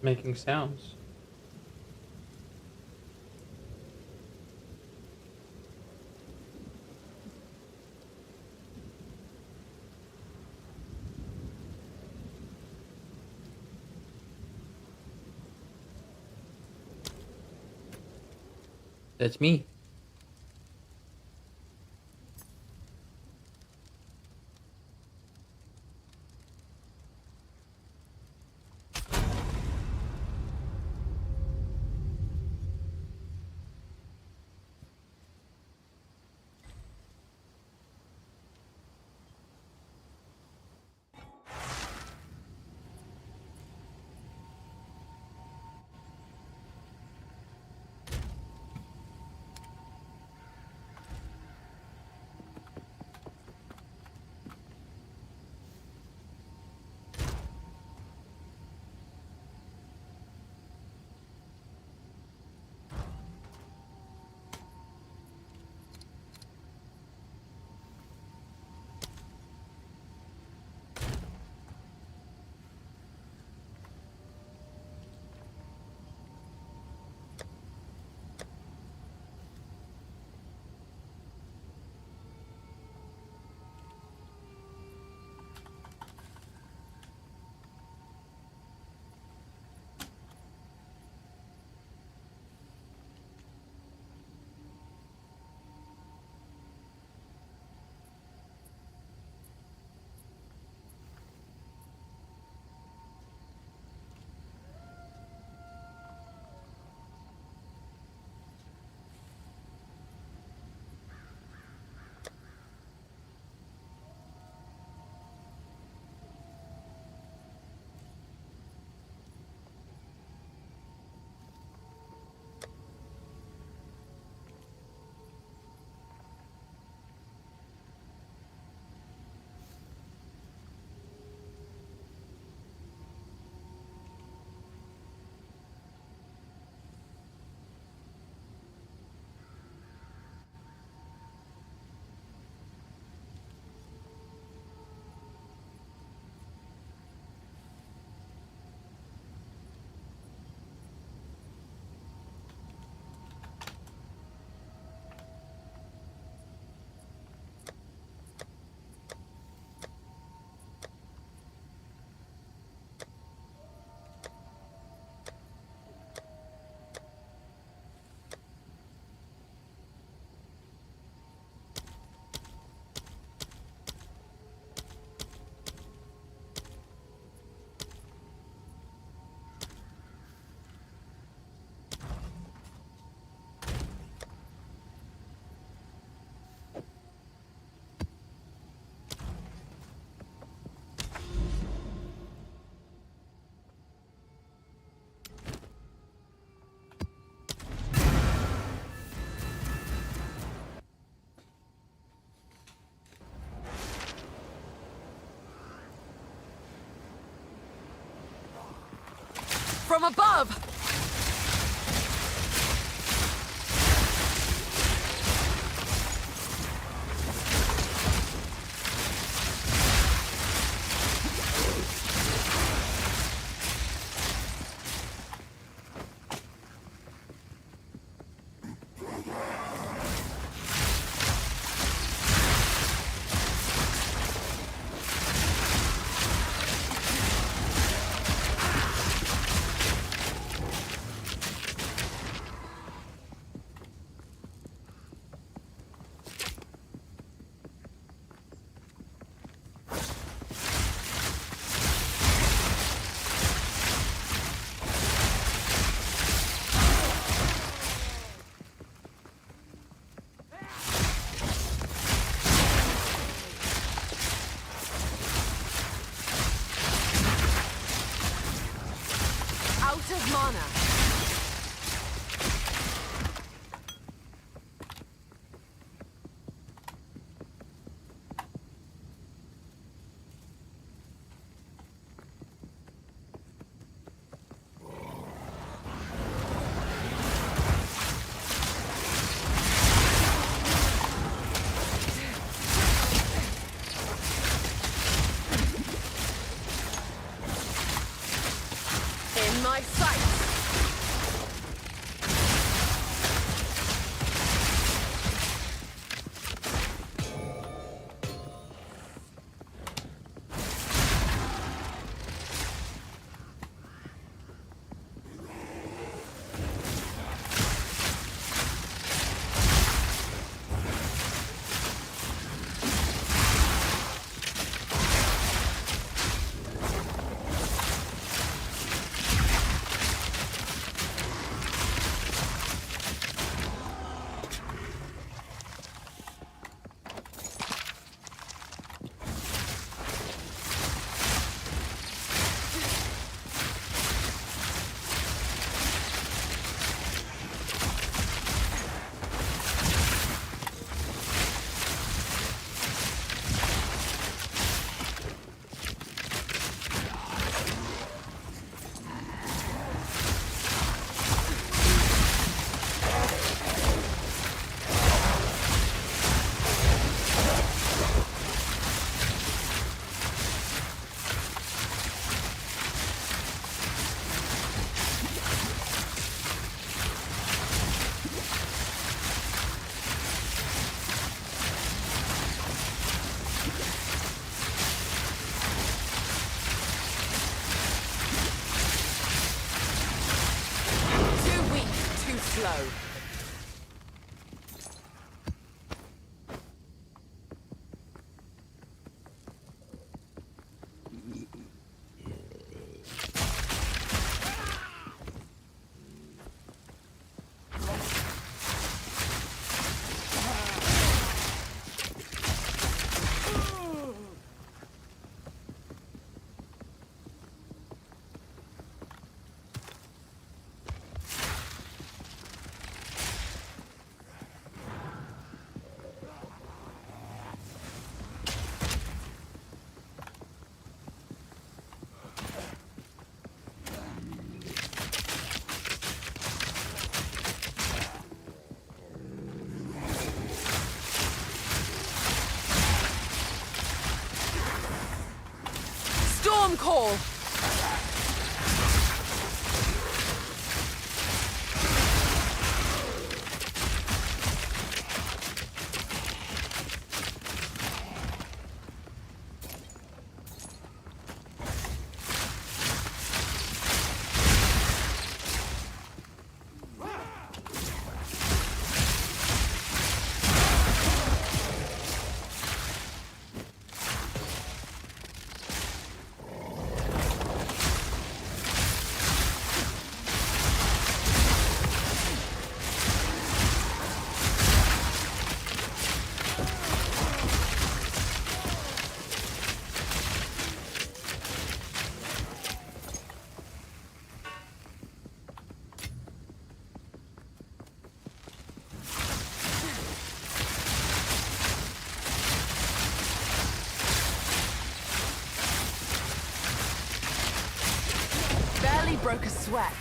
making sounds. That's me. From above! Out of mana. In my my sights! Slow. Storm call! Broke a sweat.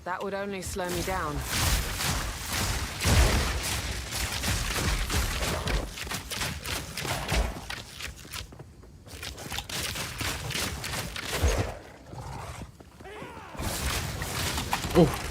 That would only slow me down. Oh.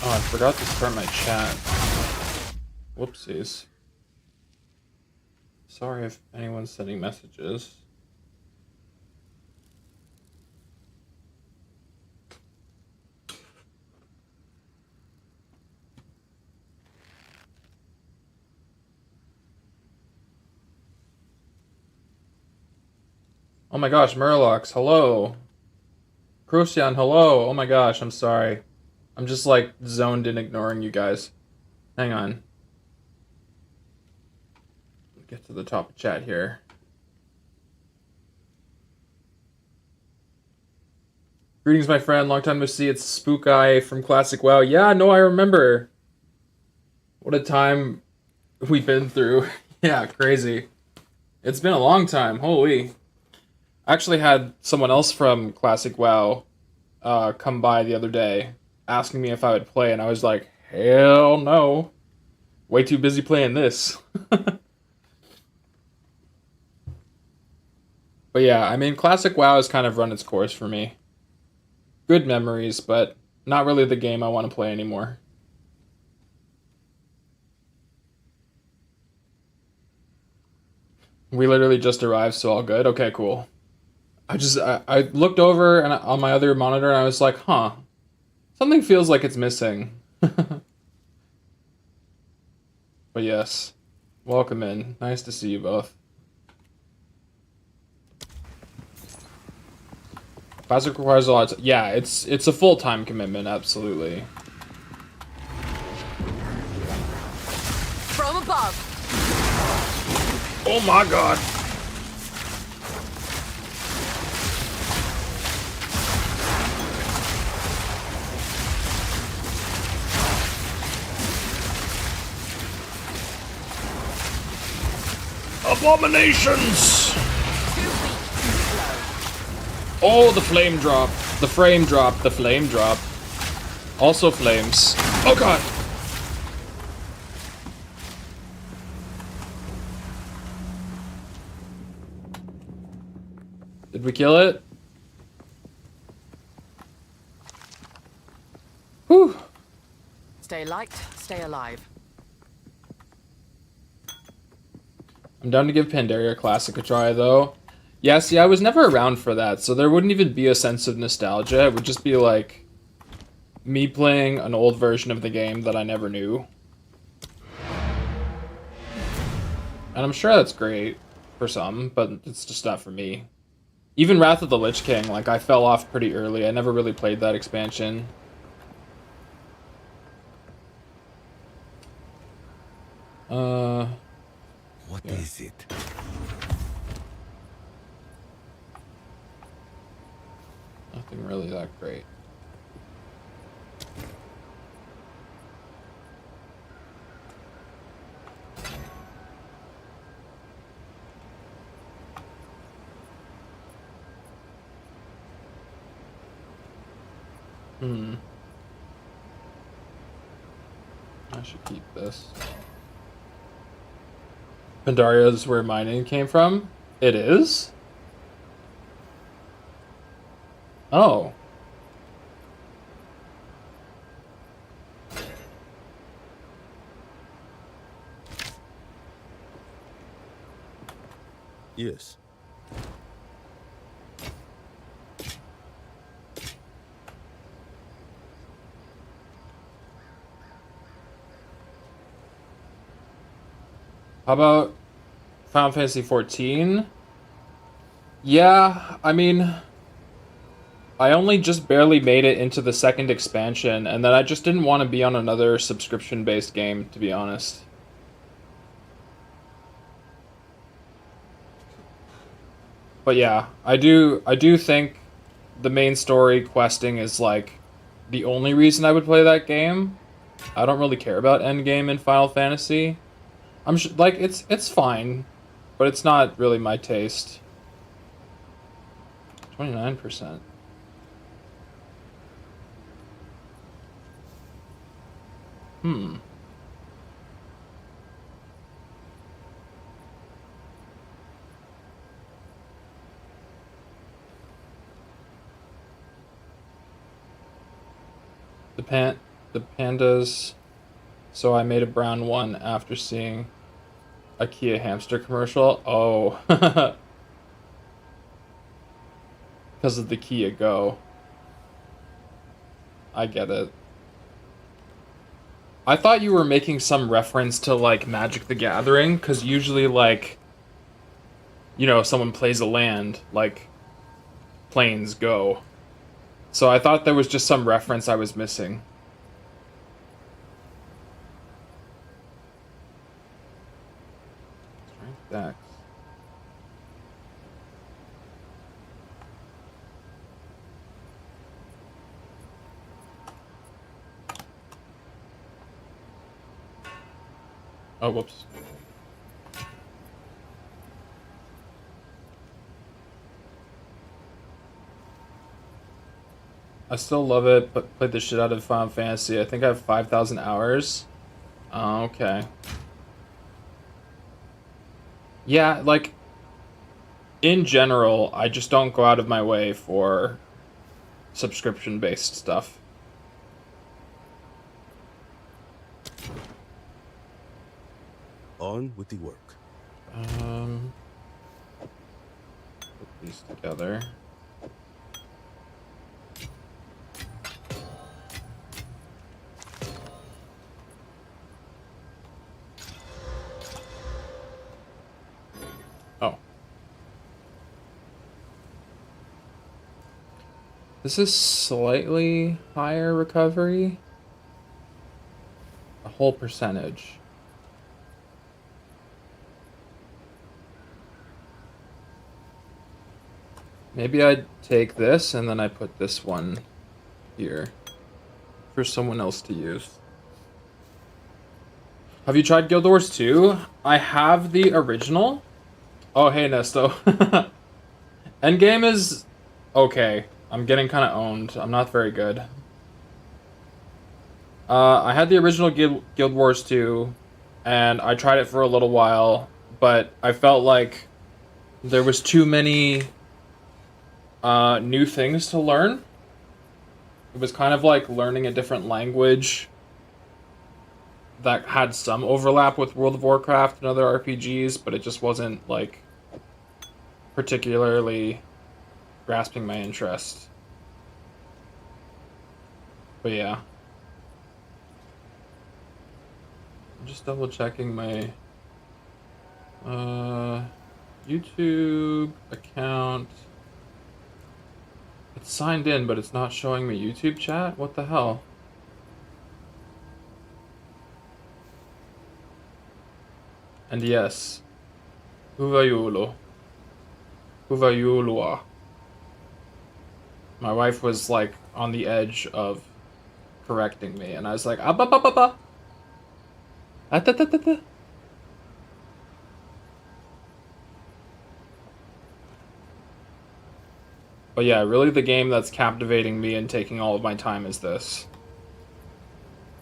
Oh, I forgot to start my chat. Whoopsies. Sorry if anyone's sending messages. Oh my gosh, Murlocs, hello. Crucian, hello. Oh my gosh, I'm sorry. I'm just like zoned in ignoring you guys. Hang on. Get to the top of chat here. Greetings, my friend. Long time no see. It's Spook Eye from Classic WoW. Yeah, no, I remember. What a time we've been through. Yeah, crazy. It's been a long time. Holy. I actually had someone else from Classic WoW come by the other day asking me if I would play, and I was like, hell no. Way too busy playing this. But yeah, I mean, Classic WoW has kind of run its course for me. Good memories, but not really the game I want to play anymore. We literally just arrived, so all good. Okay, cool. I looked over and on my other monitor and I was like, huh, something feels like it's missing. But yes, welcome in. Nice to see you both. Classic requires a lot. Yeah, it's a full time commitment, absolutely. From above. Oh my god. Abominations! Oh, the flame drop. The frame drop. The flame drop. Also flames. Oh god! Did we kill it? Whew. Stay light, stay alive. I'm down to give Pandaria Classic a try, though. Yeah, see, I was never around for that, so there wouldn't even be a sense of nostalgia. It would just be like me playing an old version of the game that I never knew. And I'm sure that's great for some, but it's just not for me. Even Wrath of the Lich King, like, I fell off pretty early. I never really played that expansion. What is it? Nothing really that great. I should keep this. Pandaria is where my name came from? It is? Oh. Yes. How about Final Fantasy 14? Yeah, I mean, I only just barely made it into the second expansion, and then I just didn't want to be on another subscription-based game, to be honest. But yeah, I do think the main story questing is like the only reason I would play that game. I don't really care about Endgame in Final Fantasy. Like it's fine, but it's not really my taste. 29%. Hmm. the pandas. So I made a brown one after seeing a Kia hamster commercial. Oh, because of the Kia Go. I get it. I thought you were making some reference to like Magic the Gathering, because usually like, you know, someone plays a land, like planes go. So I thought there was just some reference I was missing. Strength Dex. Oh, whoops. I still love it, but played the shit out of Final Fantasy. I think I have 5,000 hours. Oh, okay. Yeah, like, in general, I just don't go out of my way for subscription-based stuff. On with the work. Put these together. Oh. This is slightly higher recovery. A whole percentage. Maybe I'd take this and then I put this one here for someone else to use. Have you tried Guild Wars 2? I have the original. Oh, hey, Nesto. Endgame is okay. I'm getting kind of owned. I'm not very good. I had the original Guild Wars 2, and I tried it for a little while, but I felt like there was too many new things to learn. It was kind of like learning a different language that had some overlap with World of Warcraft and other RPGs, but it just wasn't like particularly grasping my interest. But yeah. I'm just double checking my YouTube account. It's signed in, but it's not showing me YouTube chat? What the hell? And yes, Huvayulo. Huvayulua. My wife was like on the edge of correcting me, and I was like, ah, ba ba ba ba. Ah, ta ta ta ta. But yeah, really the game that's captivating me and taking all of my time is this.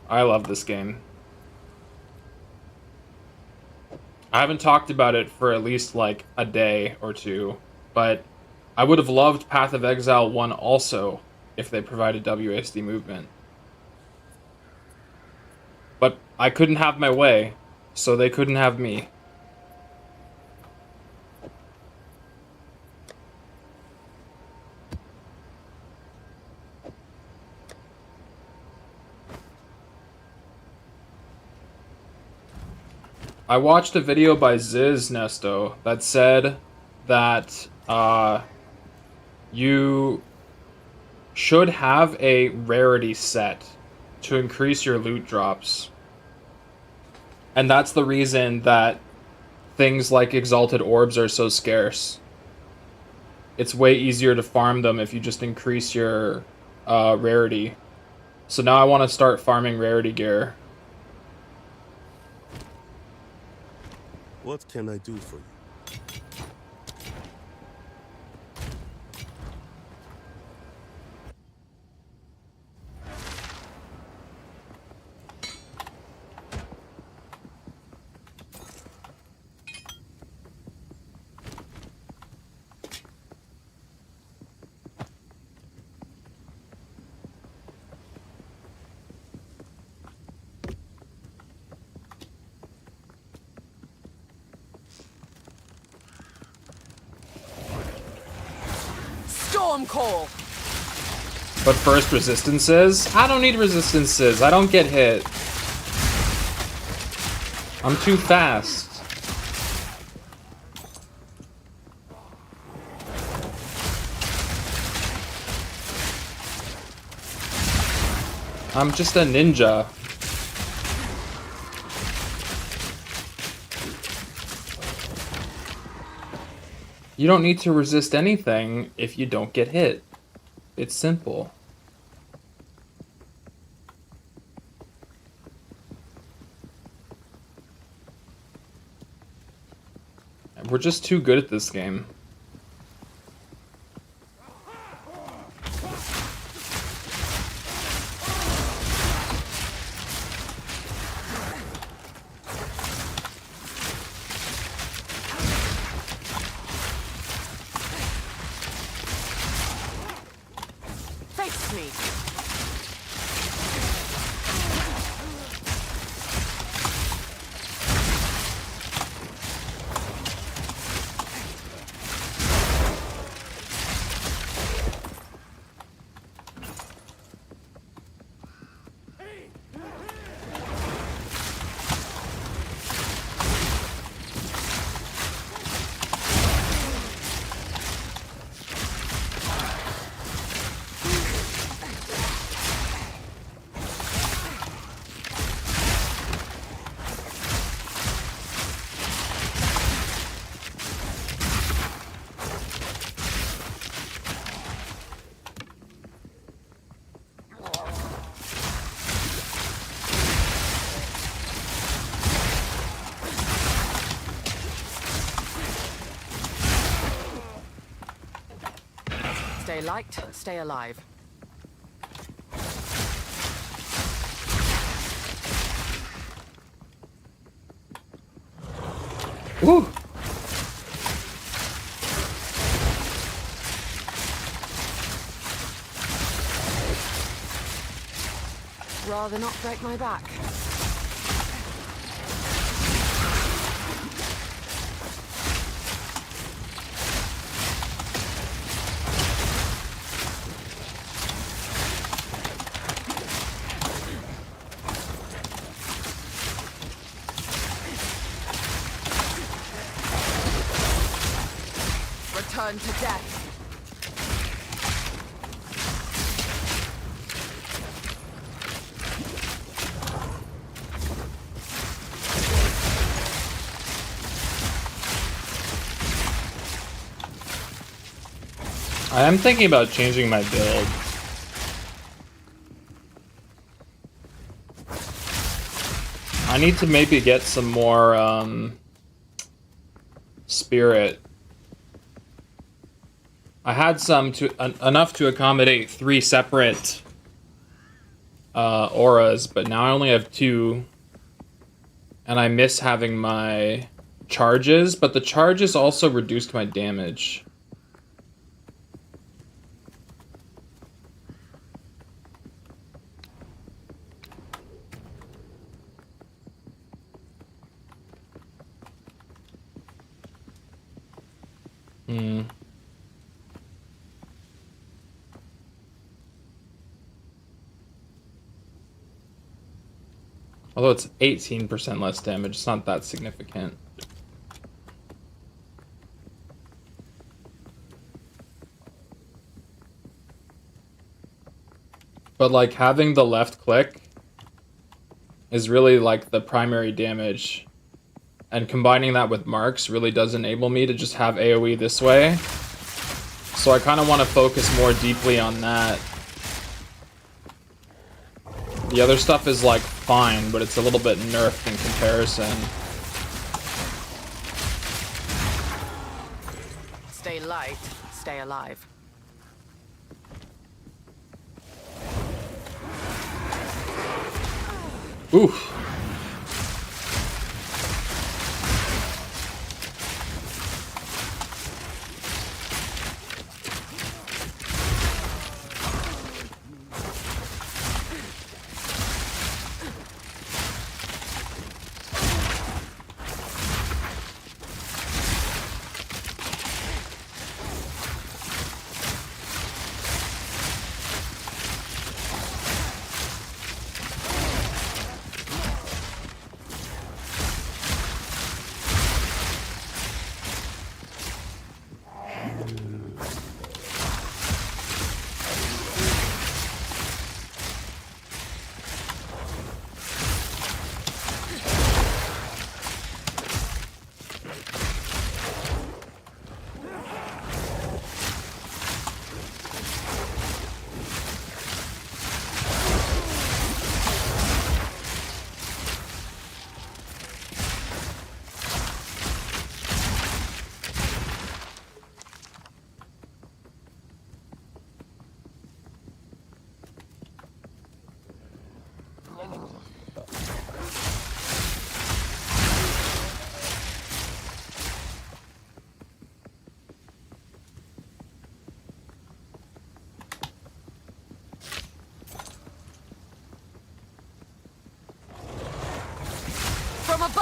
I love this game. I haven't talked about it for at least like a day or two, but I would have loved Path of Exile 1 also if they provided WASD movement. But I couldn't have my way, so they couldn't have me. I watched a video by Ziz Nesto that said that you should have a rarity set to increase your loot drops. And that's the reason that things like exalted orbs are so scarce. It's way easier to farm them if you just increase your rarity. So now I want to start farming rarity gear. What can I do for you? Storm call. But first resistances? I don't need resistances. I don't get hit. I'm too fast. I'm just a ninja. You don't need to resist anything if you don't get hit. It's simple. We're just too good at this game. Face me. Stay light, stay alive. Woo! Rather not break my back. Return to death. I am thinking about changing my build. I need to maybe get some more spirit. I had some enough to accommodate 3 separate auras, but now I only have 2. And I miss having my charges, but the charges also reduced my damage. Although it's 18% less damage, it's not that significant. But like having the left click is really like the primary damage. And combining that with marks really does enable me to just have AoE this way. So I kind of want to focus more deeply on that. The other stuff is like fine, but it's a little bit nerfed in comparison. Stay light, stay alive. Oof.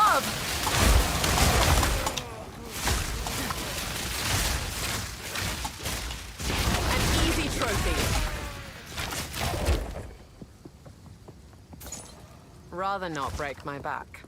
above! An easy trophy. Rather not break my back.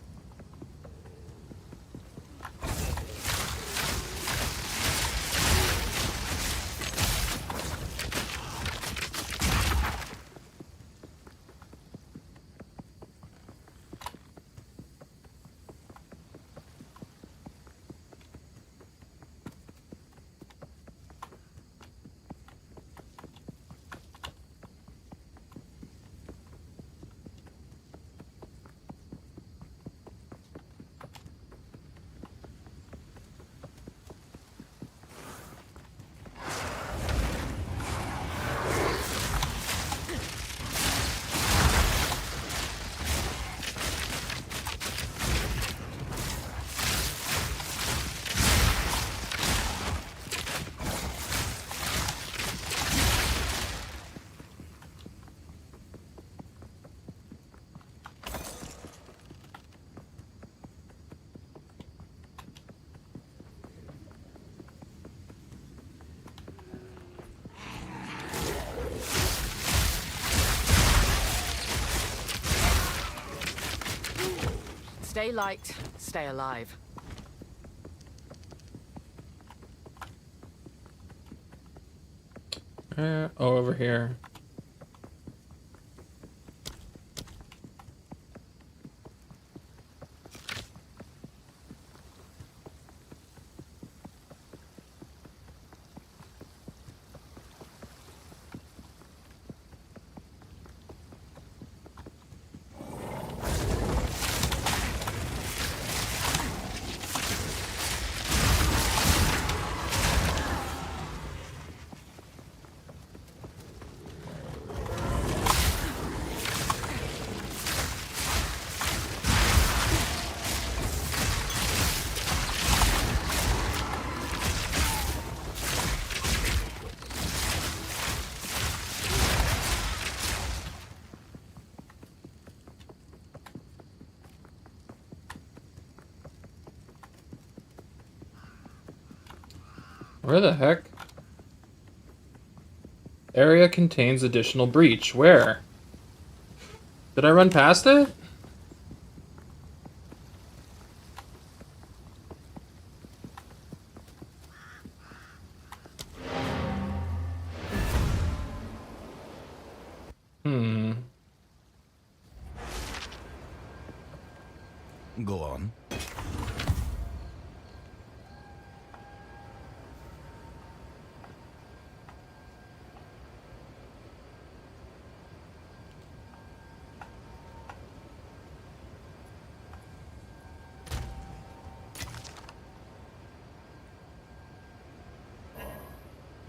Stay light, stay alive. Oh, over here. Where the heck? Area contains additional breach. Where? Did I run past it? Go on.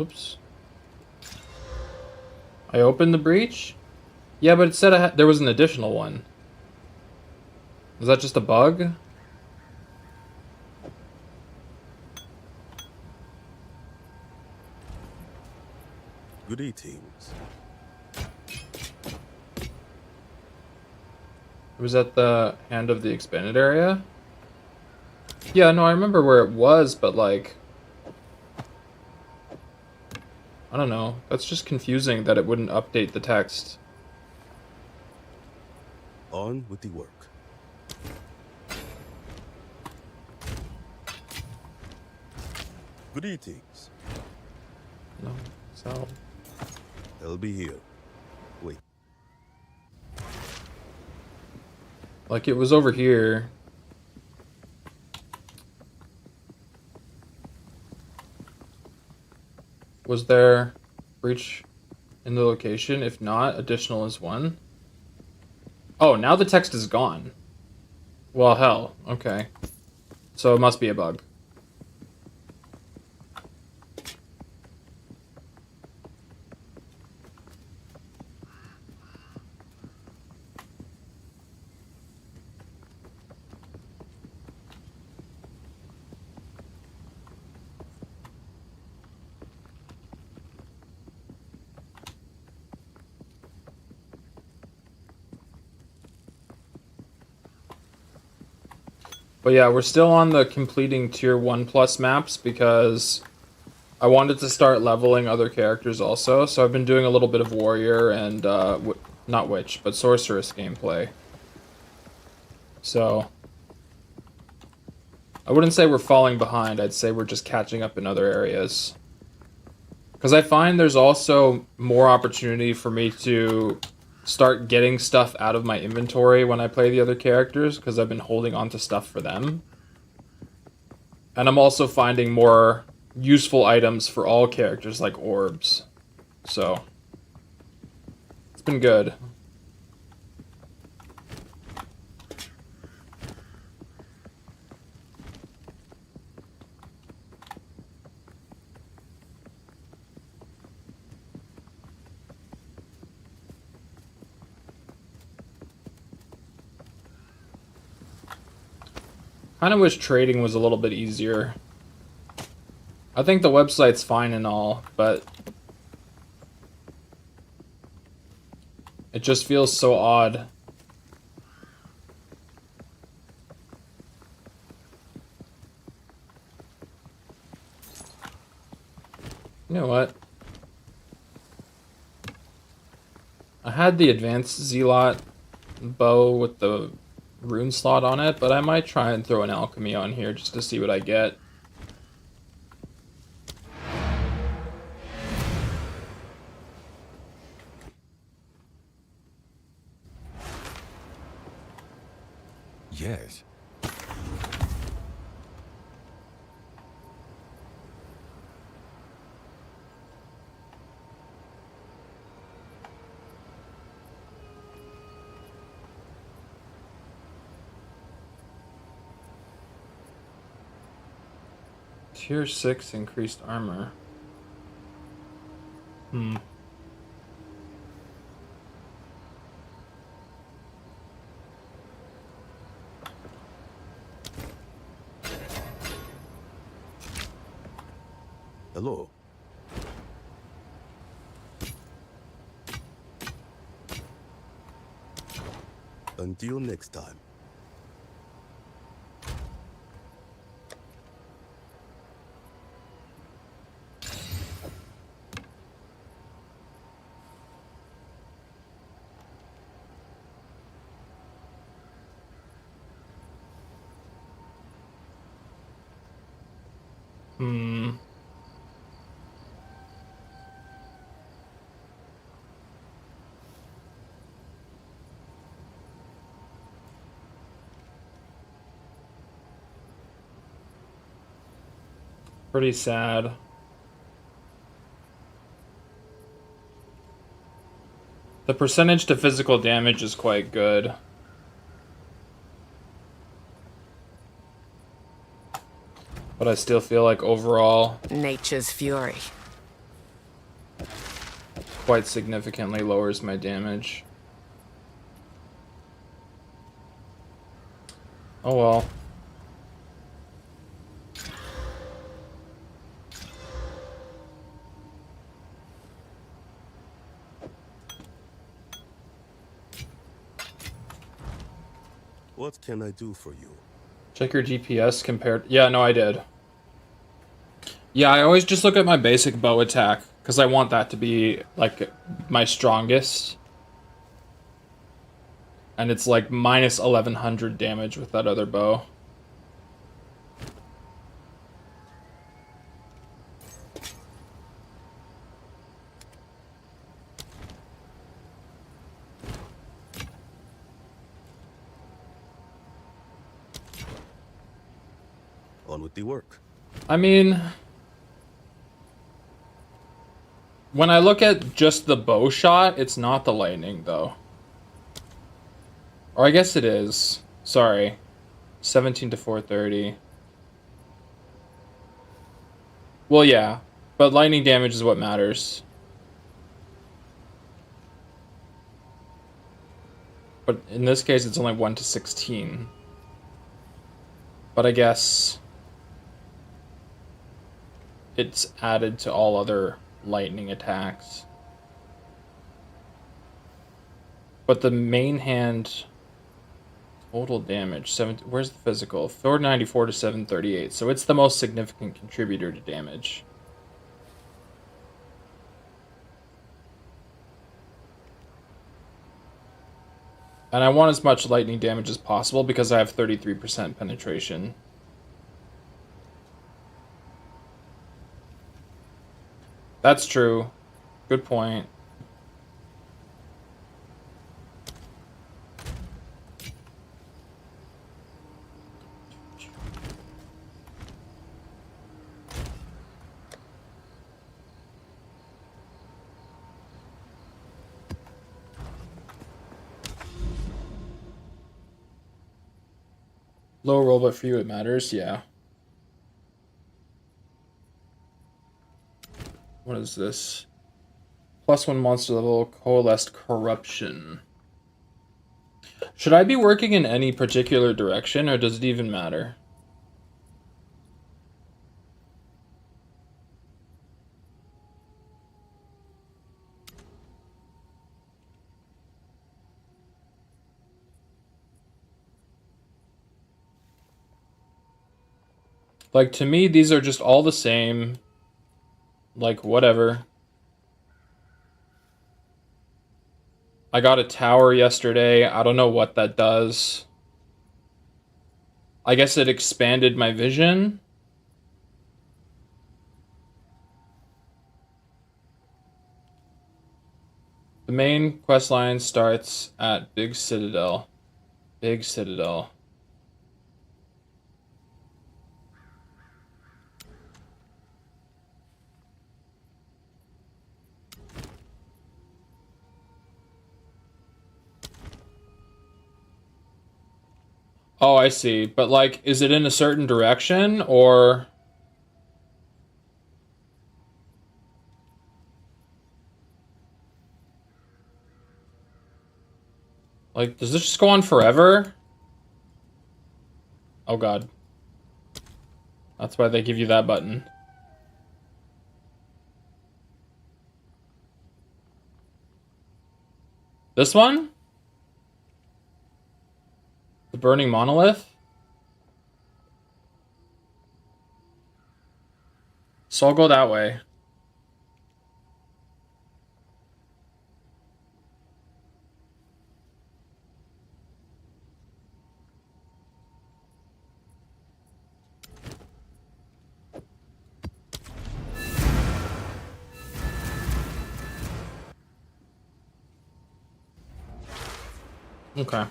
Oops. I opened the breach? Yeah, but it said there was an additional one. Was that just a bug? Greetings. It was at the hand of the expanded area? Yeah, no, I remember where it was, but like... I don't know. That's just confusing that it wouldn't update the text. On with the work. Greetings. No, so... They'll be here. Wait. Like, it was over here. Was there breach in the location? If not, additional is one. Oh, now the text is gone. Well, hell. Okay. So it must be a bug. But yeah, we're still on the completing tier 1 plus maps because I wanted to start leveling other characters also. So I've been doing a little bit of warrior and, not witch, but sorceress gameplay. So I wouldn't say we're falling behind, I'd say we're just catching up in other areas. Because I find there's also more opportunity for me to start getting stuff out of my inventory when I play the other characters, because I've been holding on to stuff for them. And I'm also finding more useful items for all characters, like orbs. So, it's been good. Kind of wish trading was a little bit easier. I think the website's fine and all, but it just feels so odd. You know what? I had the advanced Zealot bow with the rune slot on it, but I might try and throw an alchemy on here just to see what I get. Yes. Tier 6 increased armor. Hello. Until next time. Pretty sad. The percentage to physical damage is quite good. But I still feel like overall, Nature's fury. quite significantly lowers my damage. Oh well. What can I do for you? Check your GPS compared. Yeah, no, I did. Yeah, I always just look at my basic bow attack, because I want that to be, like, my strongest. And it's like minus 1100 damage with that other bow. On with the work. I mean, when I look at just the bow shot, it's not the lightning, though. Or I guess it is. Sorry. 17 to 430. Well, yeah. But lightning damage is what matters. But in this case, it's only 1 to 16. But I guess it's added to all other lightning attacks. But the main hand Total damage. Where's the physical? 494 to 738. So it's the most significant contributor to damage. And I want as much lightning damage as possible because I have 33% penetration. That's true. Good point. Low roll, but for you it matters, yeah. What is this? +1 monster level, coalesced corruption. Should I be working in any particular direction, or does it even matter? Like, to me, these are just all the same. Like, whatever. I got a tower yesterday. I don't know what that does. I guess it expanded my vision. The main quest line starts at Big Citadel. Big Citadel. Oh, I see. But, like, is it in a certain direction, or... Like, does this just go on forever? Oh, God. That's why they give you that button. This one? The Burning Monolith? So I'll go that way. Okay.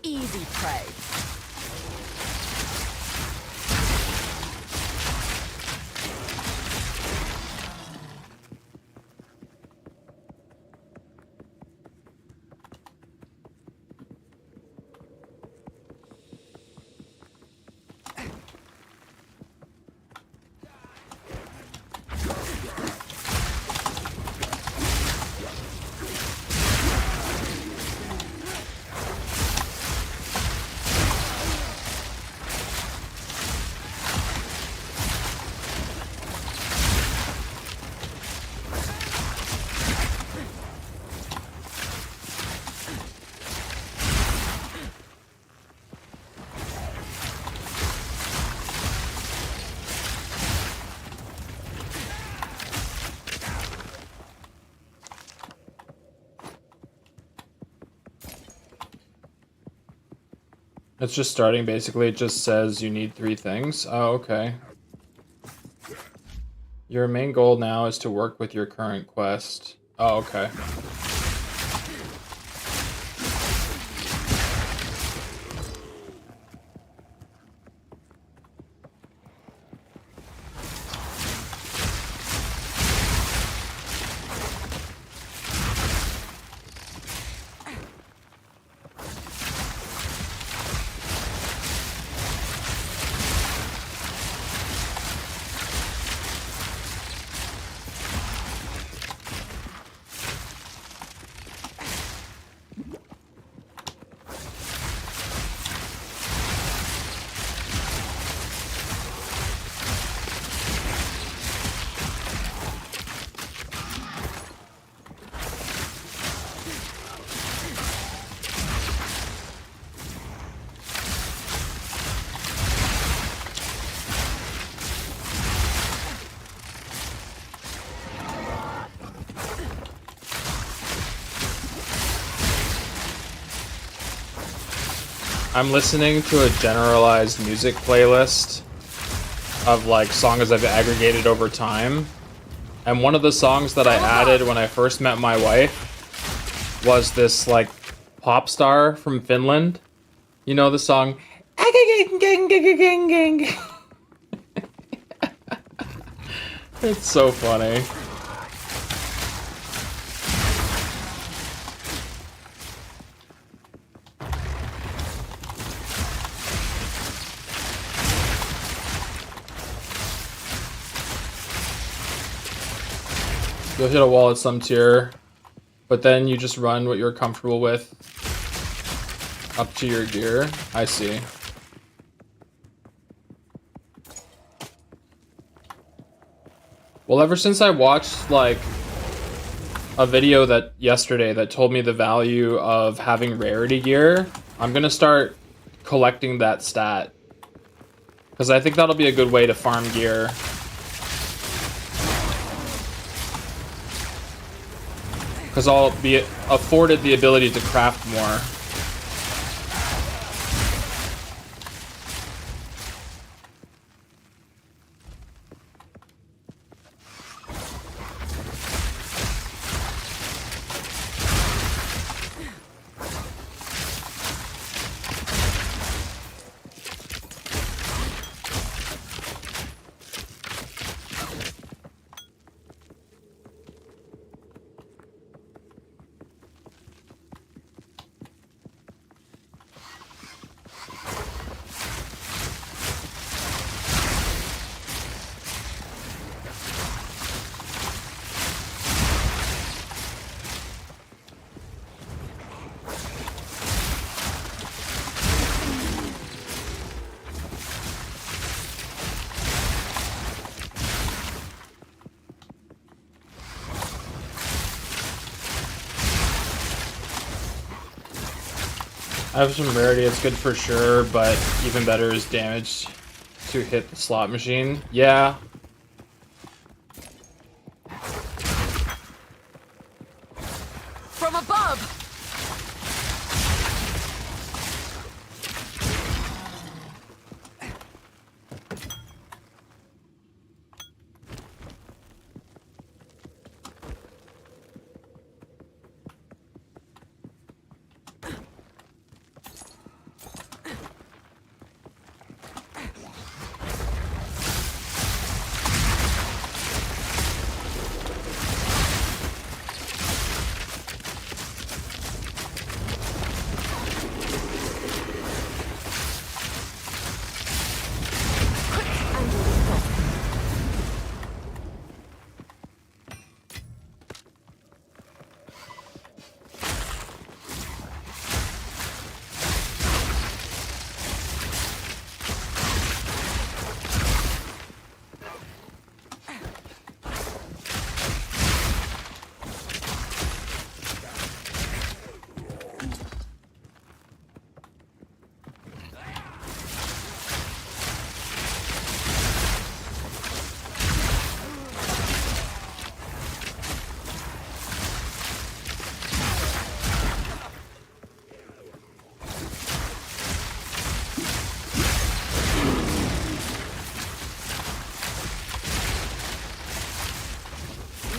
Easy prey. It's just starting, basically. It just says you need 3 things. Oh, okay. Your main goal now is to work with your current quest. Oh, okay. I'm listening to a generalized music playlist of like songs I've aggregated over time. And one of the songs that I added when I first met my wife was this like pop star from Finland. You know the song? It's so funny. You'll hit a wall at some tier, but then you just run what you're comfortable with up to your gear. I see. Well, ever since I watched like a video that yesterday that told me the value of having rarity gear, I'm gonna start collecting that stat. Because I think that'll be a good way to farm gear. Because I'll be afforded the ability to craft more. I have some rarity, it's good for sure, but even better is damage to hit the slot machine. Yeah. From above!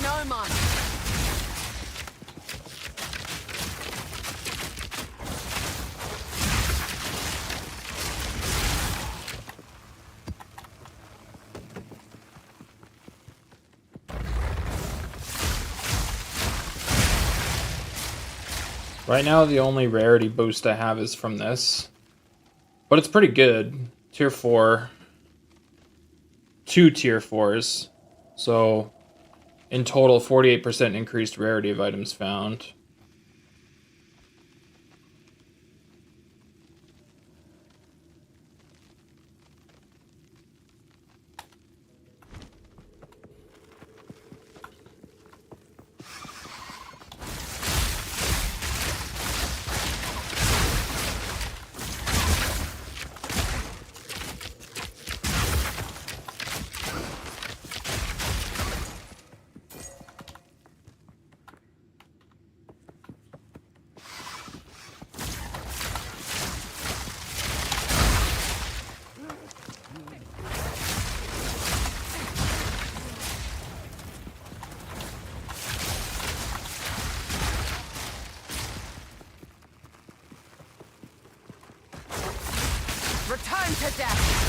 No, man. Right now, the only rarity boost I have is from this. But it's pretty good. Tier 4. 2 tier 4s. So, in total, 48% increased rarity of items found. to death.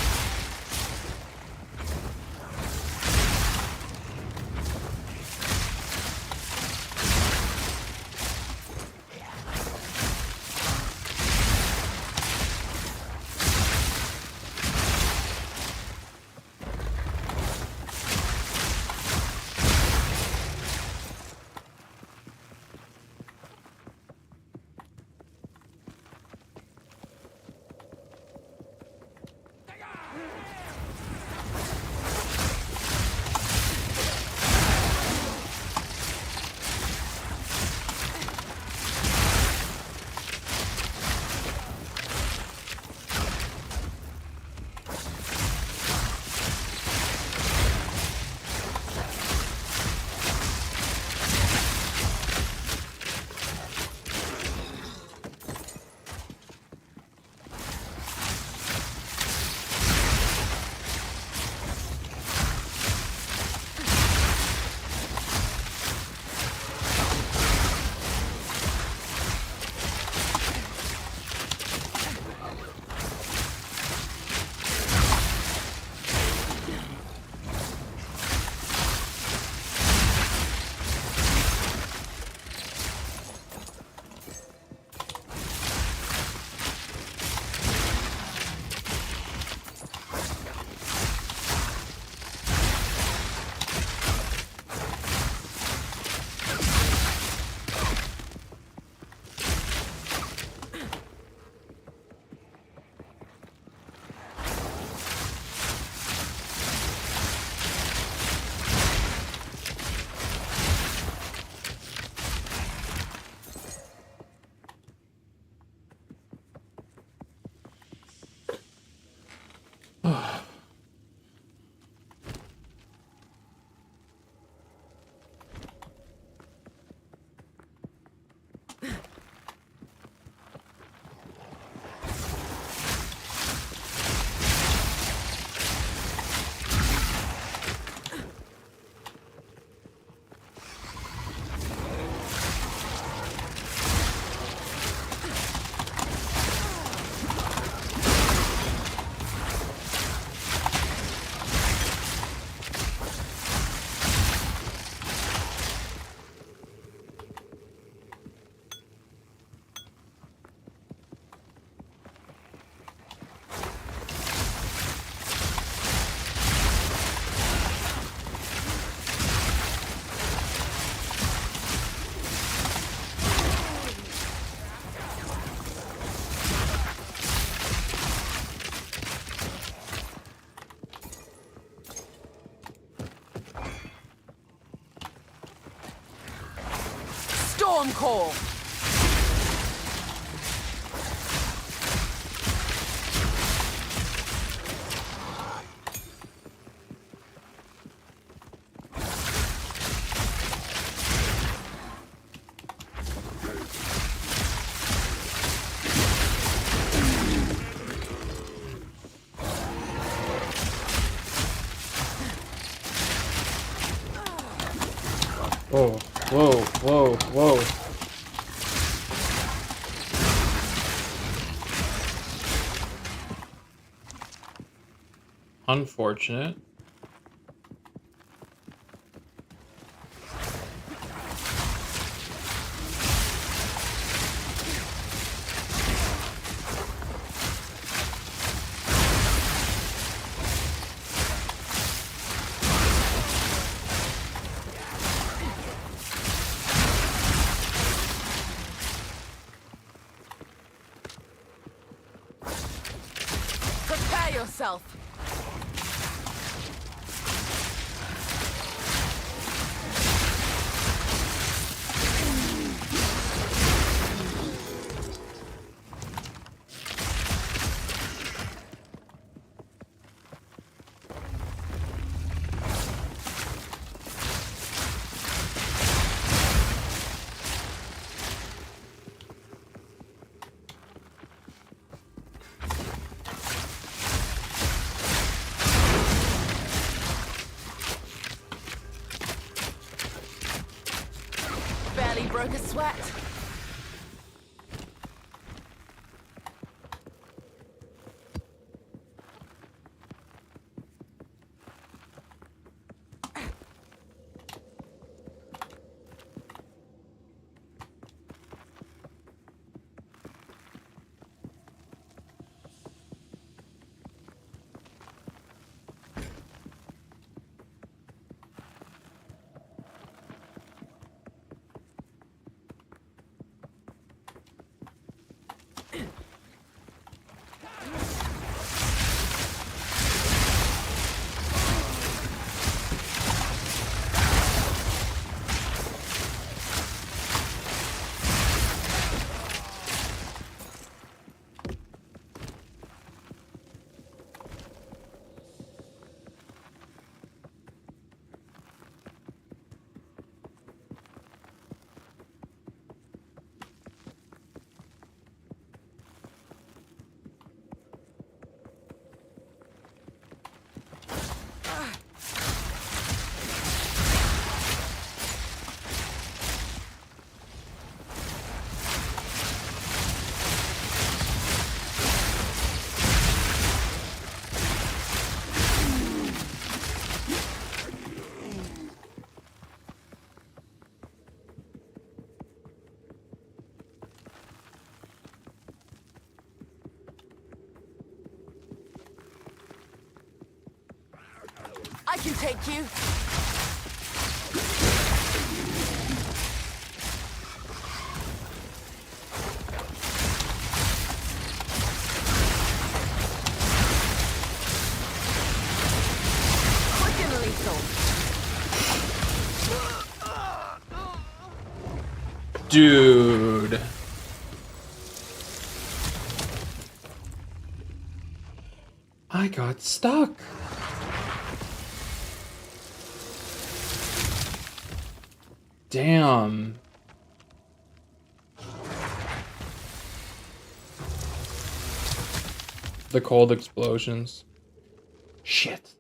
Storm Call! Whoa, whoa, whoa, whoa. Unfortunate. Prepare yourself! Barely broke a sweat. can take you. Quick and lethal. Dude. I got stuck. Damn. The cold explosions. Shit.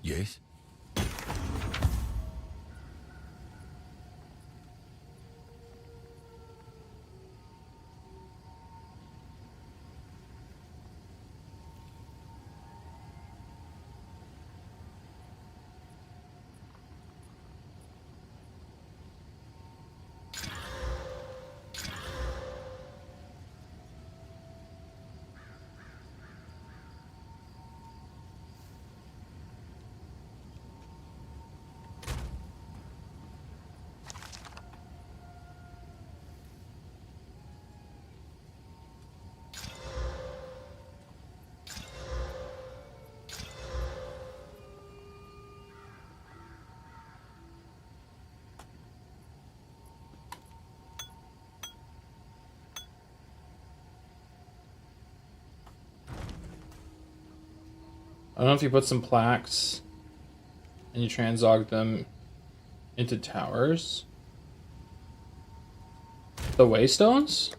Yes? I don't know if you put some plaques and you transog them into towers. The waystones?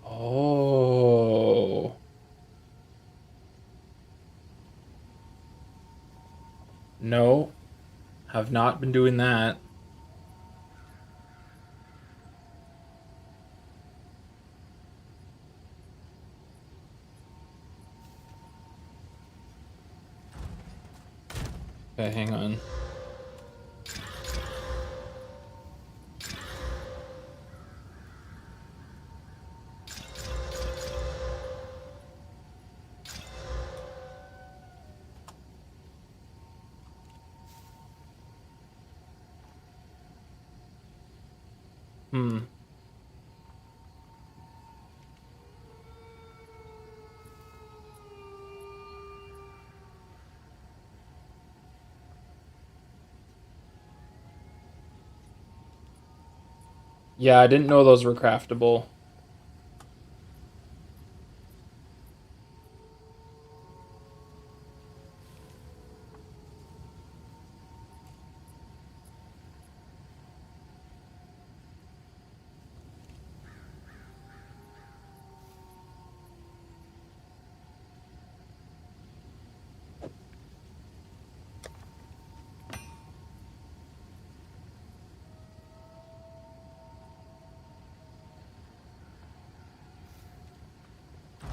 Oh. No. Have not been doing that. Okay, hang on. Hmm. Yeah, I didn't know those were craftable.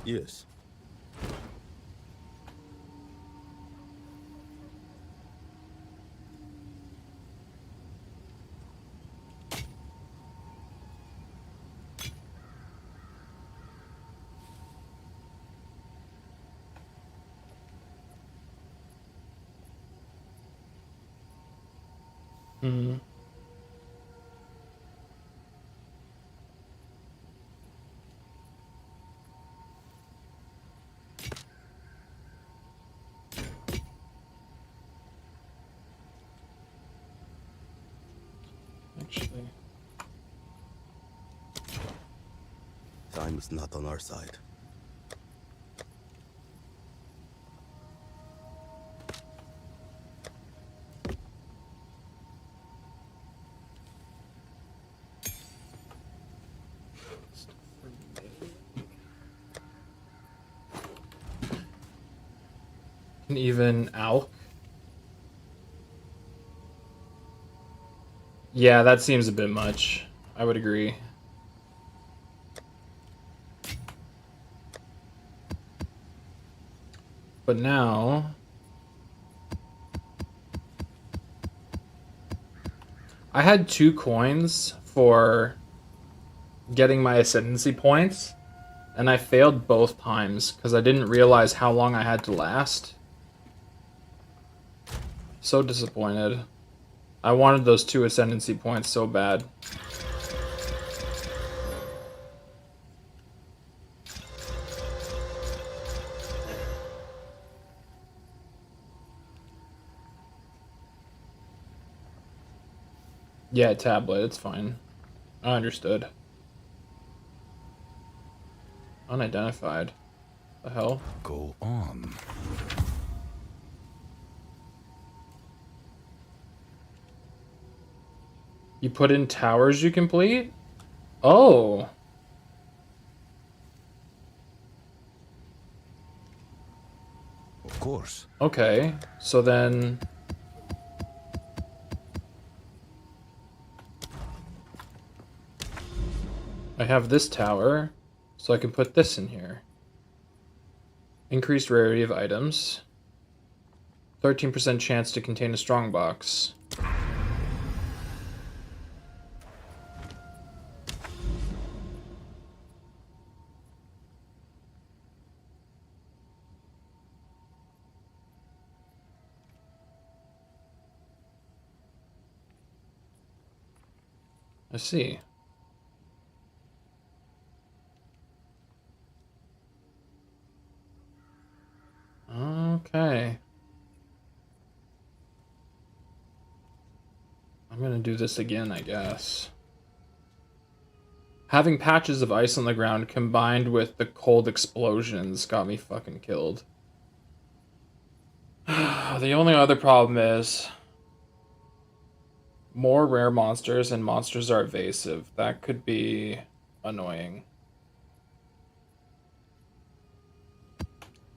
Yes. Hmm. Actually. Time is not on our side. And even Alk. Yeah, that seems a bit much. I would agree. But now I had 2 coins for getting my ascendancy points, and I failed both times because I didn't realize how long I had to last. So disappointed. I wanted those 2 ascendancy points so bad. Yeah, tablet, it's fine. I understood. Unidentified. The hell? Go on. You put in towers you complete? Oh. Of course. Okay. So then... I have this tower, so I can put this in here. Increased rarity of items. 13% chance to contain a strongbox. I see. Okay. I'm gonna do this again, I guess. Having patches of ice on the ground combined with the cold explosions got me fucking killed. The only other problem is more rare monsters and monsters are evasive. That could be annoying.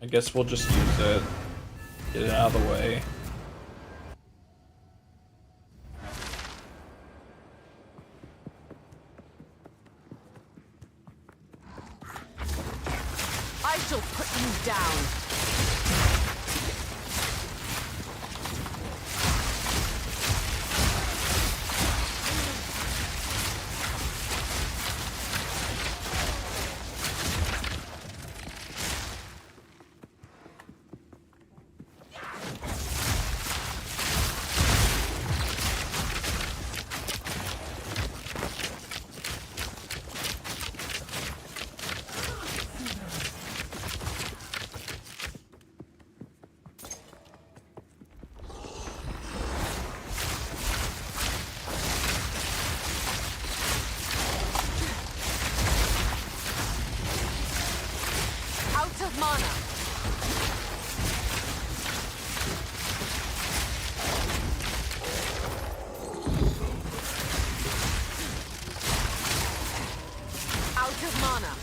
I guess we'll just use it. Get it out of the way. I shall put you down. Out of mana. Out of mana.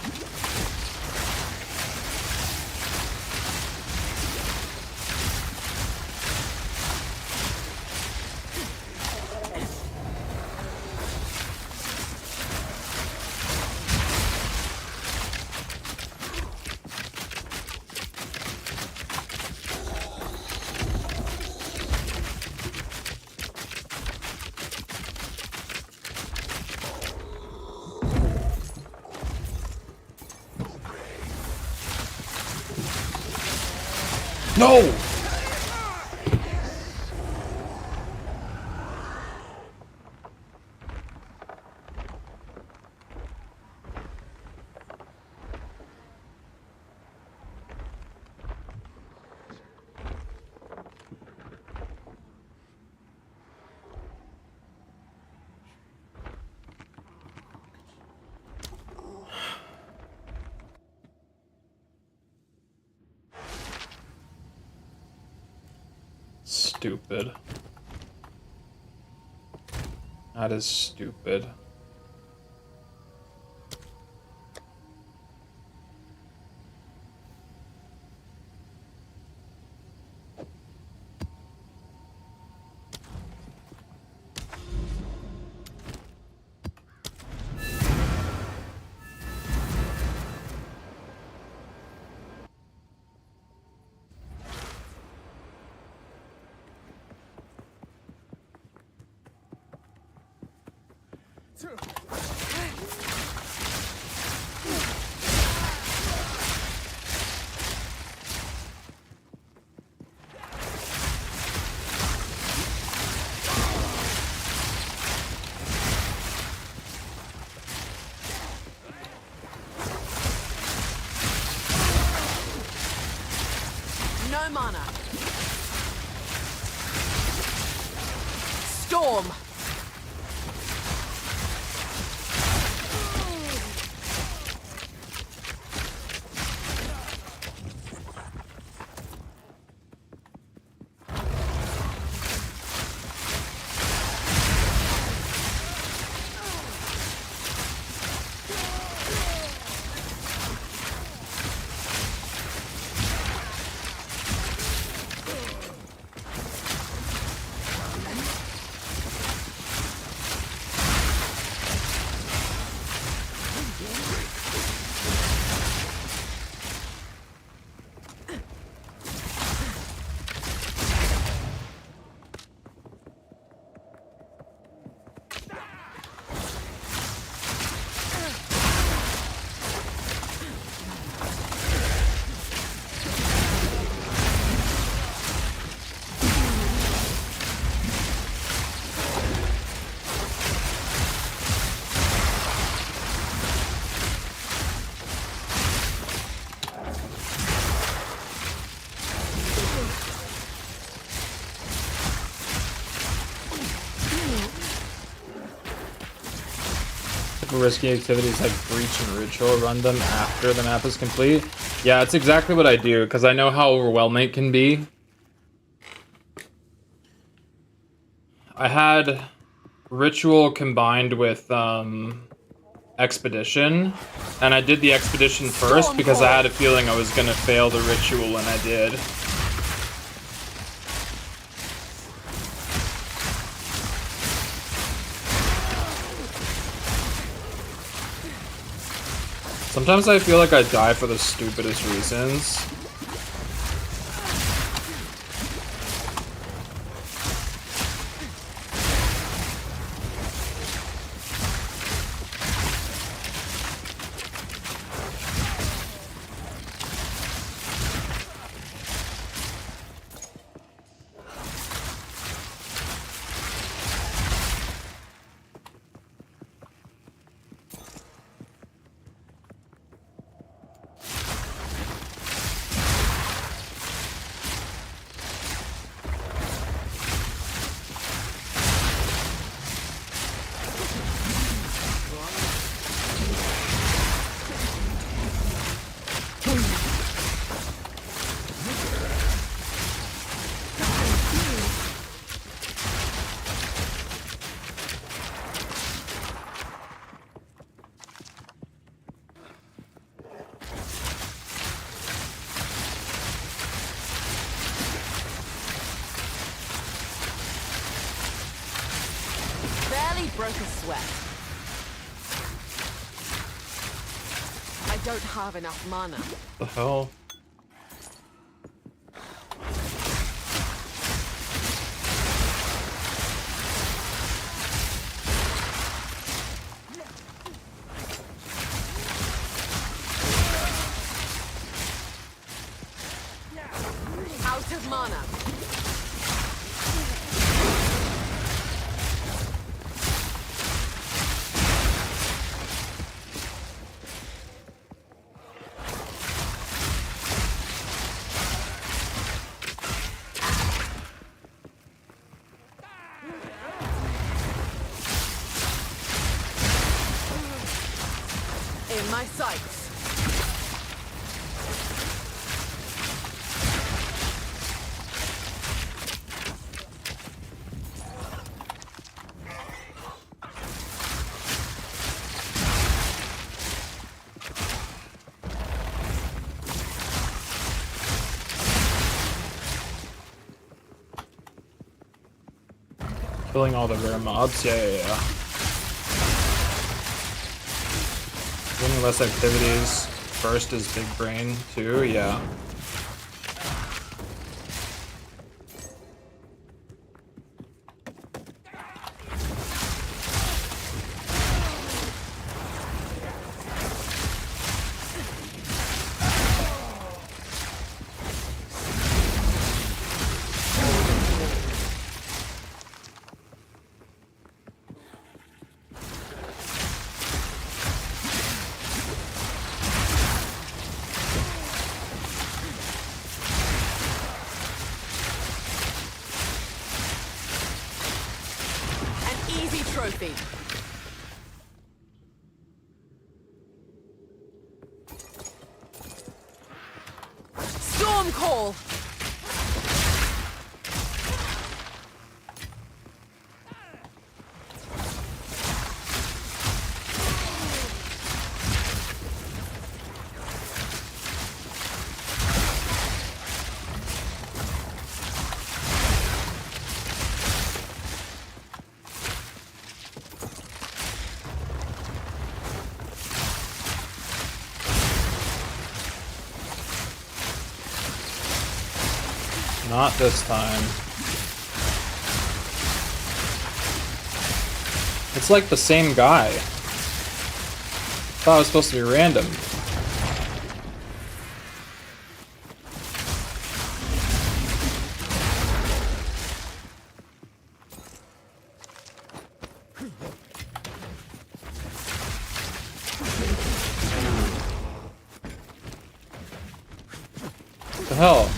No! Stupid. That is stupid. No mana. Storm. Risky activities like breach and ritual, run them after the map is complete. Yeah, it's exactly what I do because I know how overwhelming it can be. I had ritual combined with expedition, and I did the expedition first because I had a feeling I was gonna fail the ritual, and I did. Sometimes I feel like I die for the stupidest reasons. Broke a sweat. I don't have enough mana. The hell? Out of mana. In my sights. Killing all the rare mobs? Yeah. Doing less activities. First is big brain, too, yeah. Easy trophy. Storm call. Not this time. It's like the same guy. Thought it was supposed to be random. What the hell?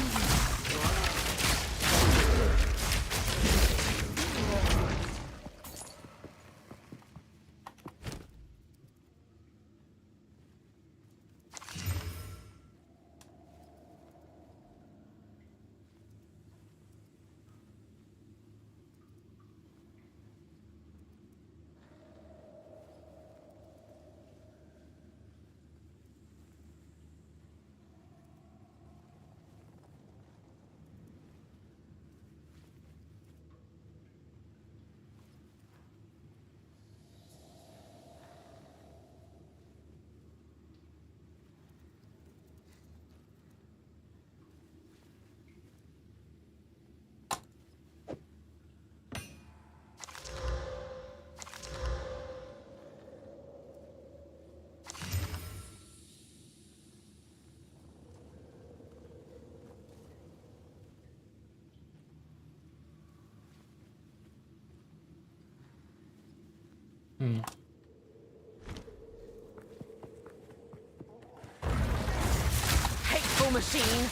Hateful machine.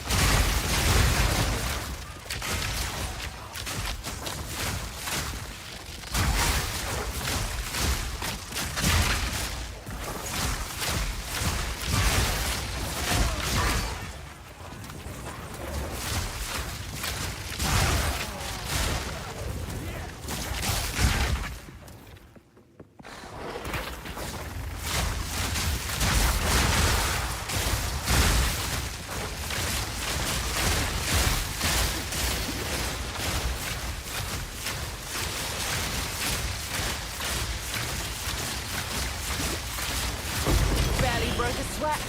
Barely broke a sweat.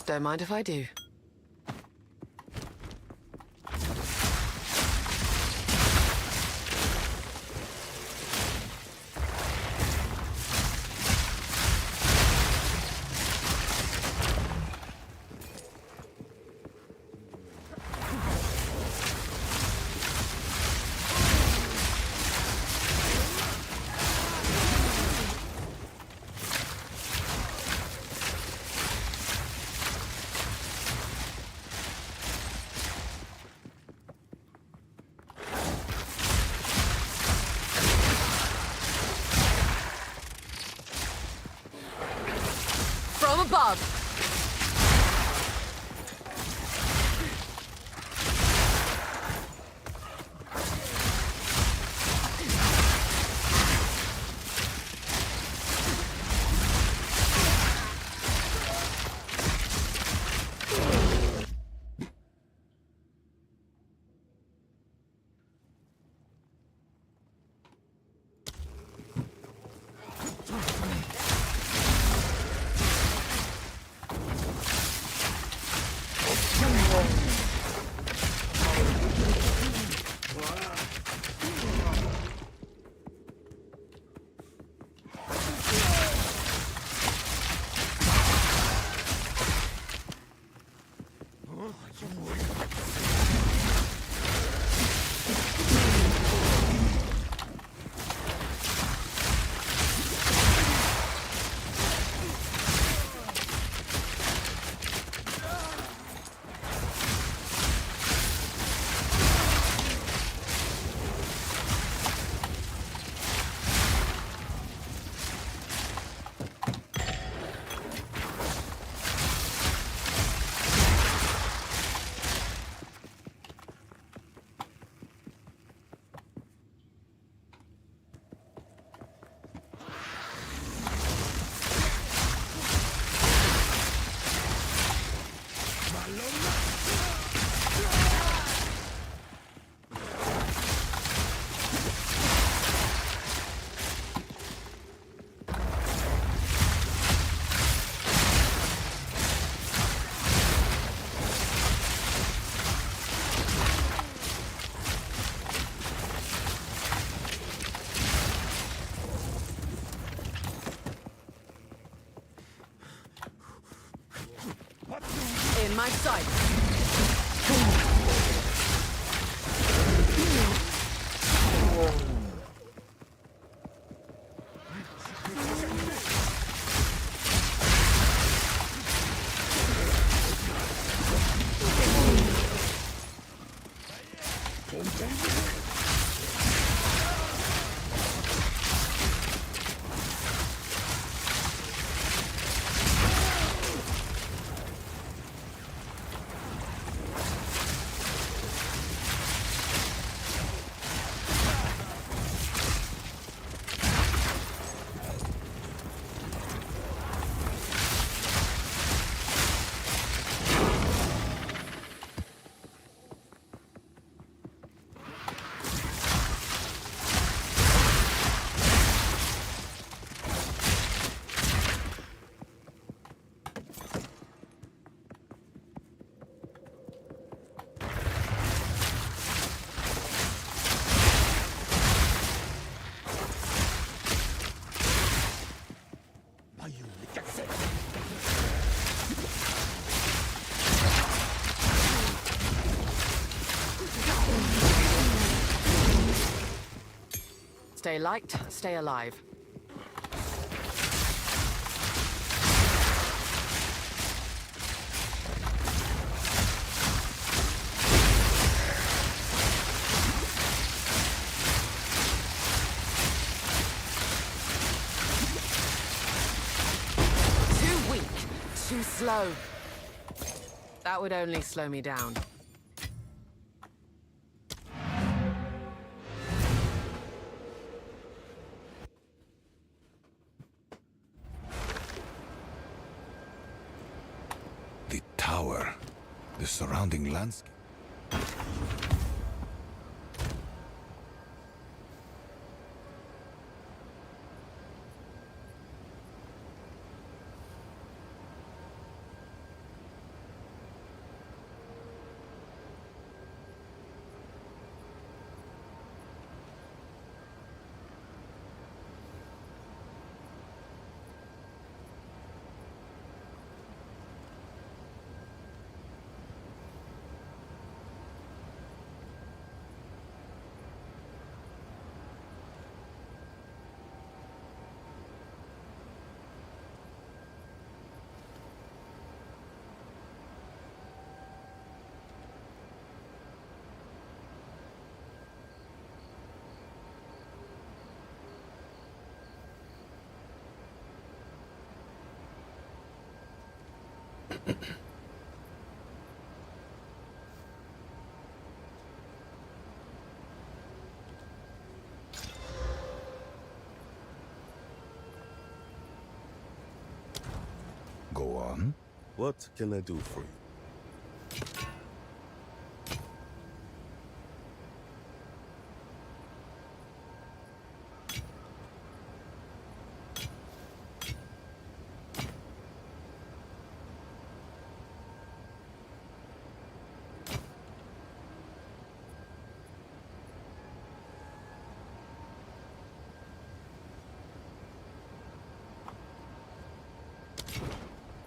Don't mind if I do. From above. my sight. Stay light, stay alive. Too weak, too slow. That would only slow me down. The tower. The surrounding landscape. Go on. What can I do for you?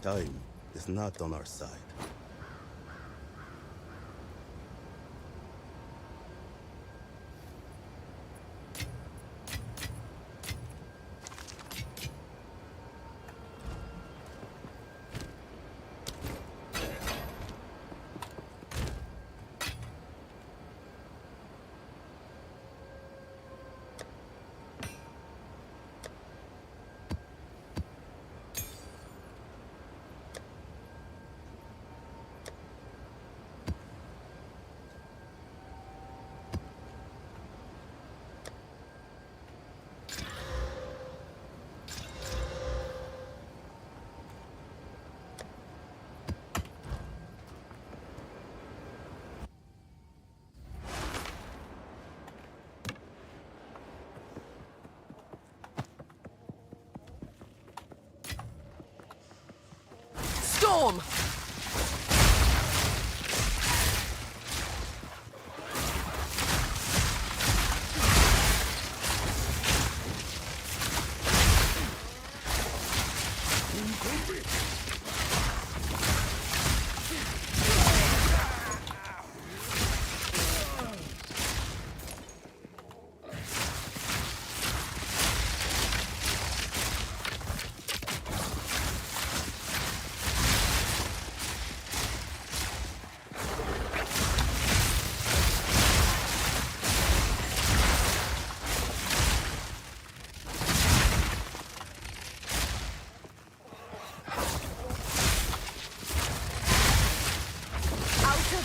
Time is not on our side. Storm!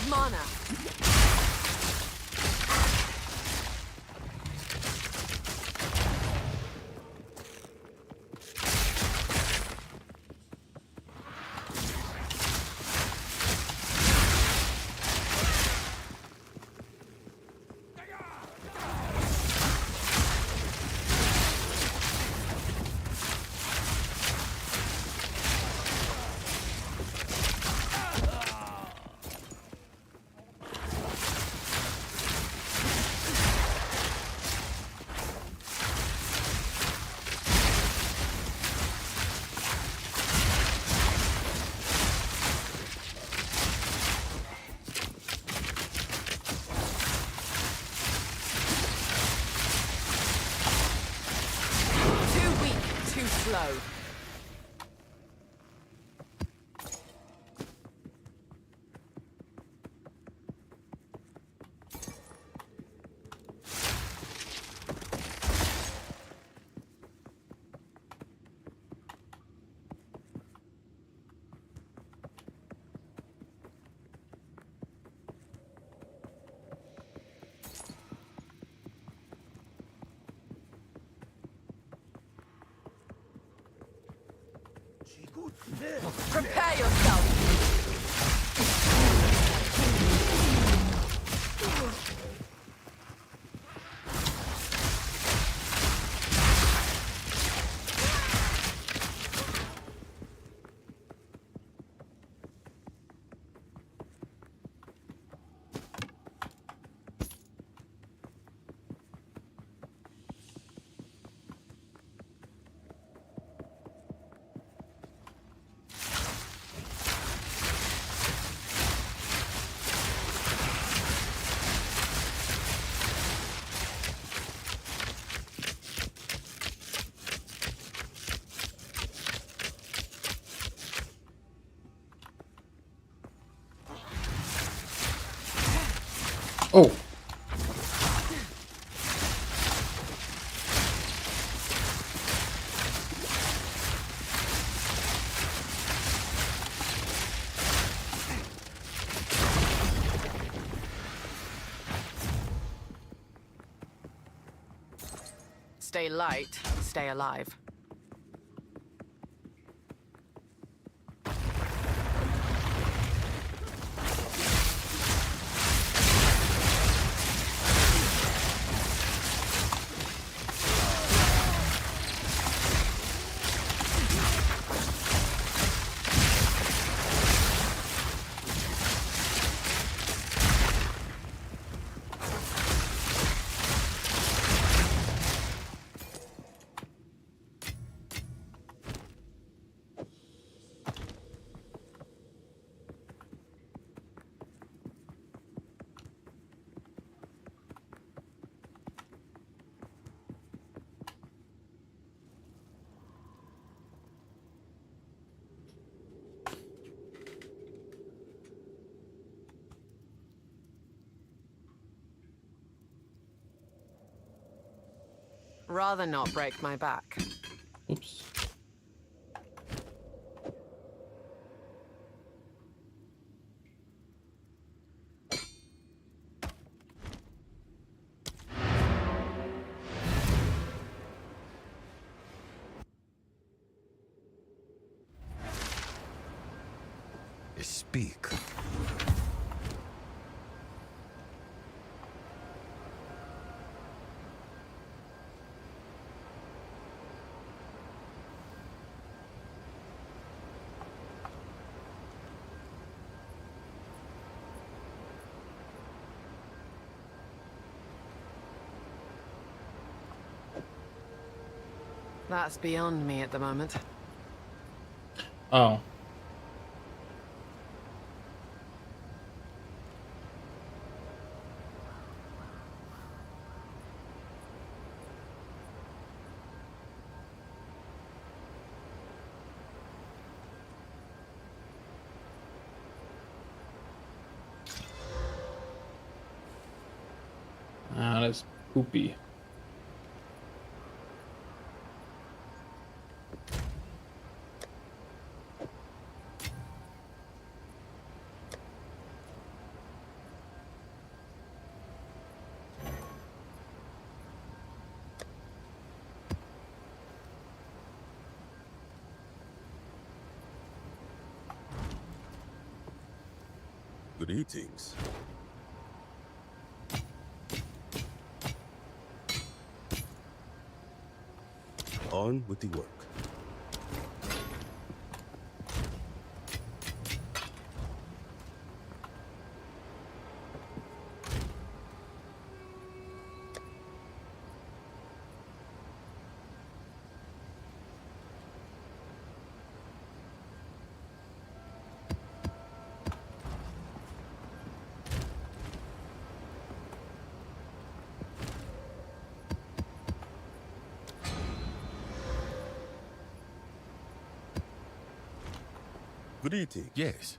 mana. Too weak, too slow. Prepare yourself. Oh. Stay light, stay alive. Rather not break my back. Oops. Speak. That's beyond me at the moment. Oh. Ah, that's poopy. Greetings. On with the work. Greetings. Yes.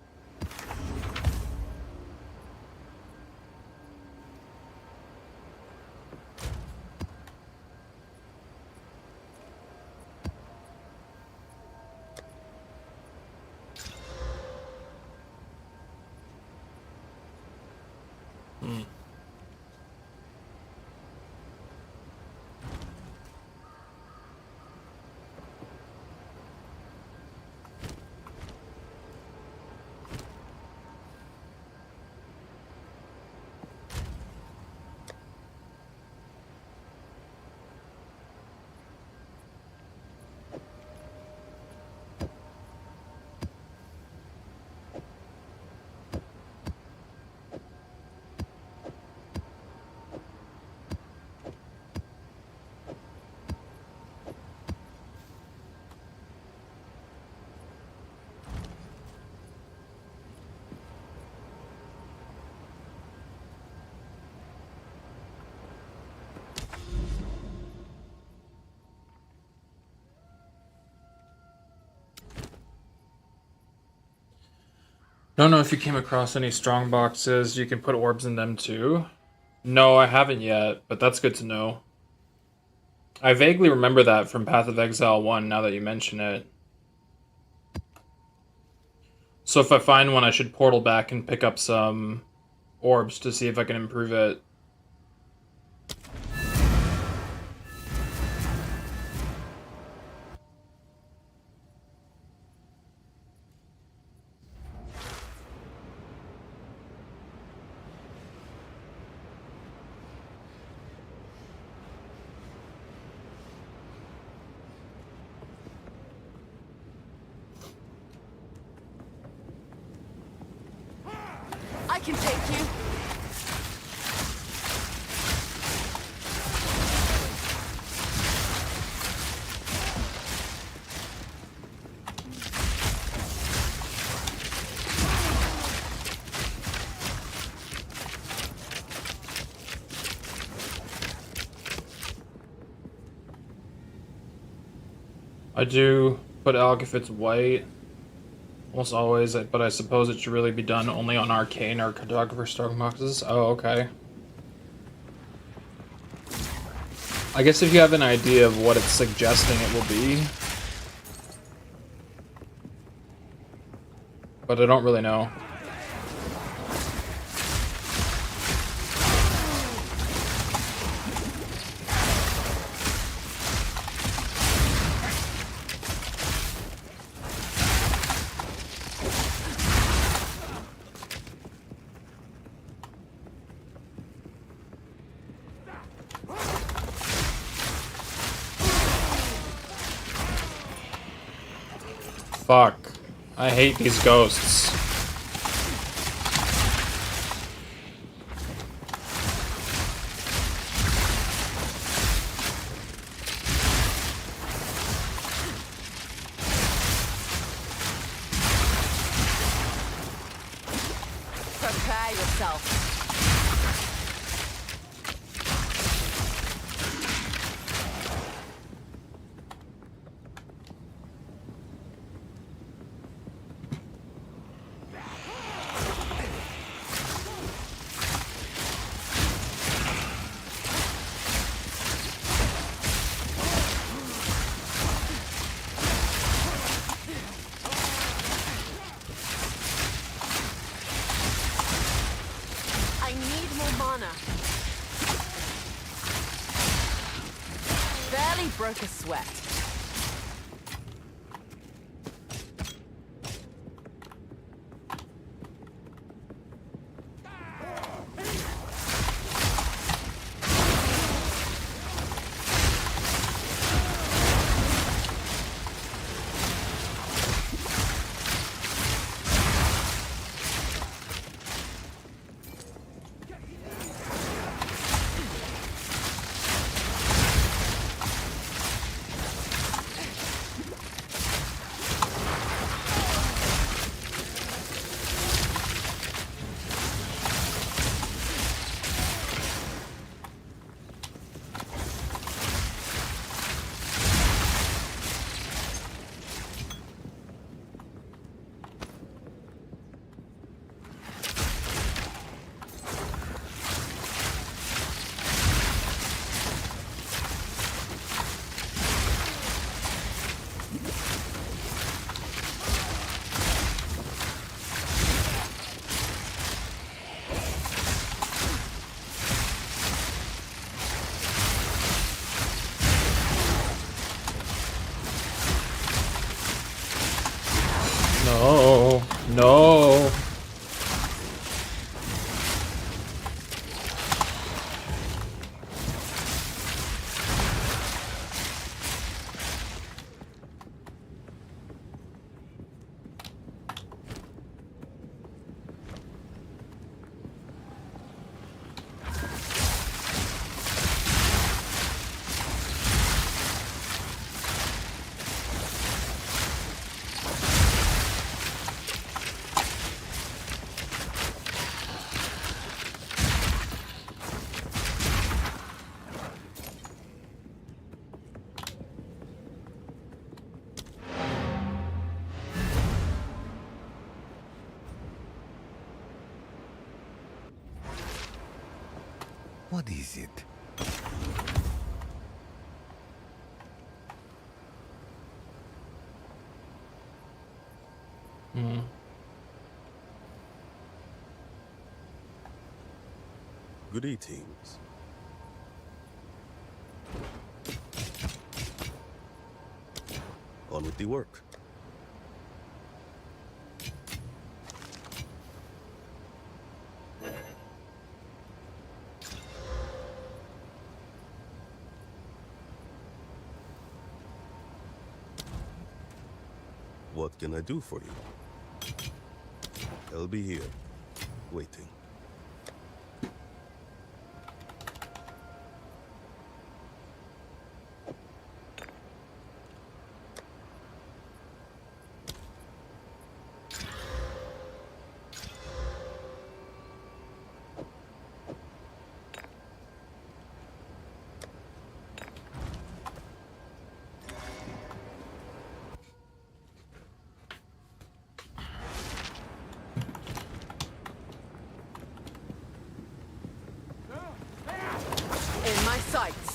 Don't know if you came across any strong boxes. You can put orbs in them too. No, I haven't yet, but that's good to know. I vaguely remember that from Path of Exile 1 now that you mention it. So if I find one, I should portal back and pick up some orbs to see if I can improve it. I can take you. I do put Alk if it's white. Almost always, but I suppose it should really be done only on arcane or cartographer strong boxes. Oh, okay. I guess if you have an idea of what it's suggesting it will be. But I don't really know. Fuck. I hate these ghosts. Prepare yourself. I need more mana. Barely broke a sweat. No. What is it? Greetings. On with the work. What can I do for you? I'll be here, waiting. In my sights.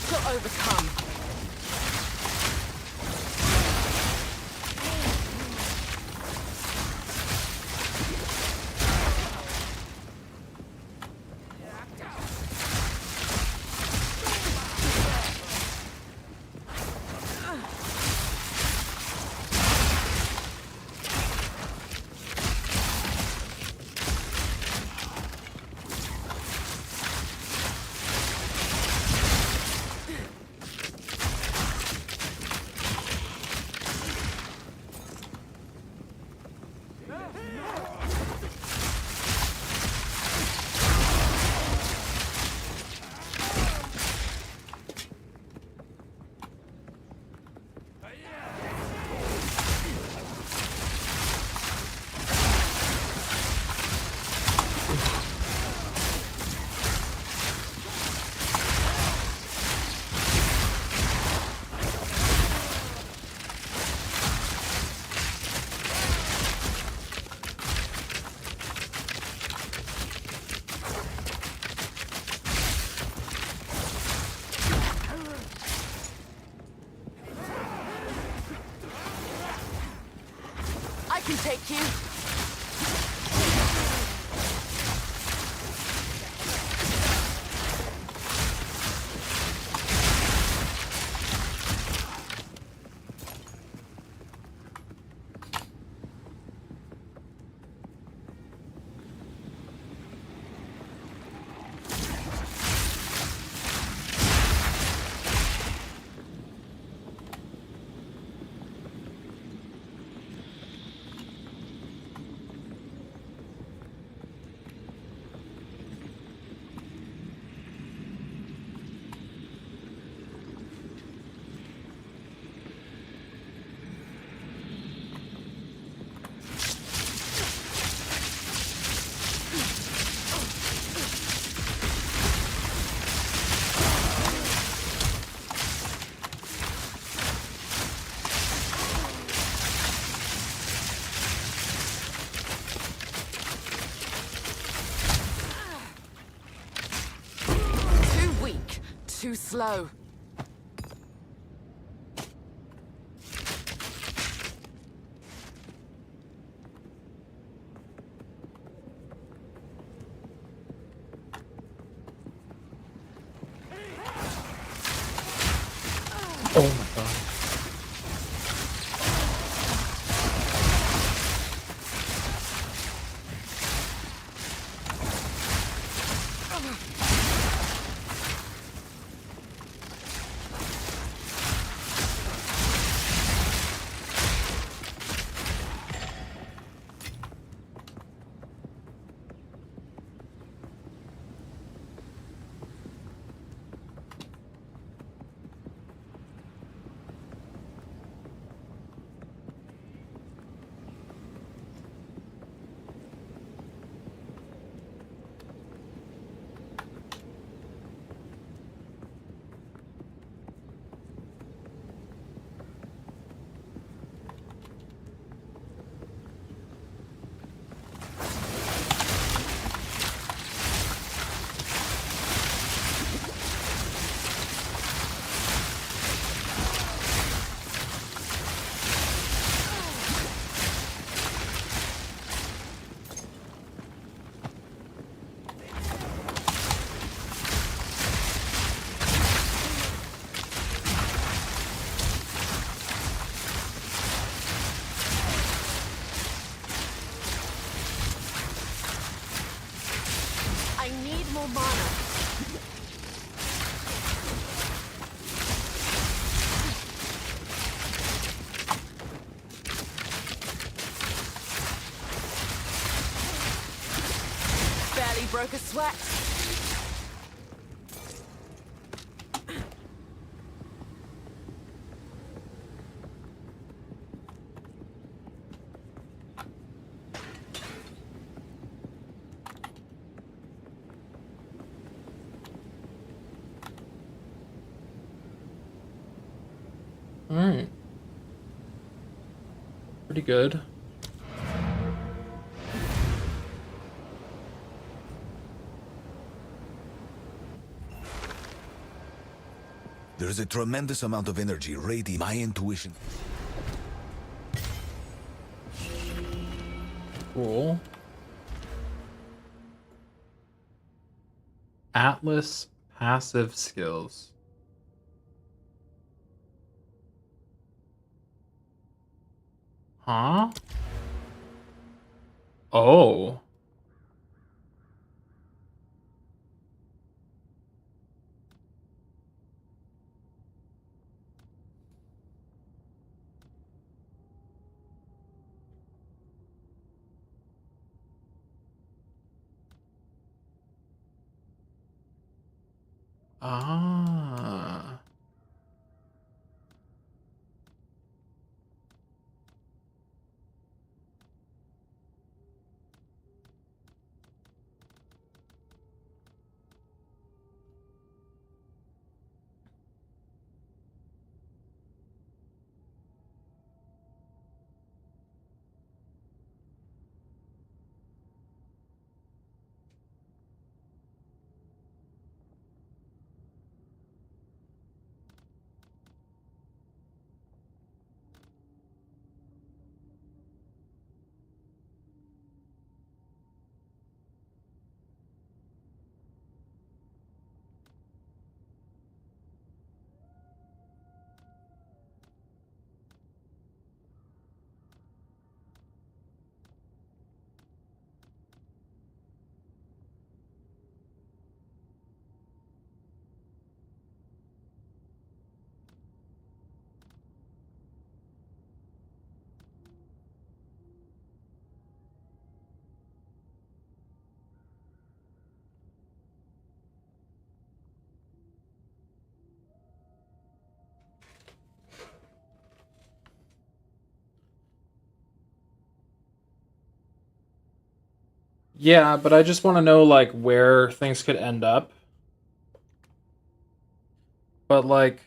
Let your overcome. I can take you. Too slow. Oh my god. I need more mana. Barely broke a sweat. Alright. Pretty good. There's a tremendous amount of energy radiating my intuition. Cool. Atlas passive skills. Huh? Oh. Ah. Yeah, but I just want to know like where things could end up. But like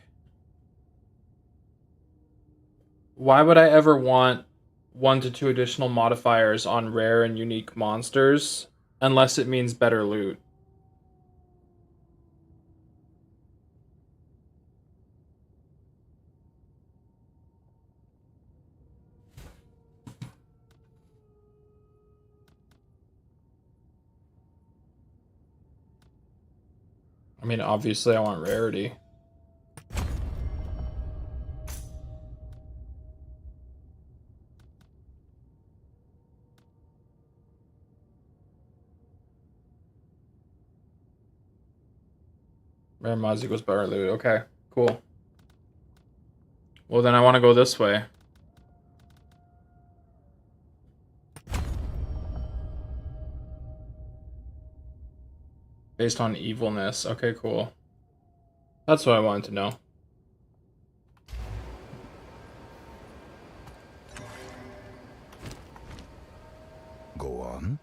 why would I ever want 1 to 2 additional modifiers on rare and unique monsters unless it means better loot? I mean, obviously I want rarity. Rare mods equals better loot. Okay, cool. Well, then I want to go this way. Based on evilness. Okay, cool. That's what I wanted to know. Go on.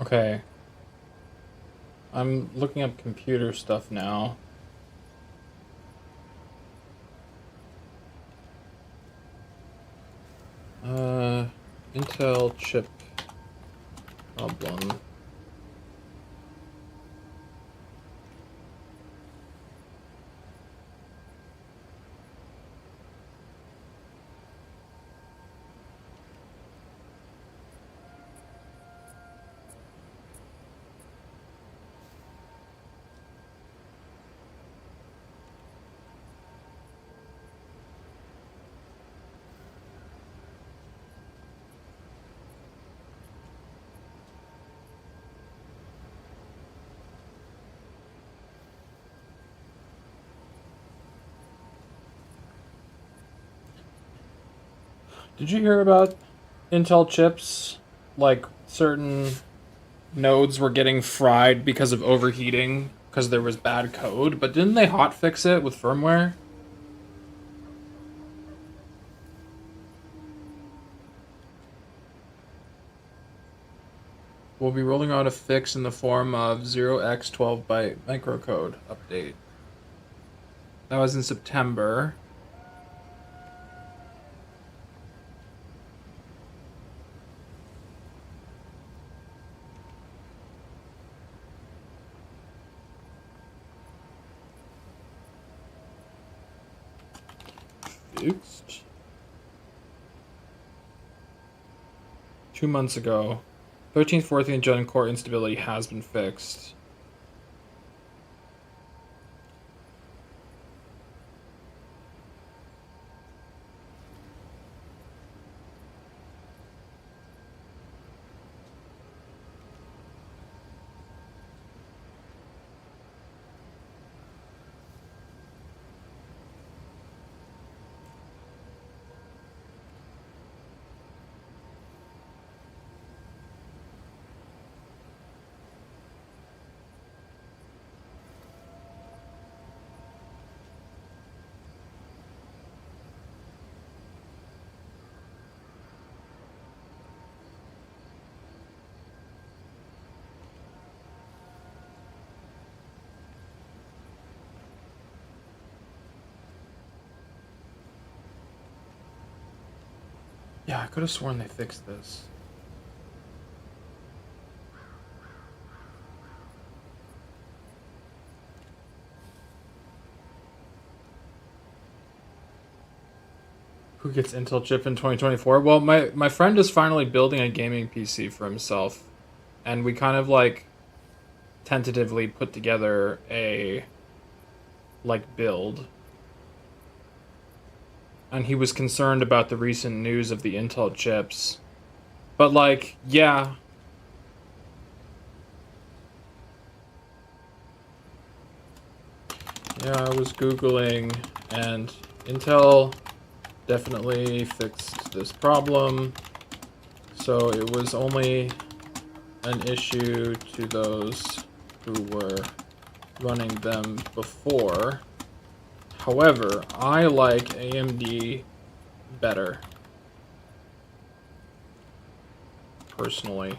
Okay. I'm looking up computer stuff now. Intel chip problem. Did you hear about Intel chips? Like, certain nodes were getting fried because of overheating because there was bad code, but didn't they hotfix it with firmware? We'll be rolling out a fix in the form of 0x12 byte microcode update. That was in September. Fixed. 2 months ago. 13th, 14th gen core instability has been fixed. Yeah, I could have sworn they fixed this. Who gets Intel chip in 2024? Well, my friend is finally building a gaming PC for himself, and we kind of like tentatively put together a like build. And he was concerned about the recent news of the Intel chips. But like, yeah. Yeah, I was Googling, and Intel definitely fixed this problem. So it was only an issue to those who were running them before. However, I like AMD better. Personally.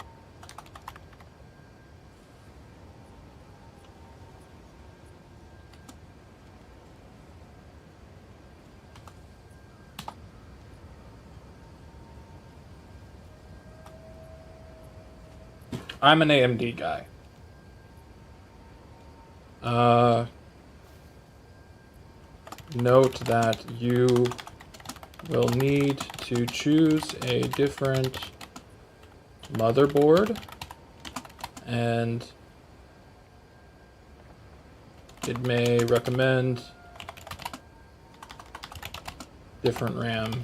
I'm an AMD guy. Note that you will need to choose a different motherboard, and it may recommend different RAM.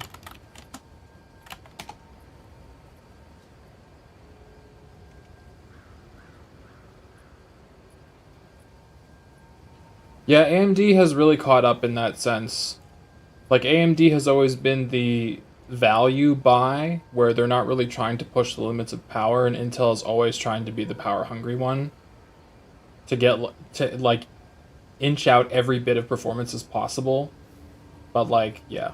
Yeah, AMD has really caught up in that sense. Like, AMD has always been the value buy, where they're not really trying to push the limits of power, and Intel is always trying to be the power hungry one to get to like inch out every bit of performance as possible. But like, yeah.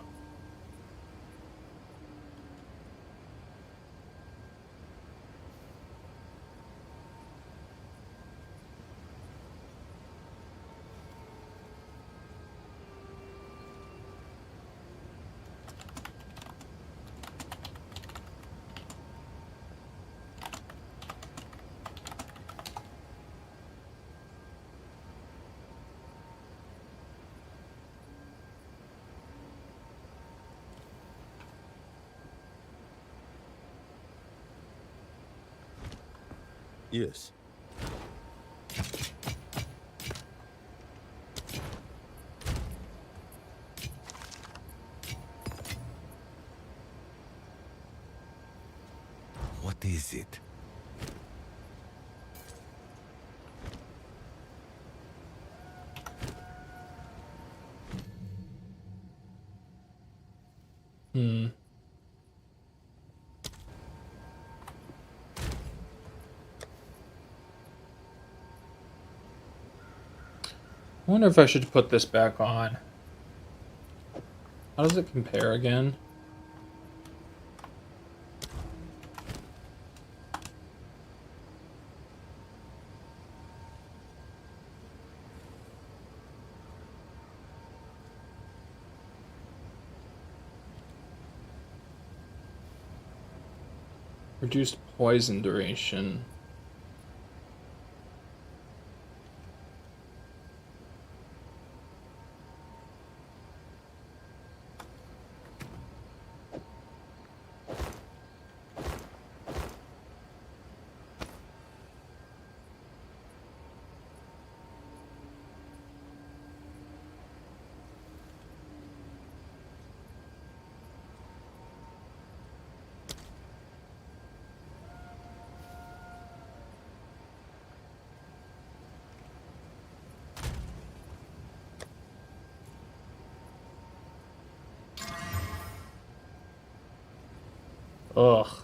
Yes. What is it? Hmm. I wonder if I should put this back on. How does it compare again? Reduced poison duration. Ugh.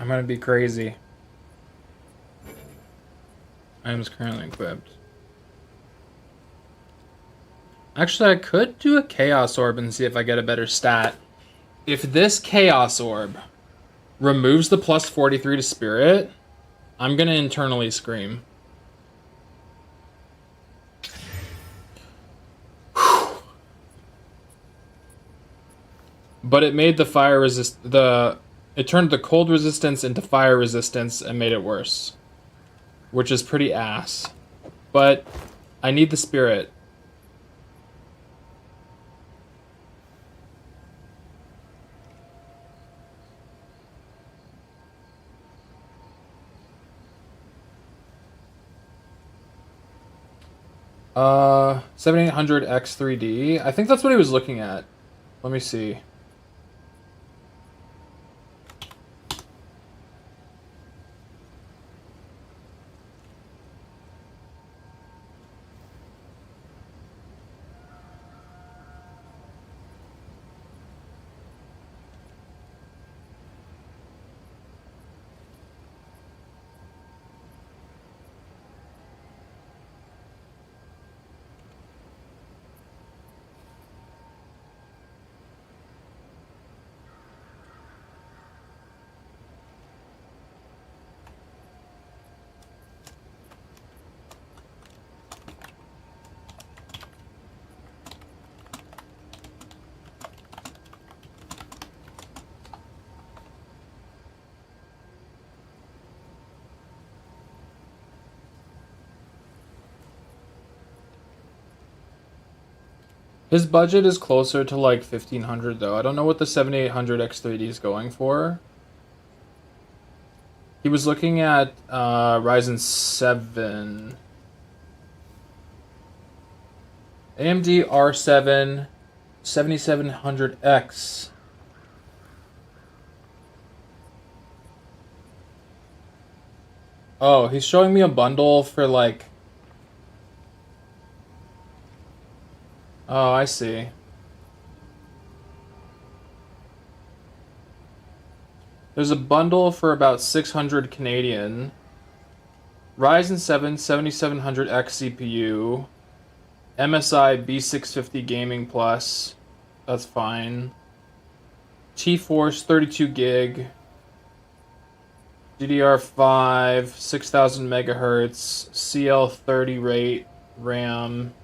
I'm gonna be crazy. Items currently equipped. Actually, I could do a Chaos Orb and see if I get a better stat. If this Chaos Orb removes the plus 43 to Spirit, I'm gonna internally scream. But it made the fire resist it turned the cold resistance into fire resistance and made it worse, which is pretty ass. But I need the Spirit. 7800 X3D. I think that's what he was looking at. Let me see. His budget is closer to like 1500 though. I don't know what the 7800 X3D is going for. He was looking at Ryzen 7. AMD R7 7700X. Oh, he's showing me a bundle for like... Oh, I see. There's a bundle for about 600 Canadian. Ryzen 7 7700X CPU. MSI B650 Gaming Plus. That's fine. T-Force 32 gig. DDR5, 6000 megahertz, CL30 rate, RAM.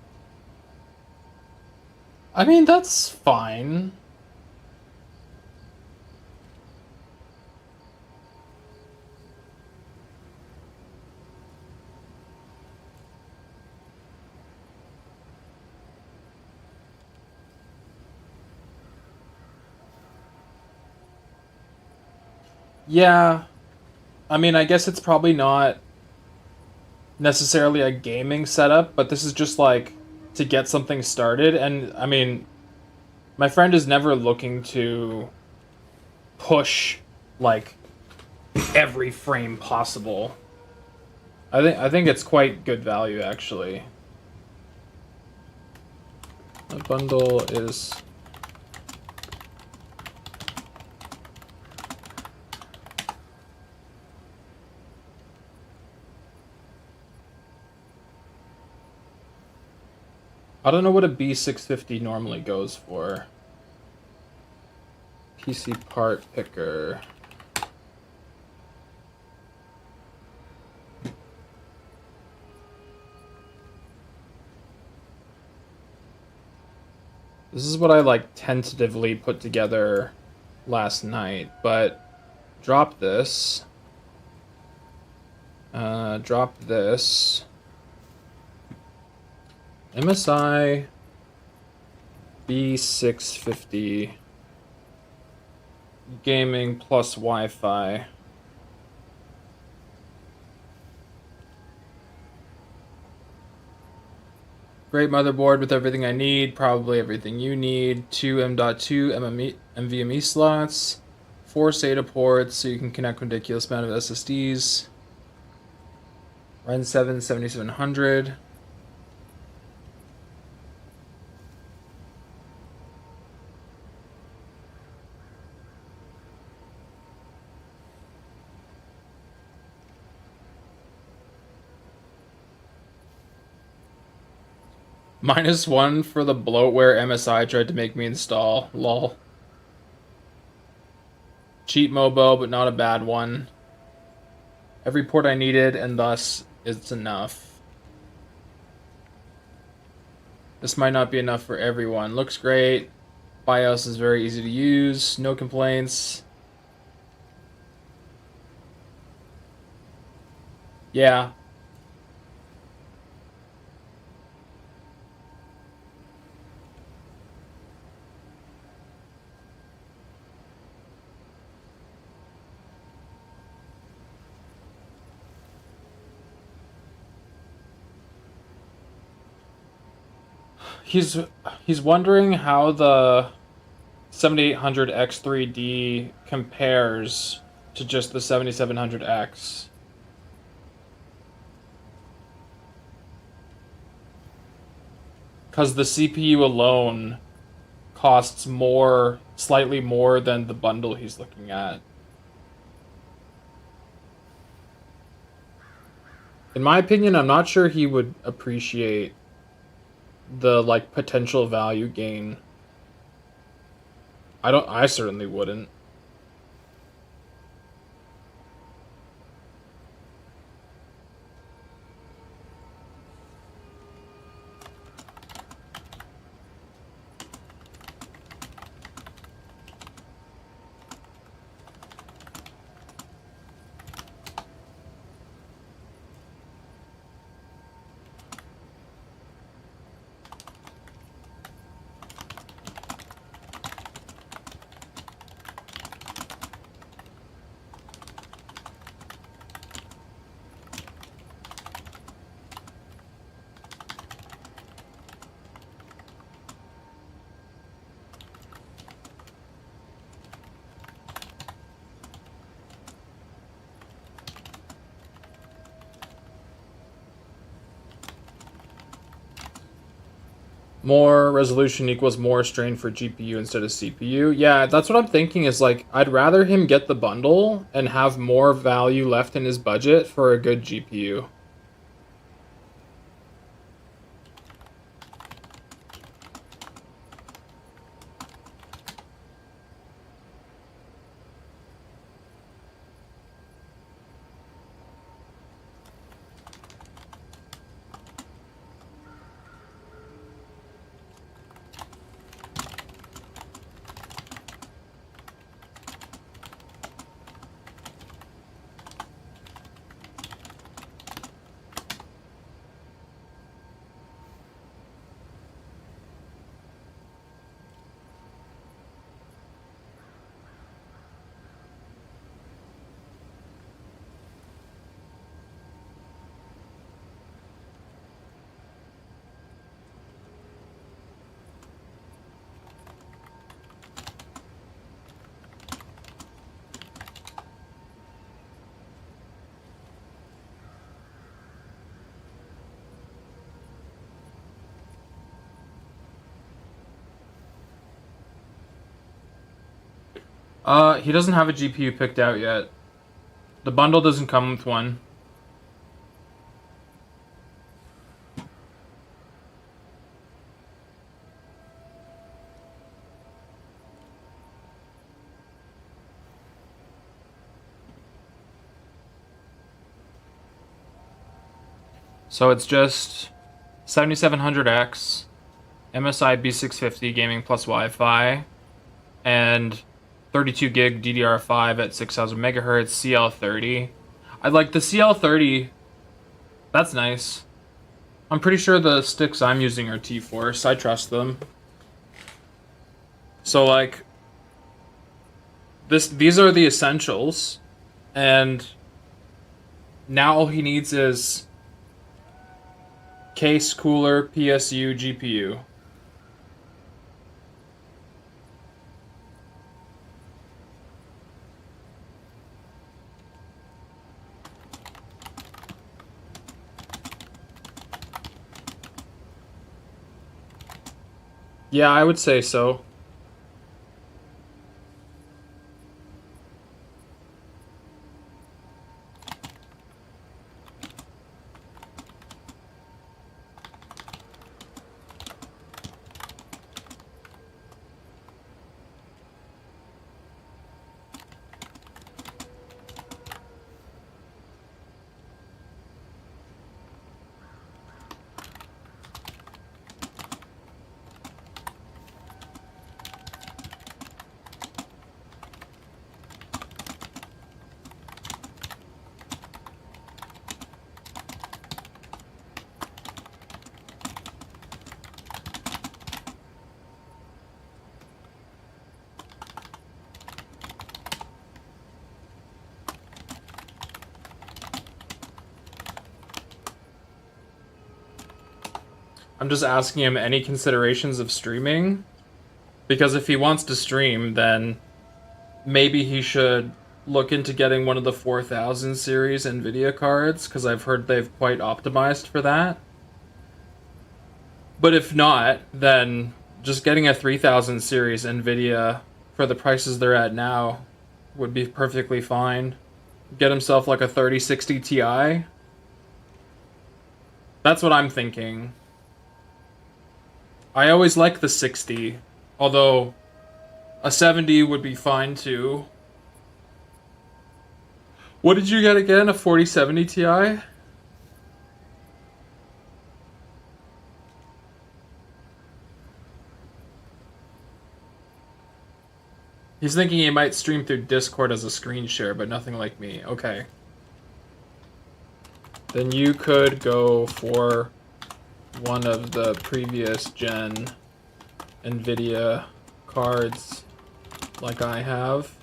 I mean, that's fine. Yeah, I mean, I guess it's probably not necessarily a gaming setup, but this is just like to get something started. And I mean, my friend is never looking to push like every frame possible. I think it's quite good value actually. The bundle is I don't know what a B650 normally goes for. PC part picker. This is what I like tentatively put together last night, but drop this. Drop this. MSI B650 gaming plus Wi-Fi. Great motherboard with everything I need, probably everything you need. Two M.2 NVMe slots, 4 SATA ports so you can connect ridiculous amount of SSDs. Ryzen 7 7700. -1 for the bloatware MSI tried to make me install. Lol. Cheap Mobo, but not a bad one. Every port I needed, and thus it's enough. This might not be enough for everyone. Looks great. BIOS is very easy to use. No complaints. Yeah. He's wondering how the 7800 X3D compares to just the 7700X. Because the CPU alone costs more, slightly more than the bundle he's looking at. In my opinion, I'm not sure he would appreciate the like potential value gain. I certainly wouldn't. More resolution equals more strain for GPU instead of CPU. Yeah, that's what I'm thinking is like, I'd rather him get the bundle and have more value left in his budget for a good GPU. He doesn't have a GPU picked out yet. The bundle doesn't come with one. So it's just 7700X, MSI B650 gaming plus Wi-Fi, and 32 gig DDR5 at 6000 megahertz CL30. I like the CL30. That's nice. I'm pretty sure the sticks I'm using are T-Force. I trust them. So like these are the essentials, and now all he needs is case, cooler, PSU, GPU. Yeah, I would say so. I'm just asking him any considerations of streaming, because if he wants to stream, then maybe he should look into getting one of the 4000 series Nvidia cards, because I've heard they've quite optimized for that. But if not, then just getting a 3000 series Nvidia for the prices they're at now would be perfectly fine. Get himself like a 3060 Ti. That's what I'm thinking. I always like the 60, although a 70 would be fine too. What did you get again? A 4070 Ti? He's thinking he might stream through Discord as a screen share, but nothing like me. Okay. Then you could go for one of the previous gen Nvidia cards like I have.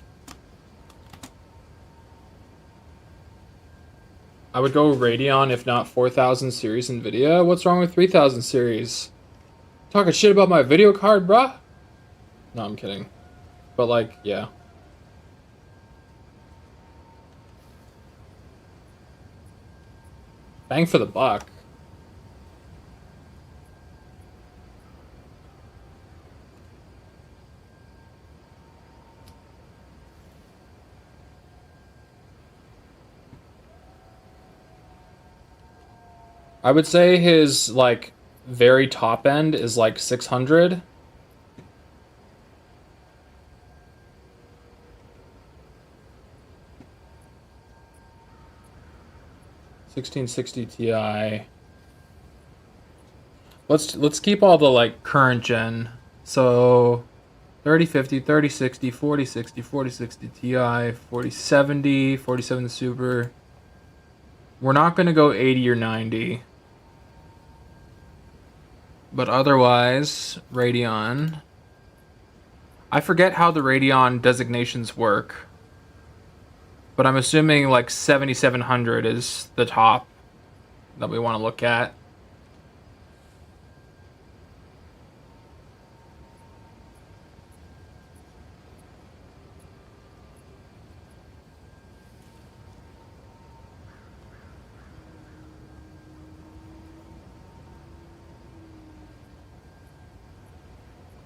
I would go Radeon if not 4000 series Nvidia. What's wrong with 3000 series? Talking shit about my video card, bruh? No, I'm kidding. But like, yeah. Bang for the buck. I would say his like very top end is like 600. $1660 Ti. Let's keep all the like current gen. So 3050, 3060, 4060, 4060 Ti, 4070, 4070 Super. We're not going to go 80 or 90. But otherwise, Radeon. I forget how the Radeon designations work. But I'm assuming like 7700 is the top that we want to look at.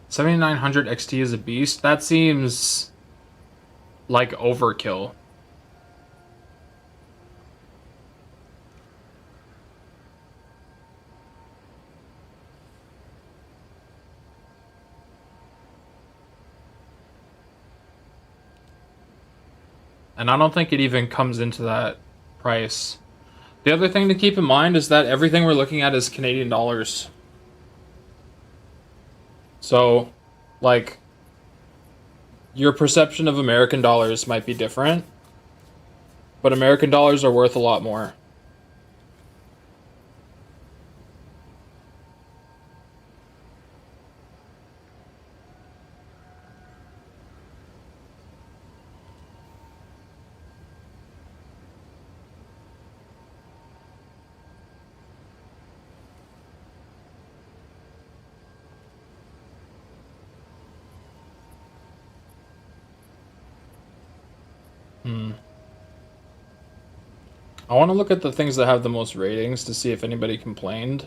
$7900 XT is a beast. That seems like overkill. And I don't think it even comes into that price. The other thing to keep in mind is that everything we're looking at is Canadian dollars. So, like, your perception of American dollars might be different, but American dollars are worth a lot more. I want to look at the things that have the most ratings to see if anybody complained.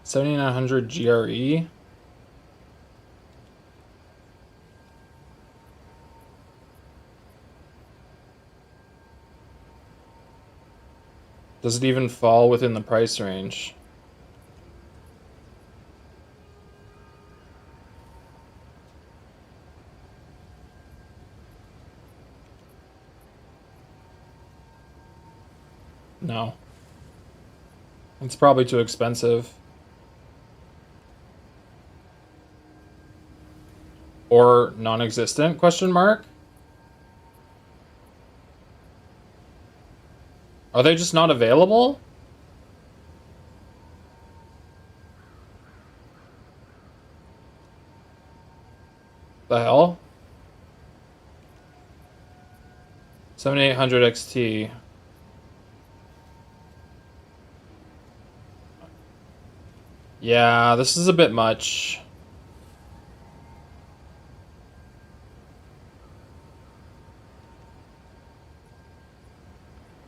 $7,900 GRE. Does it even fall within the price range? No. It's probably too expensive. Or non-existent, question mark? Are they just not available? The hell? 7800 XT. Yeah, this is a bit much.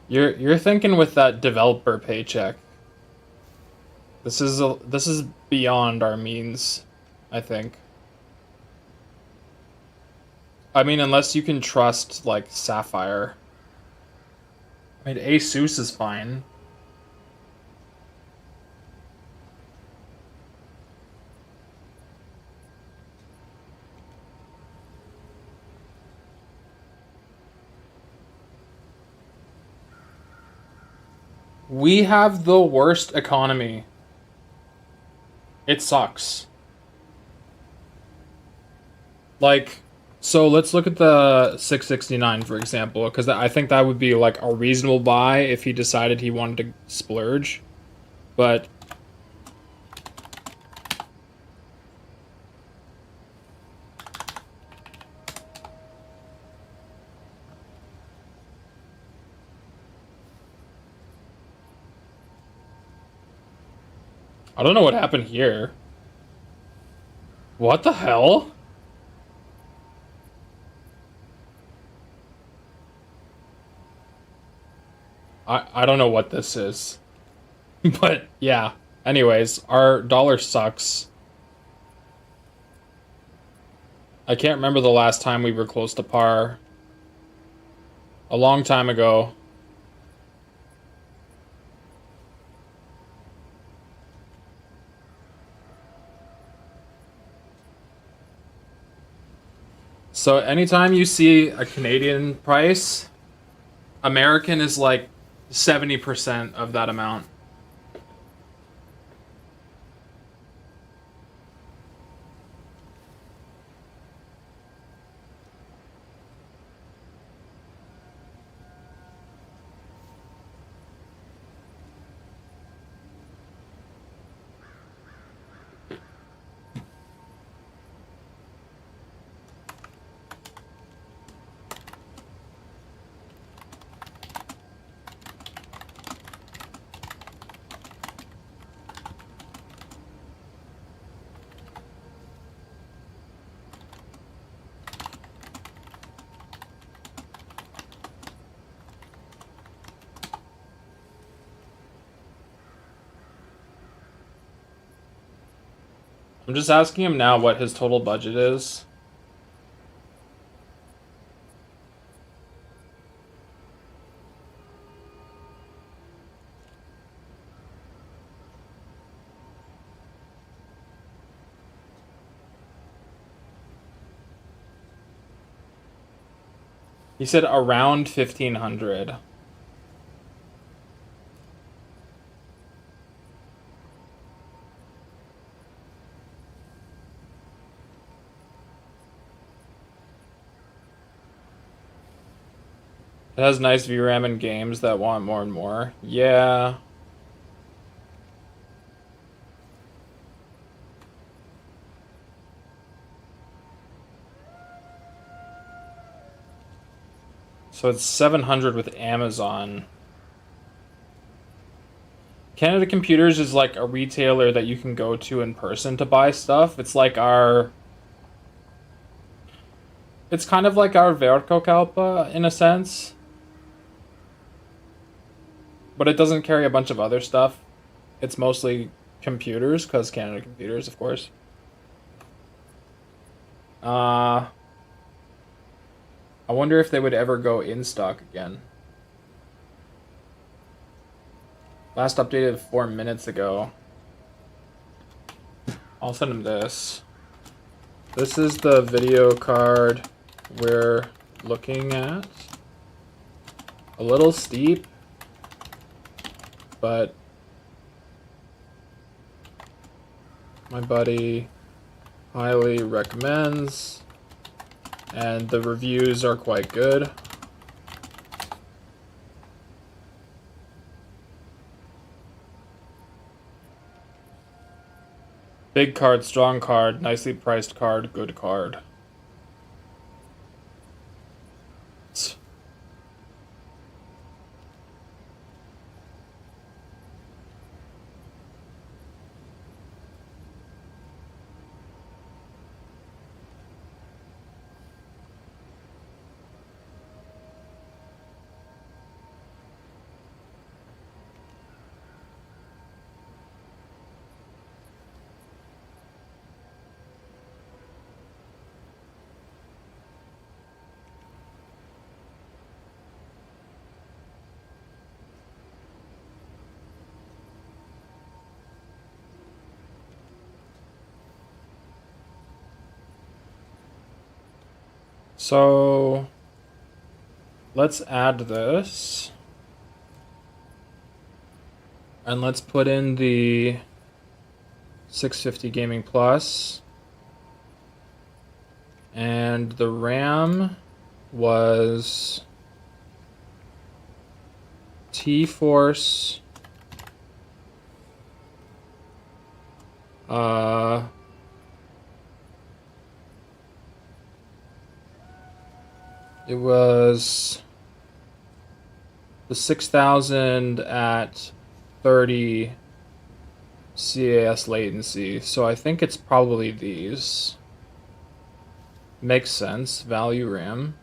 You're thinking with that developer paycheck. This is beyond our means, I think. I mean, unless you can trust like Sapphire. I mean, Asus is fine. We have the worst economy. It sucks. Like, so let's look at the 669 for example, because I think that would be like a reasonable buy if he decided he wanted to splurge. But I don't know what happened here. What the hell? I don't know what this is. But yeah. Anyways, our dollar sucks. I can't remember the last time we were close to par. A long time ago. So anytime you see a Canadian price, American is like 70% of that amount. I'm just asking him now what his total budget is. He said around 1,500. It has nice VRAM and games that want more and more. Yeah. So it's 700 with Amazon. Canada Computers is like a retailer that you can go to in person to buy stuff. It's like our... It's kind of like our Verkkokauppa in a sense. But it doesn't carry a bunch of other stuff. It's mostly computers, because Canada Computers, of course. I wonder if they would ever go in stock again. Last updated 4 minutes ago. I'll send him this. This is the video card we're looking at. A little steep, but my buddy highly recommends, and the reviews are quite good. Big card, strong card, nicely priced card, good card. So let's add this. And let's put in the 650 Gaming Plus. And the RAM was T-Force. It was the 6000 at 30 CAS latency. So I think it's probably these. Makes sense. Value RAM.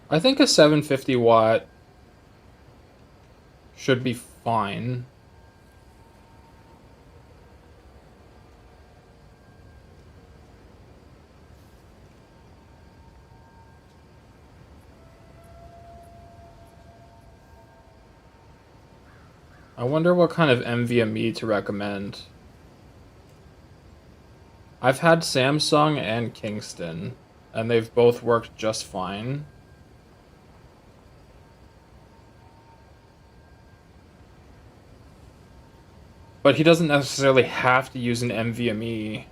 I think a 750 watt should be fine. I wonder what kind of NVMe to recommend. I've had Samsung and Kingston, and they've both worked just fine. But he doesn't necessarily have to use an NVMe.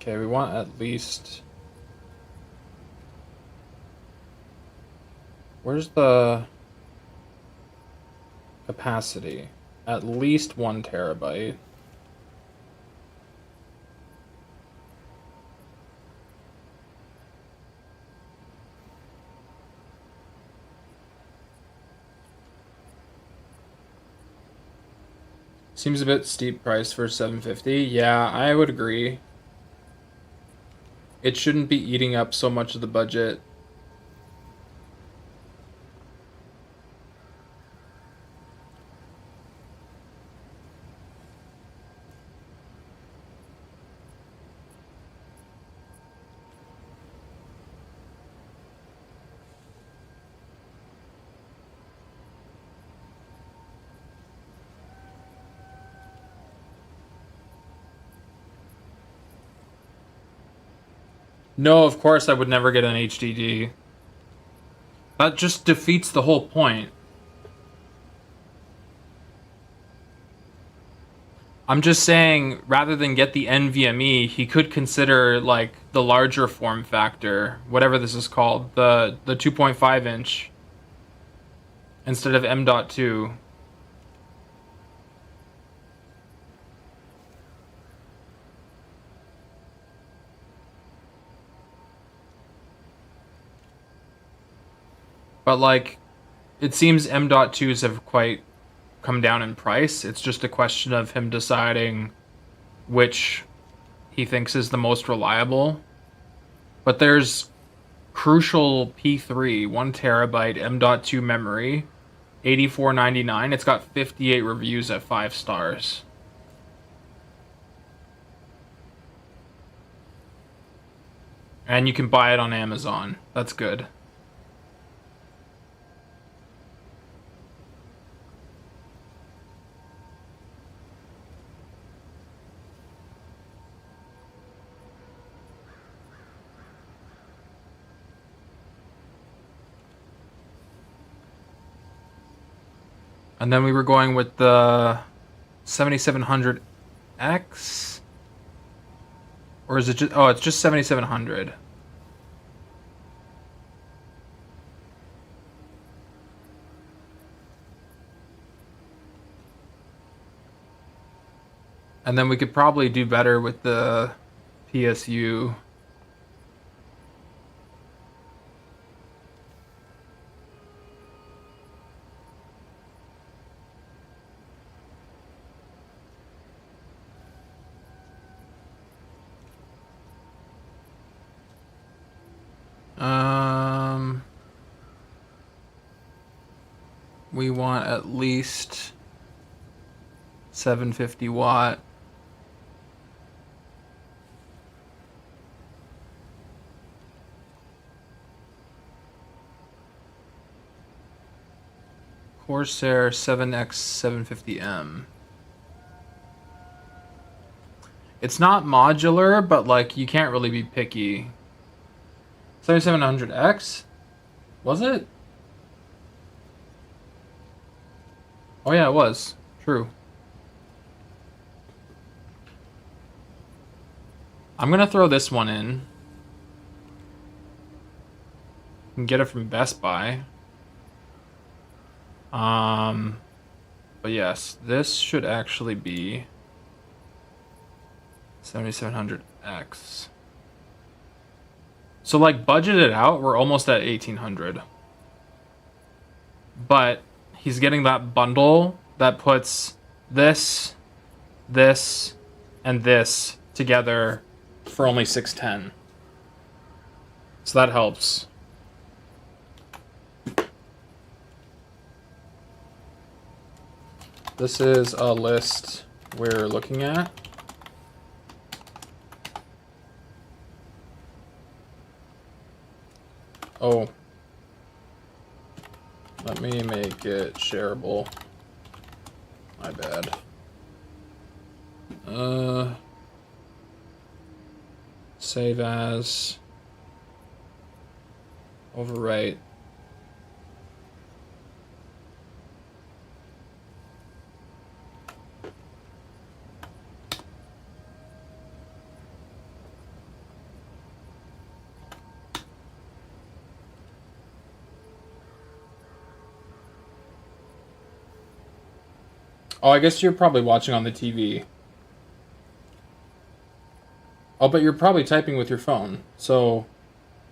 Okay, we want at least... Where's the capacity? At least 1 terabyte. Seems a bit steep price for 750. Yeah, I would agree. It shouldn't be eating up so much of the budget. No, of course I would never get an HDD. That just defeats the whole point. I'm just saying, rather than get the NVMe, he could consider like the larger form factor, whatever this is called, the 2.5 inch instead of M.2. But like, it seems M.2s have quite come down in price. It's just a question of him deciding which he thinks is the most reliable. But there's crucial P3, 1 terabyte M.2 memory, $84.99. It's got 58 reviews at 5 stars. And you can buy it on Amazon. That's good. And then we were going with the 7700X? Or is it just... Oh, it's just 7700. And then we could probably do better with the PSU. We want at least 750 watt. Corsair 7X 750M. It's not modular, but like you can't really be picky. 7700X? Was it? Oh yeah, it was. True. I'm gonna throw this one in. You can get it from Best Buy. But yes, this should actually be 7700X. So like budget it out, we're almost at 1800. But he's getting that bundle that puts this, this, and this together for only 610. So that helps. This is a list we're looking at. Oh. Let me make it shareable. My bad. Save as. Overwrite. Oh, I guess you're probably watching on the TV. Oh, but you're probably typing with your phone, so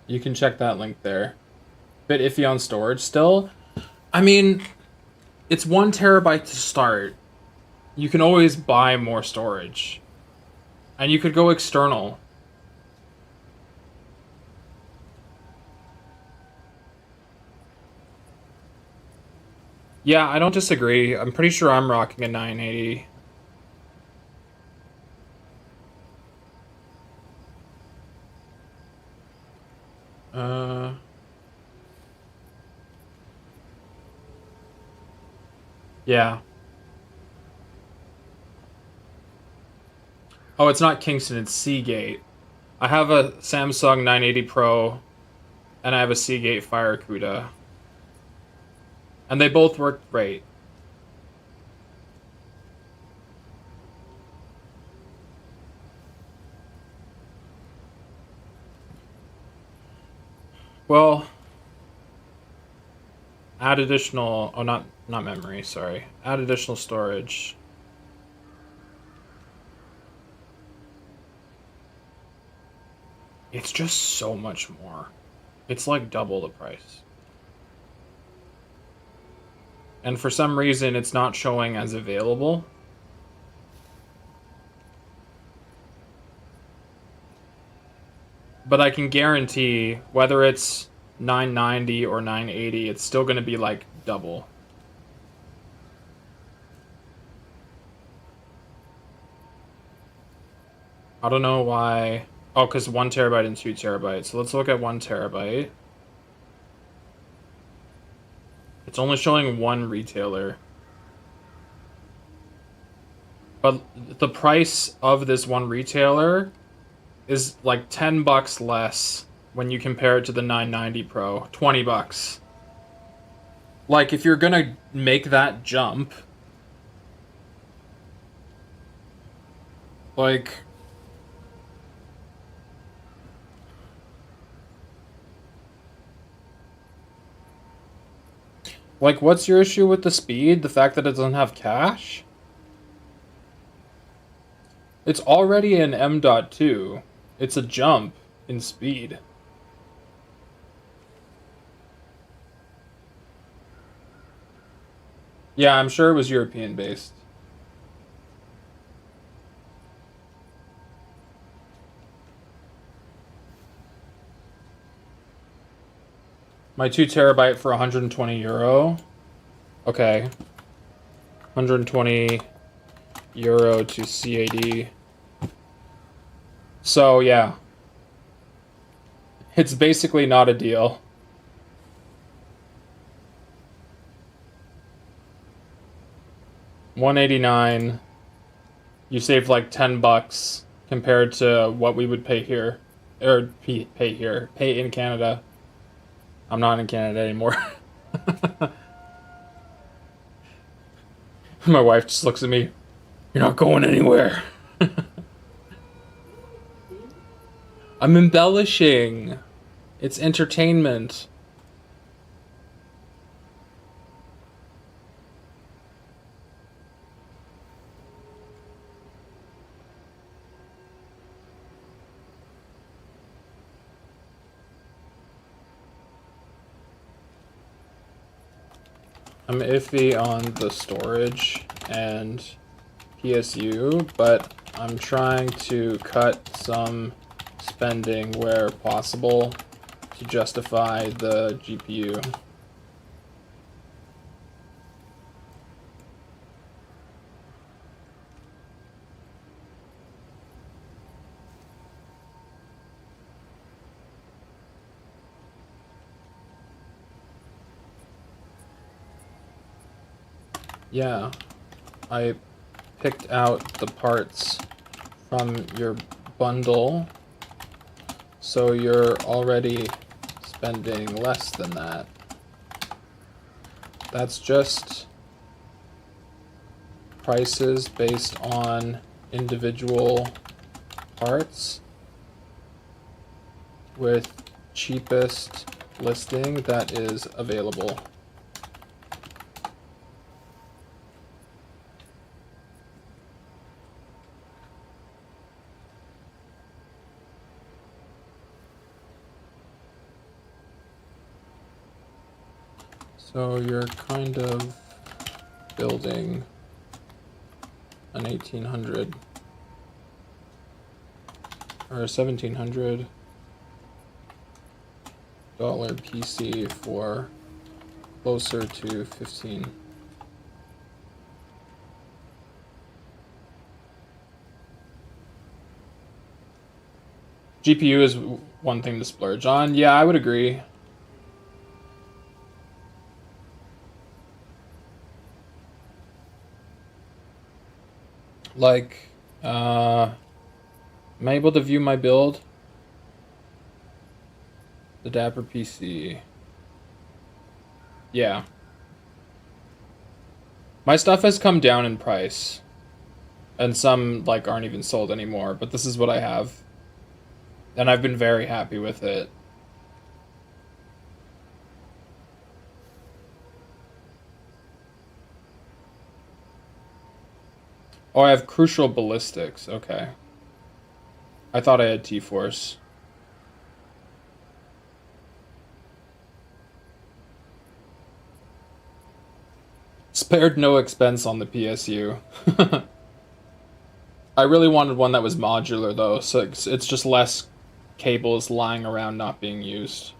you can check that link there. Bit iffy on storage still. I mean, it's 1 terabyte to start. you can always buy more storage. And you could go external. Yeah, I don't disagree. I'm pretty sure I'm rocking a 980. Yeah. Oh, it's not Kingston, it's Seagate. I have a Samsung 980 Pro, and I have a Seagate Fire CUDA. And they both work great. Well, add additional, oh, not memory, sorry. Add additional storage. It's just so much more. It's like double the price. And for some reason, it's not showing as available. But I can guarantee, whether it's 990 or 980, it's still going to be like double. I don't know why. Oh, because 1 terabyte and 2 terabytes. So let's look at 1 terabyte. It's only showing one retailer. But the price of this one retailer is like $10 less when you compare it to the 990 Pro. $20. Like, if you're gonna make that jump, like, what's your issue with the speed? The fact that it doesn't have cache? It's already an M.2. It's a jump in speed. Yeah, I'm sure it was European based. My 2 terabyte for 120 euro. Okay. 120 euro to CAD. So, yeah. It's basically not a deal. $189. You save like $10 compared to what we would pay here. Or pay here. Pay in Canada. I'm not in Canada anymore. My wife just looks at me. You're not going anywhere. I'm embellishing. It's entertainment. I'm iffy on the storage and PSU, but I'm trying to cut some spending where possible to justify the GPU. Yeah, I picked out the parts from your bundle, so you're already spending less than that. That's just prices based on individual parts with cheapest listing that is available. So you're kind of building an 1800 or a $1,700 PC for closer to 15. GPU is one thing to splurge on. Yeah, I would agree. Like, am I able to view my build? The Dapper PC. Yeah. My stuff has come down in price. And some, like, aren't even sold anymore. But this is what I have. And I've been very happy with it. Oh, I have Crucial Ballistics. Okay. I thought I had T-Force. Spared no expense on the PSU. I really wanted one that was modular, though, so it's just less cables lying around not being used.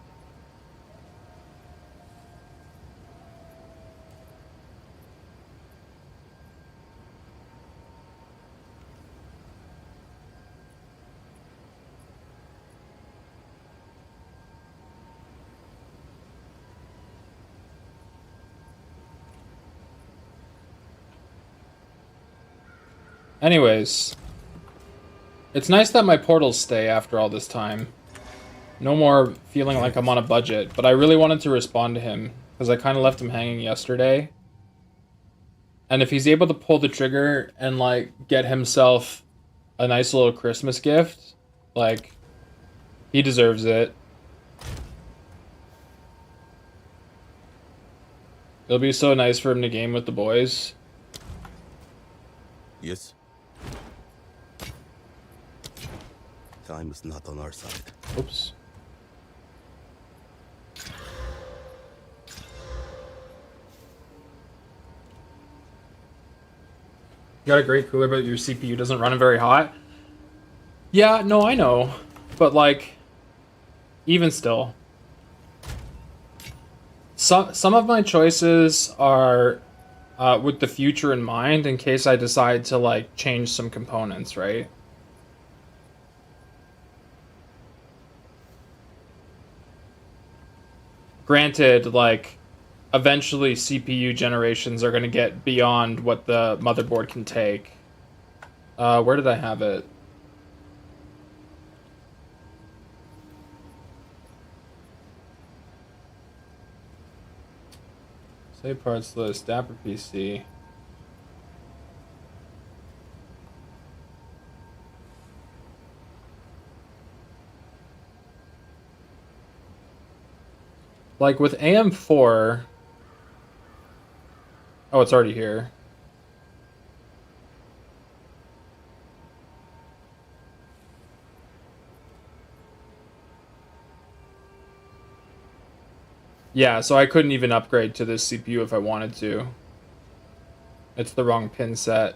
Anyways, it's nice that my portals stay after all this time. No more feeling like I'm on a budget, but I really wanted to respond to him, because I kind of left him hanging yesterday. And if he's able to pull the trigger and, like, get himself a nice little Christmas gift, like, he deserves it. It'll be so nice for him to game with the boys. Yes? Time is not on our side. Oops. You got a great cooler, but your CPU doesn't run it very hot? Yeah, no, I know. But, like, even still. Some of my choices are with the future in mind, in case I decide to, like, change some components, right? Granted, like, eventually CPU generations are going to get beyond what the motherboard can take. Where did I have it? Save parts list, Dapper PC. Like with AM4, oh, it's already here. Yeah, so I couldn't even upgrade to this CPU if I wanted to. It's the wrong pin set.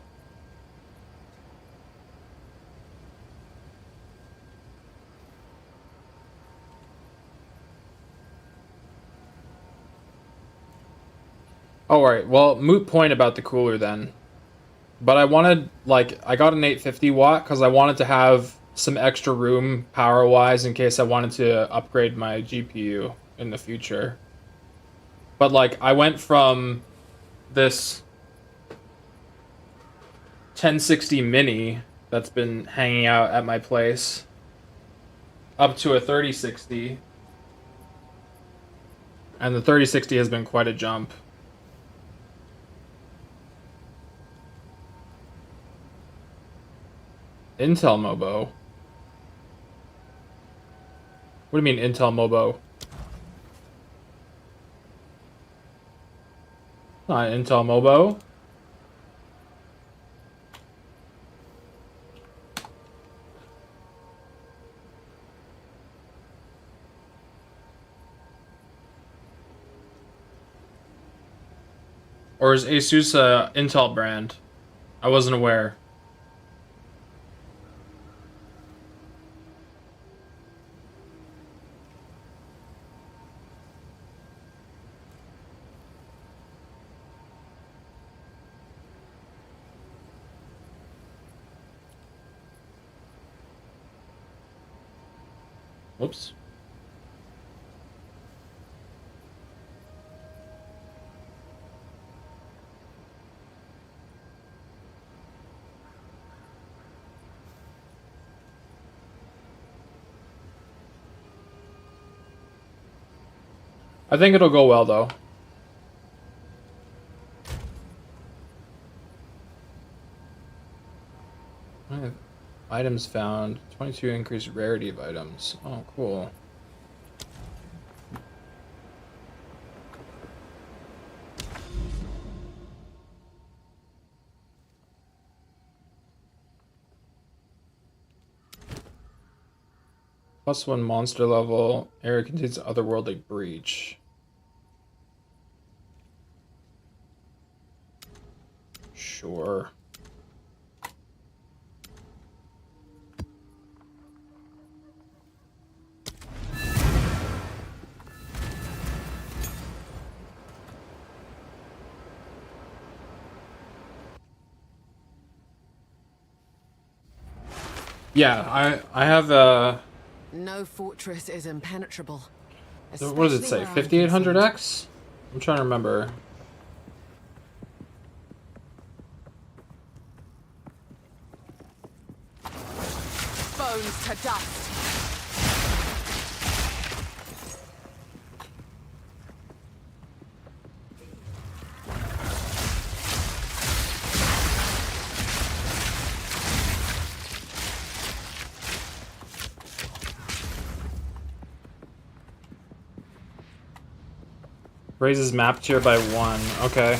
Oh, alright, well, moot point about the cooler then. But I wanted, like, I got an 850 watt because I wanted to have some extra room power-wise in case I wanted to upgrade my GPU in the future. But, like, I went from this 1060 mini that's been hanging out at my place up to a 3060. And the 3060 has been quite a jump. Intel Mobo? What do you mean Intel Mobo? Not Intel Mobo. Or is Asus a Intel brand? I wasn't aware. Whoops. I think it'll go well, though. Items found. 22 increased rarity of items. Oh, cool. +1 monster level. Area contains otherworldly breach. Sure. Yeah, I have No fortress is impenetrable. what does it say? especially where I'm 5800X? I'm trying to remember. concerned. Bones to dust. Raises map tier by 1. Okay.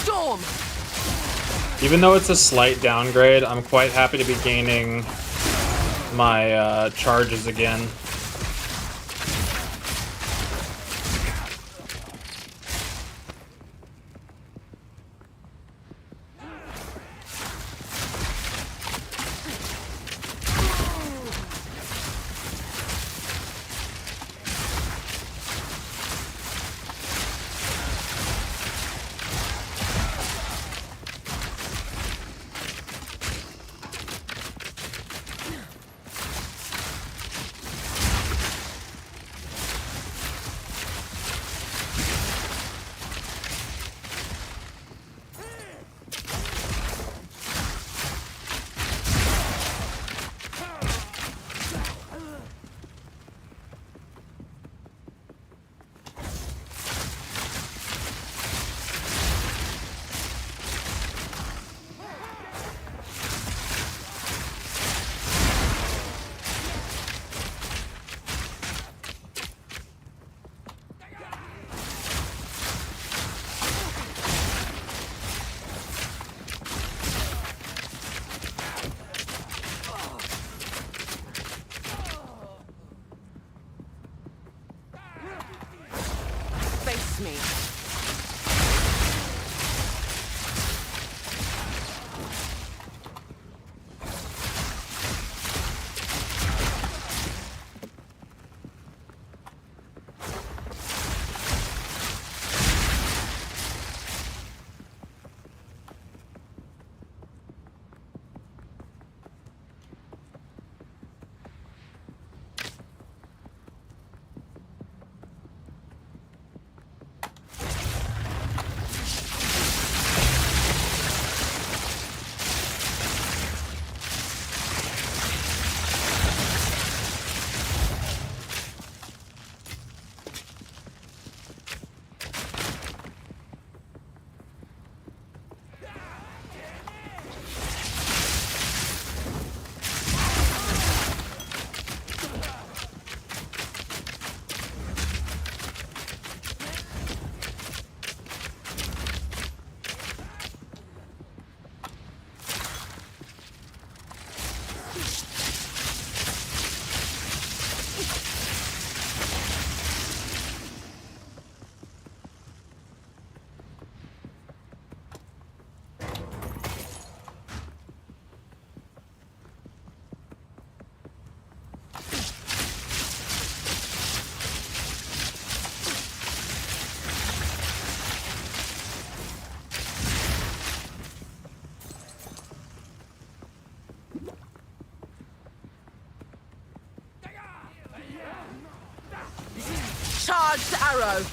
Storm! Even though it's a slight downgrade, I'm quite happy to be gaining my charges again. Face me. charged arrow.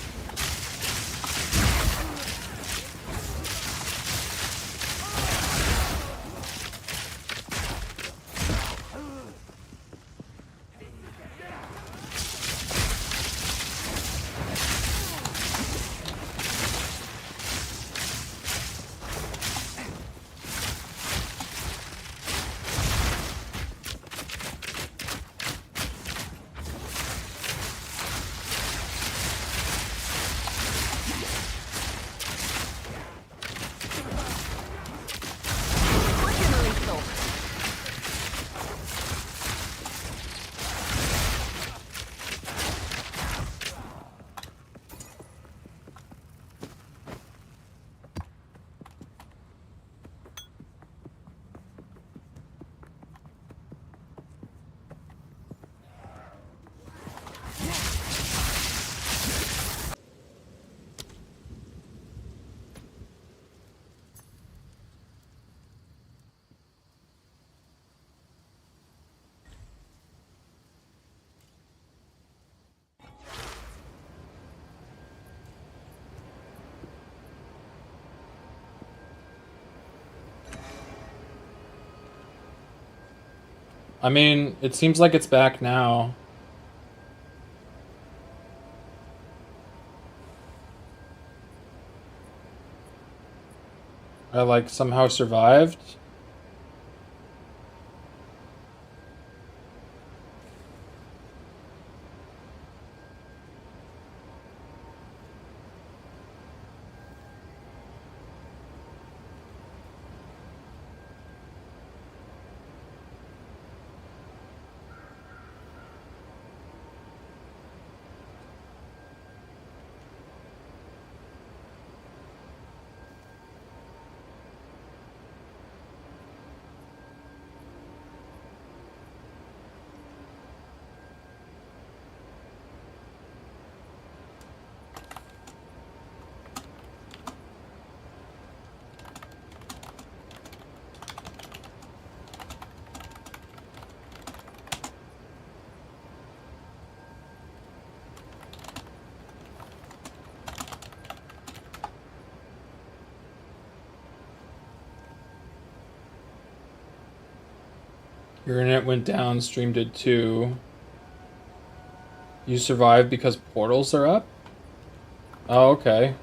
I mean, it seems like it's back now. I like somehow survived. Your internet went down, stream did too. You survived because portals are up? Oh, okay.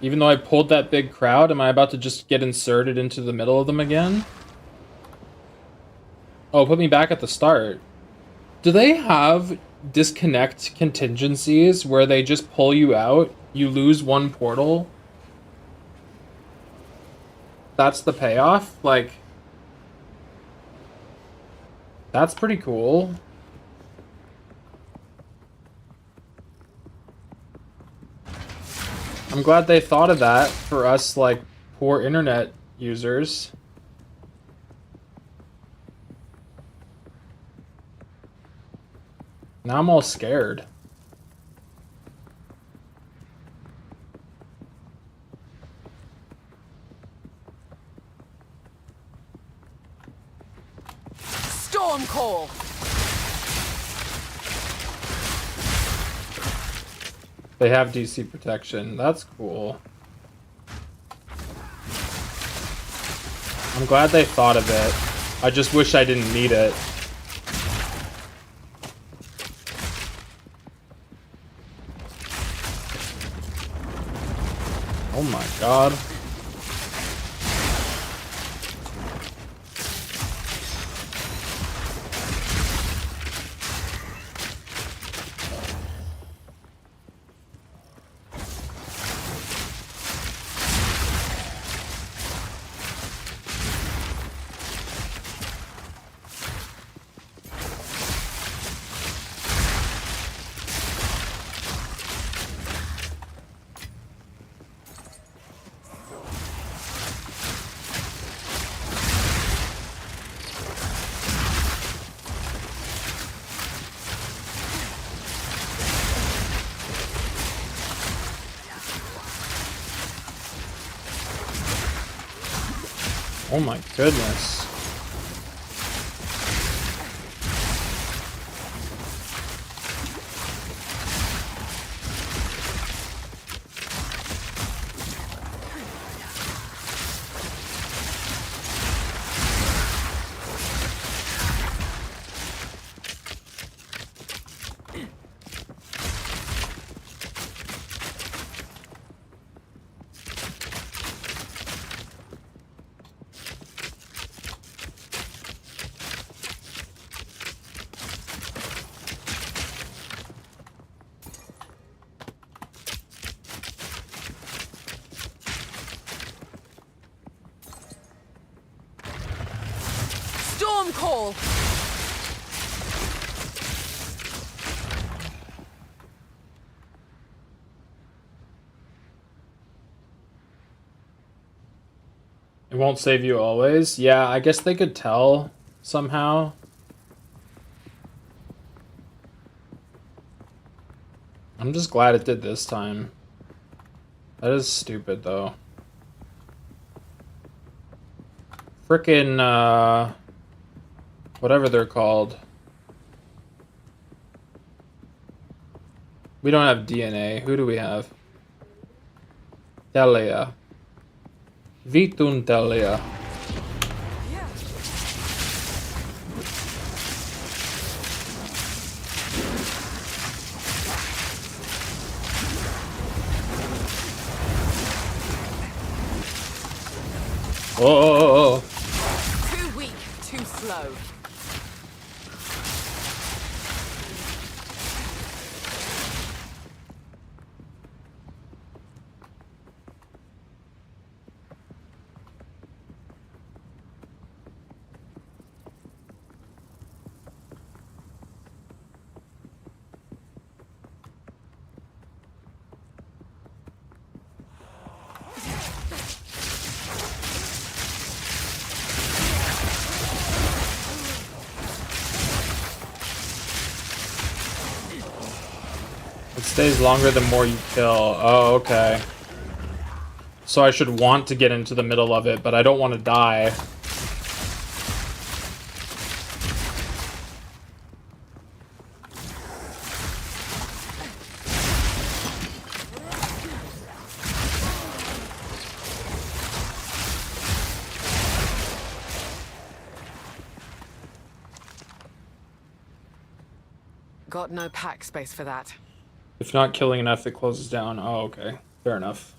Even though I pulled that big crowd, am I about to just get inserted into the middle of them again? Oh, put me back at the start. Do they have disconnect contingencies where they just pull you out, you lose one portal? That's the payoff? Like, that's pretty cool. I'm glad they thought of that for us, like, poor internet users. Now I'm all scared. Storm call. They have DC protection. That's cool. I'm glad they thought of it. I just wish I didn't need it. Oh my god. Oh my goodness. On call. It won't save you always. Yeah, I guess they could tell somehow. I'm just glad it did this time. That is stupid, though. Frickin', whatever they're called. We don't have DNA. Who do we have? Telia. Vitun Telia. Oh. Too weak, too slow. It stays longer the more you kill. Oh, okay. So I should want to get into the middle of it, but I don't want to die. Got no pack space for that. If not killing enough, it closes down. Oh, okay. Fair enough.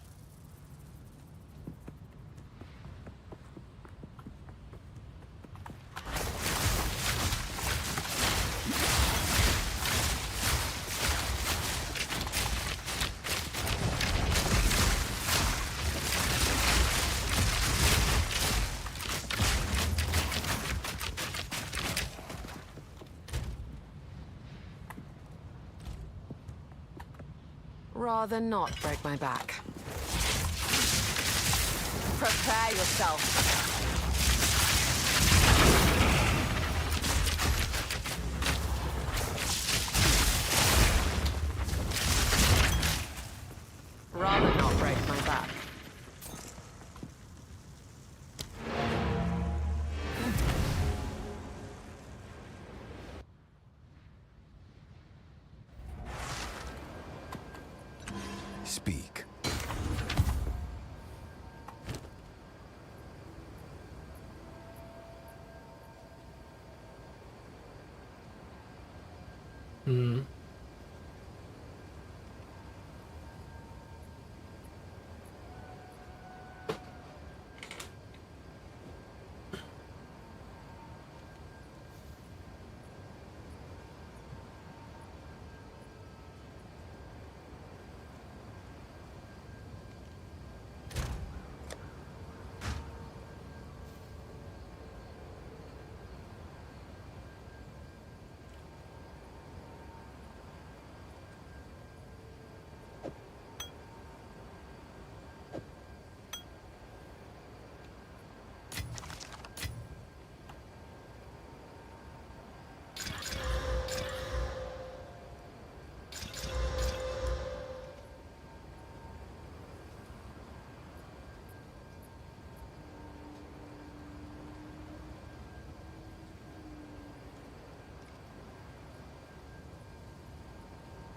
Rather not break my back. Prepare yourself. Rather not break my back. Speak. Hmm.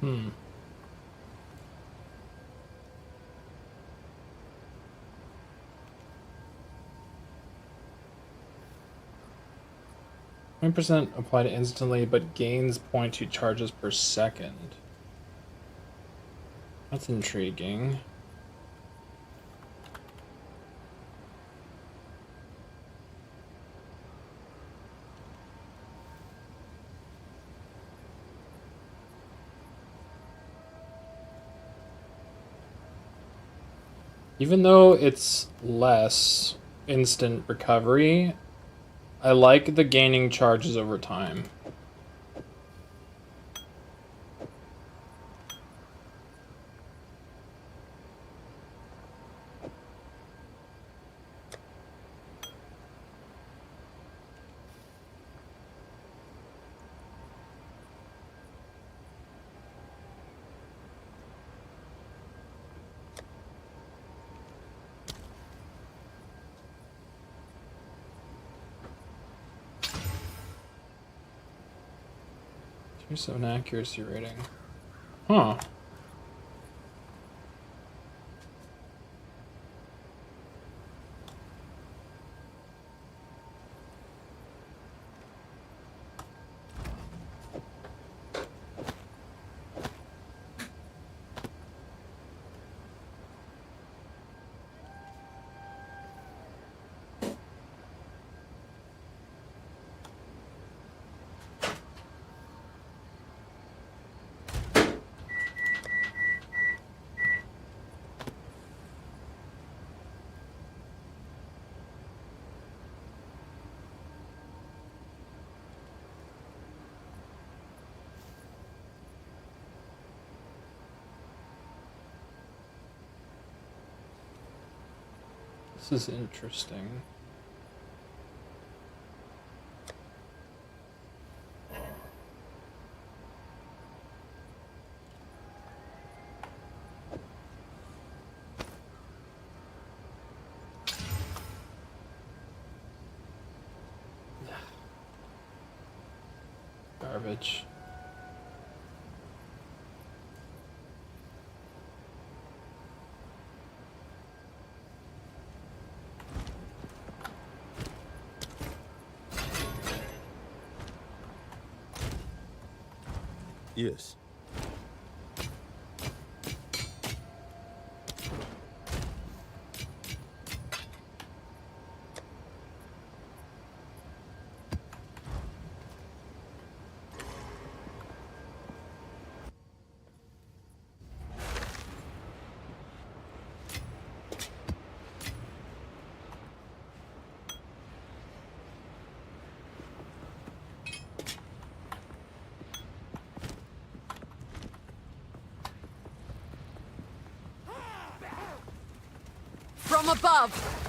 Hmm. %, applied instantly, but gains 0.2 charges per second. That's intriguing. Even though it's less instant recovery, I like the gaining charges over time. Here's an accuracy rating. Huh. This is interesting. Garbage. Yes. From above!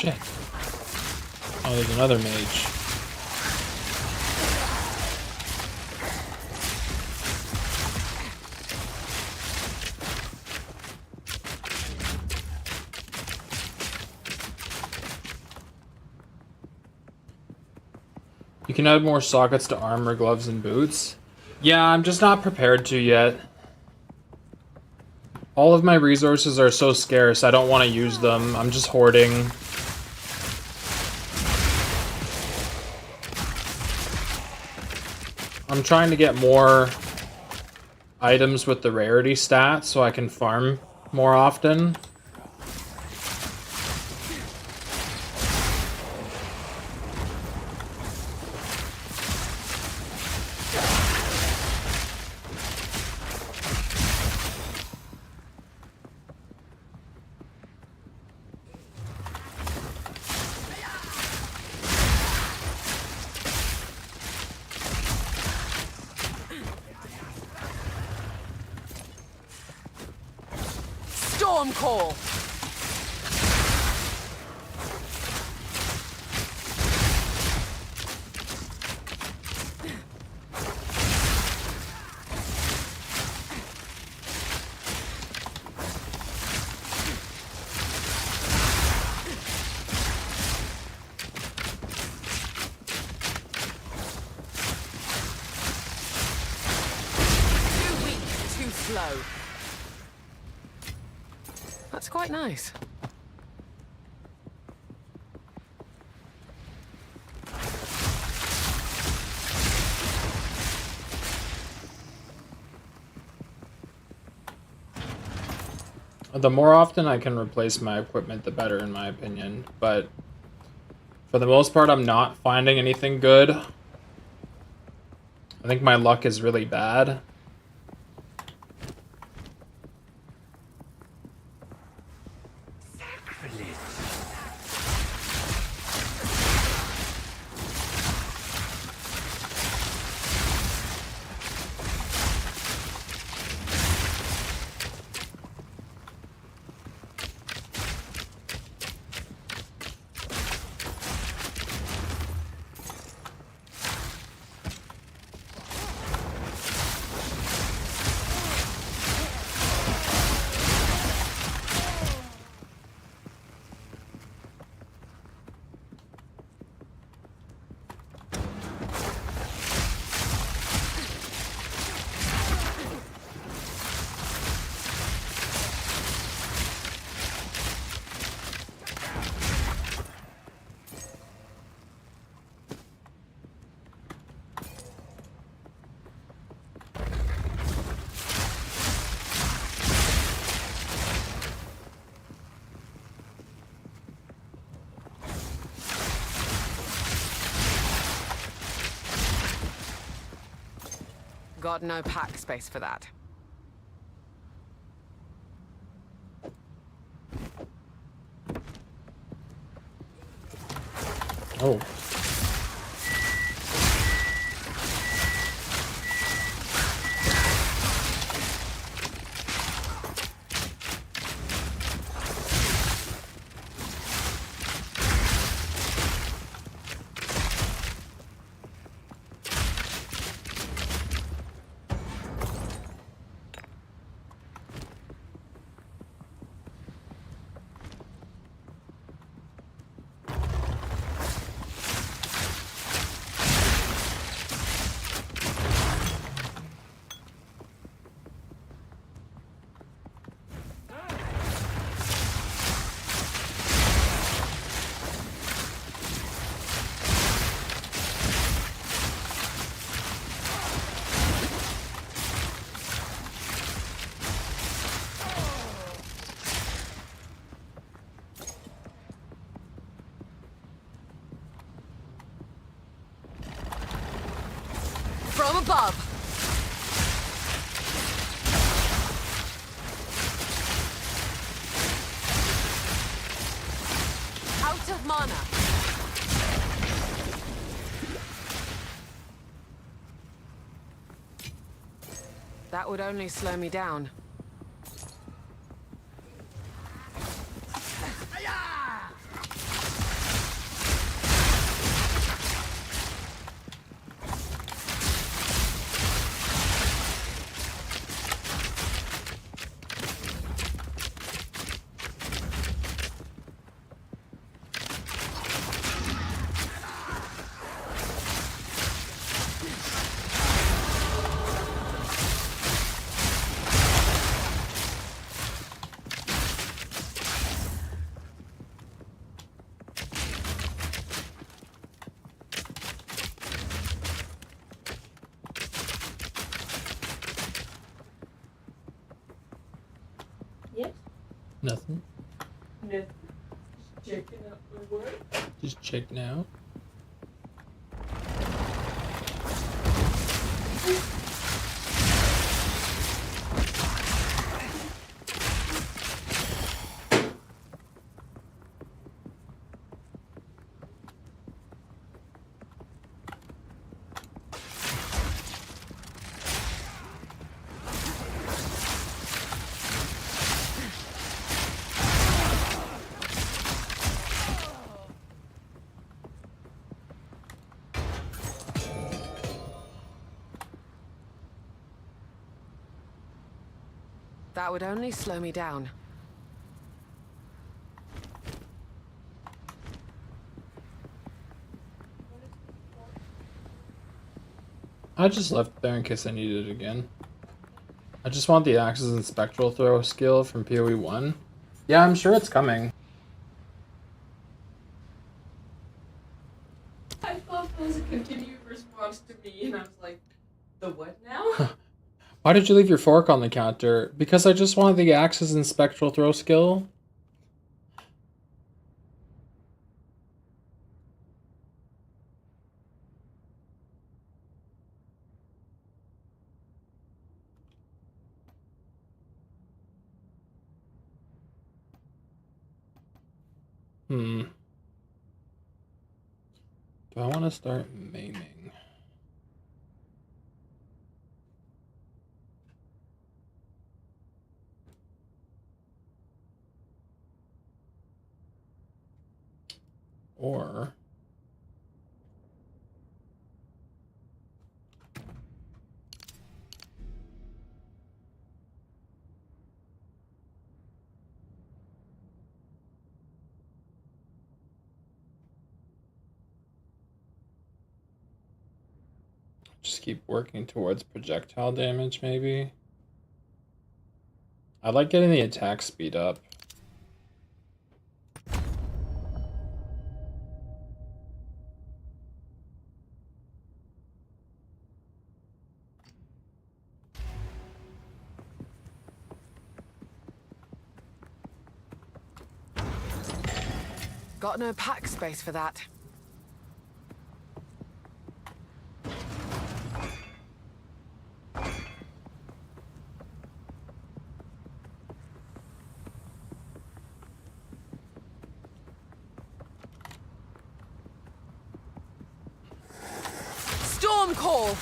Shit. Oh, there's another mage. You can add more sockets to armor, gloves, and boots. Yeah, I'm just not prepared to yet. All of my resources are so scarce, I don't want to use them. I'm just hoarding. I'm trying to get more items with the rarity stat so I can farm more often. Storm call! slow. That's quite nice. The more often I can replace my equipment, the better, in my opinion. But for the most part, I'm not finding anything good. I think my luck is really bad. Got no pack space for that. Oh. From above! Out of mana! That would only slow me down. Yes? Nothing. No. Just checking out my work. Just check now. That would only slow me down. I just left it there in case I needed it again. I just want the axes and spectral throw skill from PoE 1. Yeah, I'm sure it's coming. I thought that was a continued response to me, and I was like, the what now? Why did you leave your fork on the counter? Because I just wanted the axes and spectral throw skill. Hmm. Do I want to start maiming? Or... just keep working towards projectile damage, maybe? I like getting the attack speed up. Got no pack space for that. Storm call!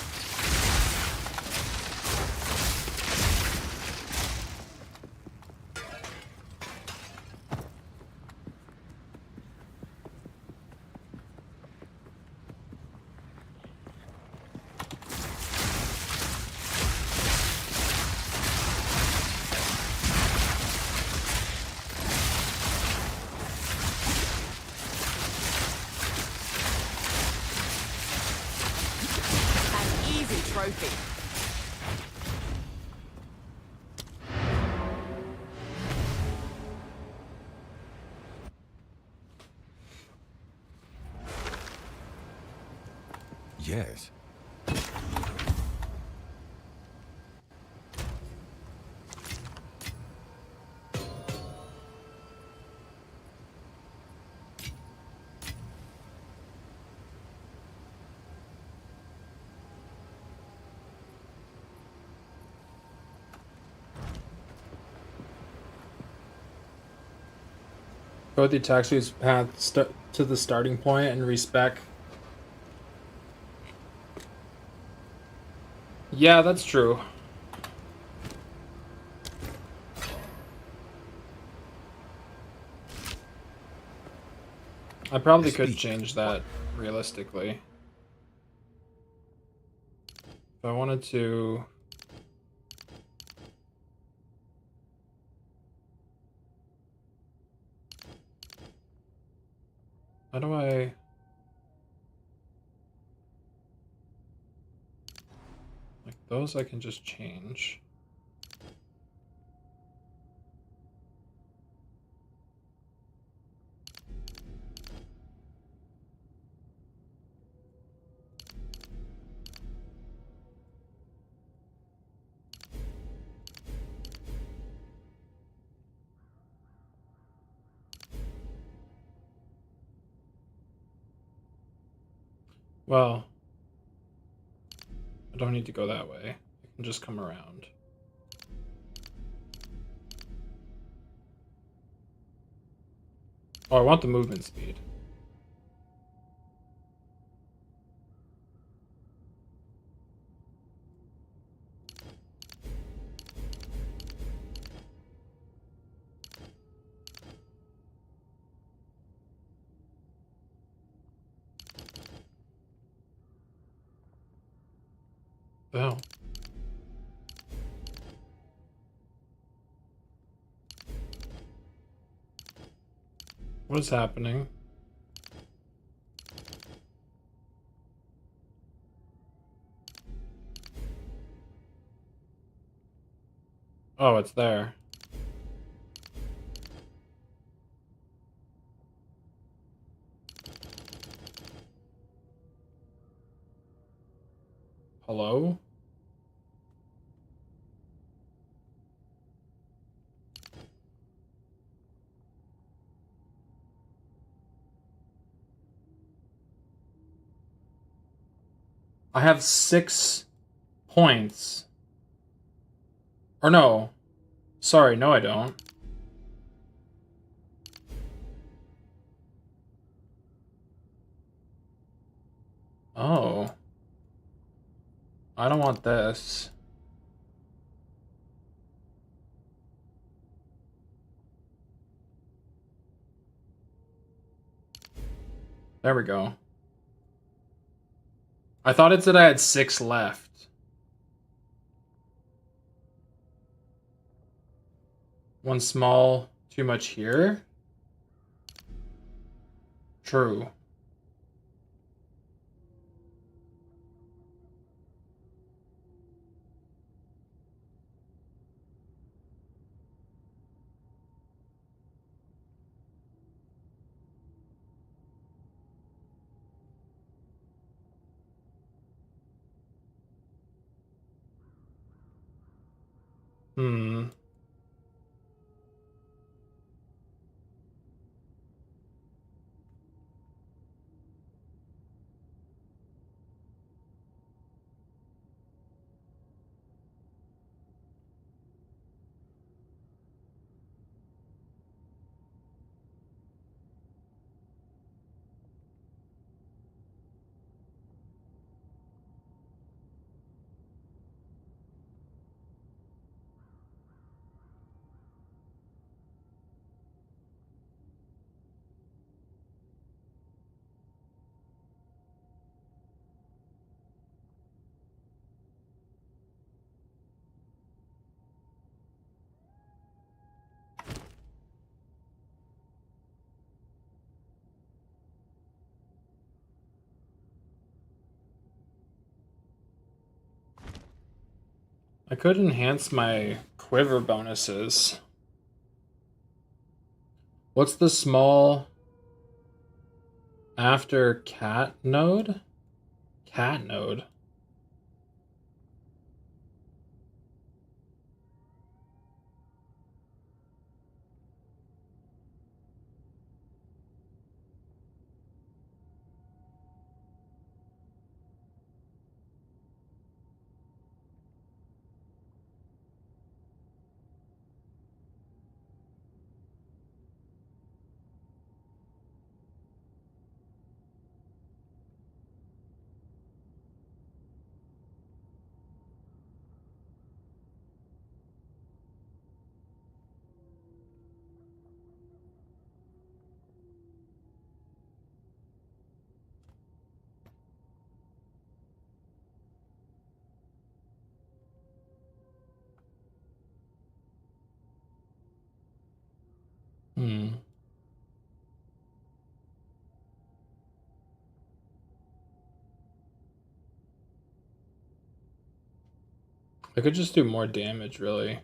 An easy trophy. Yes. Go with the attack speed's path to the starting point and respec. Yeah, that's true. I probably could Speak. change that realistically. If I wanted to... How do I... Like those I can just change. Well, I don't need to go that way. I can just come around. Oh, I want the movement speed. Oh. What is happening? Oh, it's there. Hello? I have 6 points. Or no. Sorry, no I don't. Oh. I don't want this. There we go. I thought it said I had 6 left. One small, too much here? True. Hmm. I could enhance my quiver bonuses. What's the small after cat node? Cat node. Hmm. I could just do more damage, really.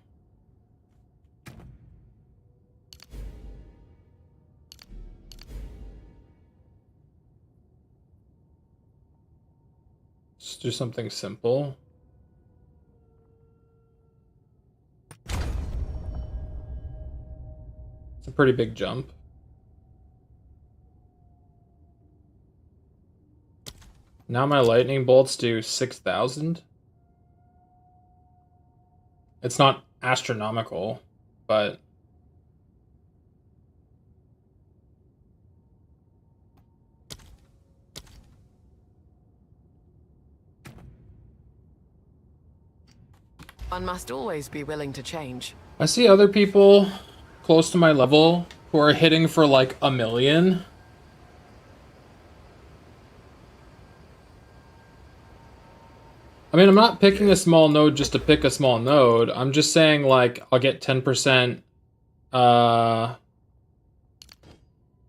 Just do something simple. It's a pretty big jump. Now my lightning bolts do 6,000. It's not astronomical, but One must always be willing to change. I see other people close to my level who are hitting for like 1,000,000. I mean, I'm not picking a small node just to pick a small node. I'm just saying, like, I'll get 10%.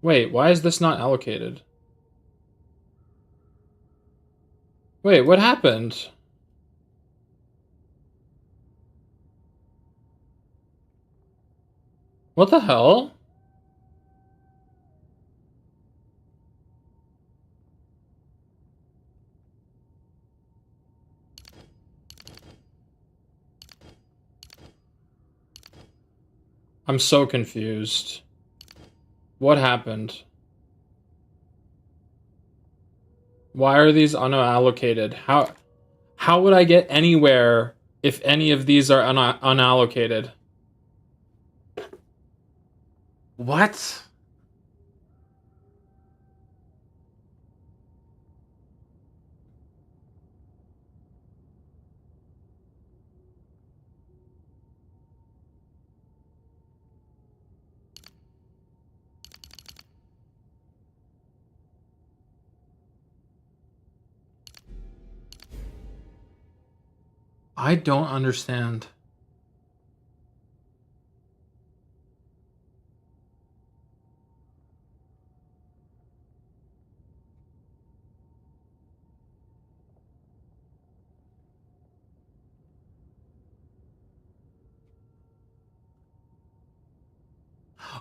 Wait, why is this not allocated? Wait, what happened? What the hell? I'm so confused. What happened? Why are these unallocated? How would I get anywhere if any of these are unallocated? What? I don't understand.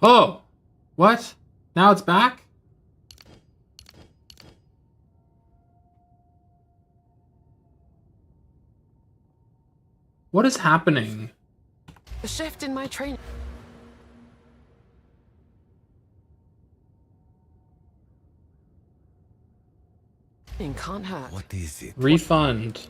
Oh! What? Now it's back? What is happening? The shift in my training can't hurt. What is it? Refund.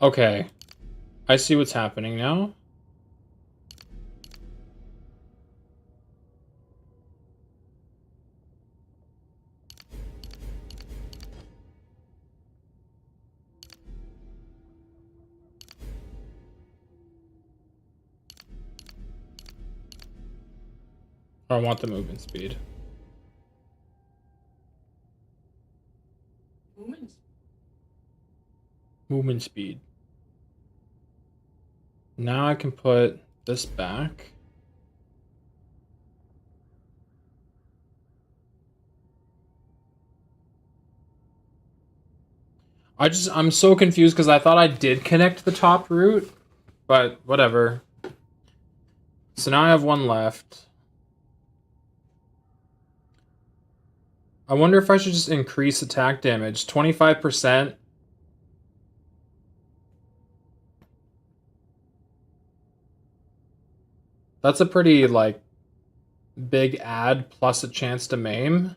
Okay. I see what's happening now. I want the movement speed. Woman's Movement speed. Now I can put this back. I'm so confused because I thought I did connect the top route, but whatever. So now I have one left. I wonder if I should just increase attack damage. 25%. That's a pretty, like, big add plus a chance to maim.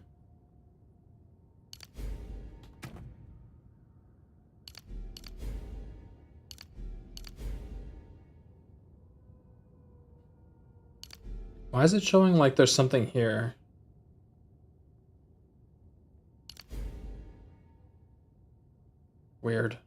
Why is it showing like there's something here? Weird.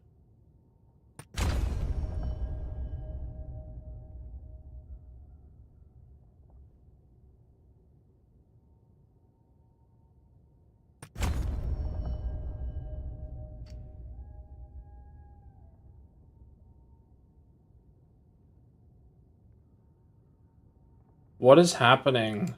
What is happening?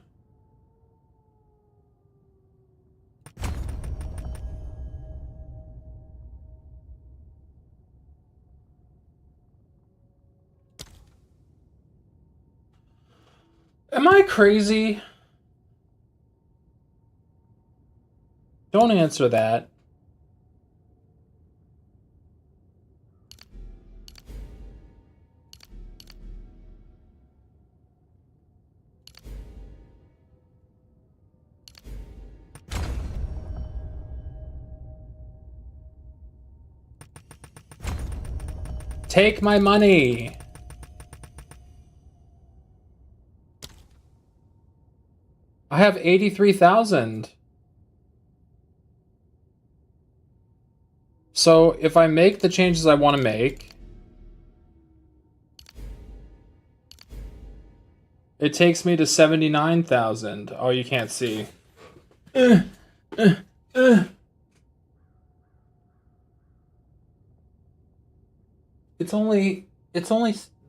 Am I crazy? Don't answer that. Take my money. I have 83,000. So if I make the changes I want to make, it takes me to 79,000. Oh, you can't see. It's only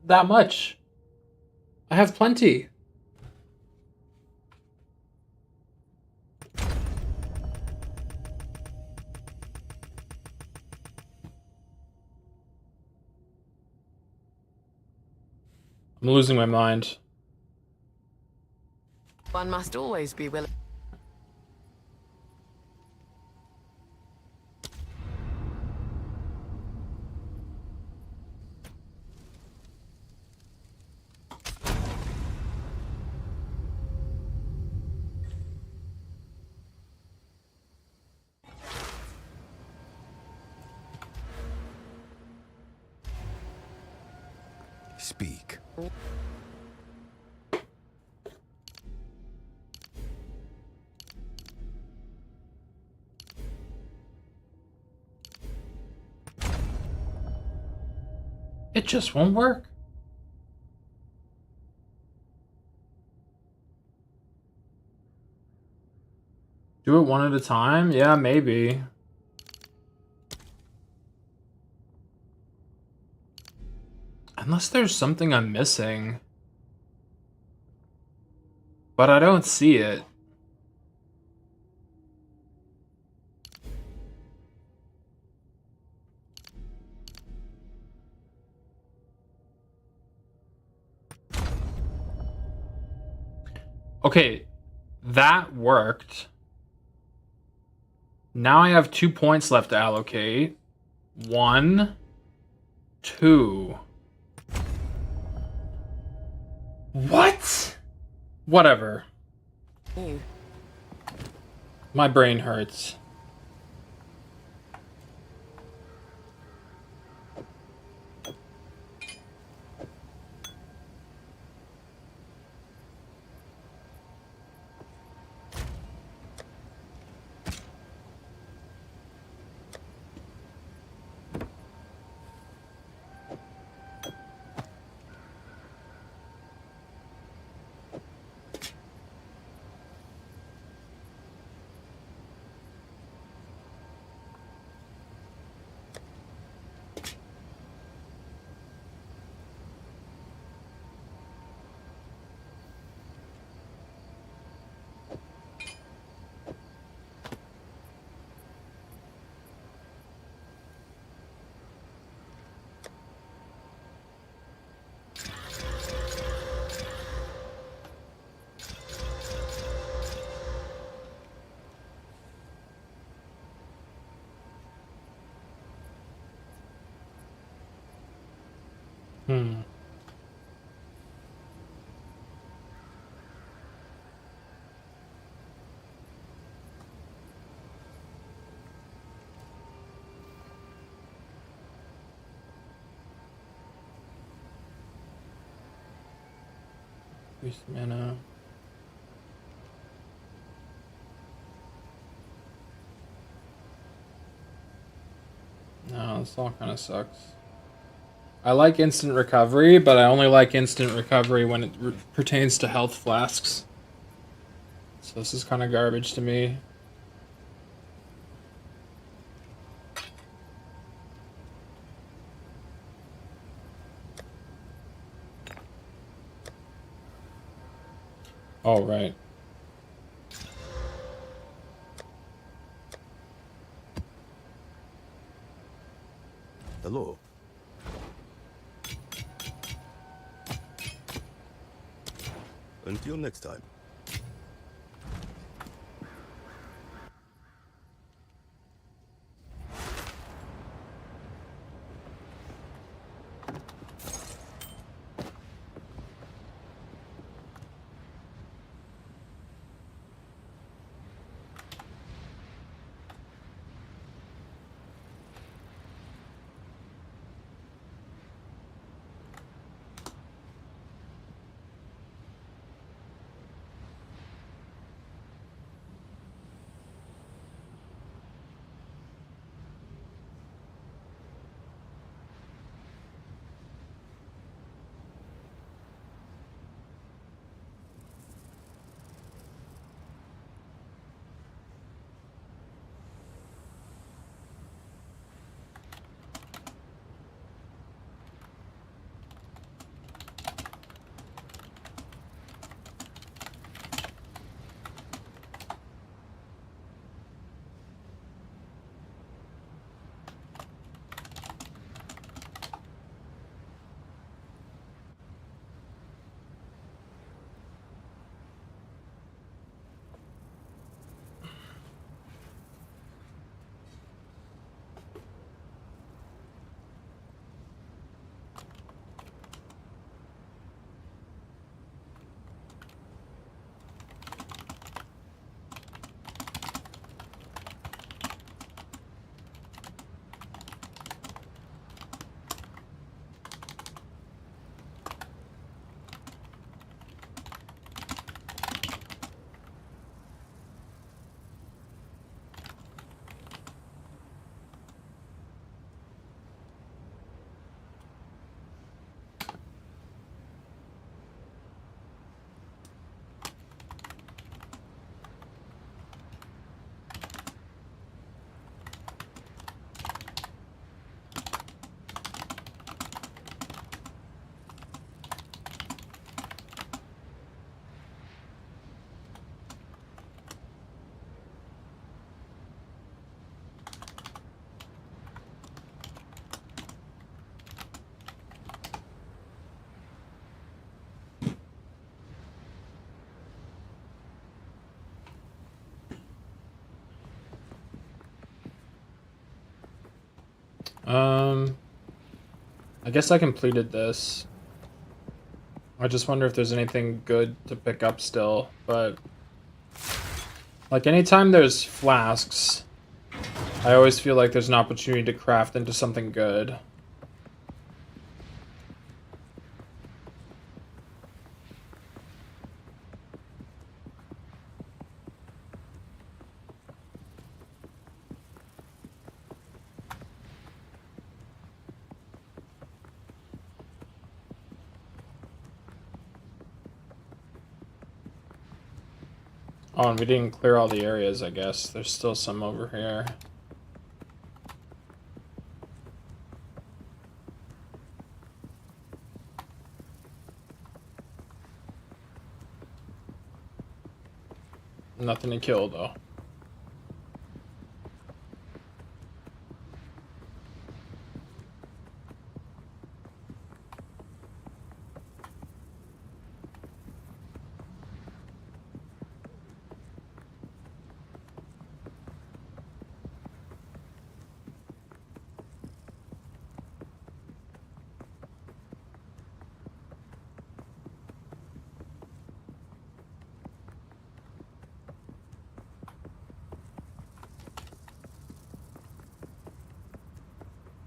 that much. I have plenty. I'm losing my mind. One must always be willing. Speak. It just won't work. Do it one at a time? Yeah, maybe. Unless there's something I'm missing. But I don't see it. Okay, that worked. Now I have 2 points left to allocate. 1, 2. What? Whatever. You. My brain hurts. Hmm. Waste mana. No, this all kind of sucks. I like instant recovery, but I only like instant recovery when it pertains to health flasks. So this is kind of garbage to me. Oh, right. Hello. Until next time. I guess I completed this. I just wonder if there's anything good to pick up still, but like anytime there's flasks, I always feel like there's an opportunity to craft into something good. Oh, and we didn't clear all the areas, I guess. There's still some over here. Nothing to kill, though.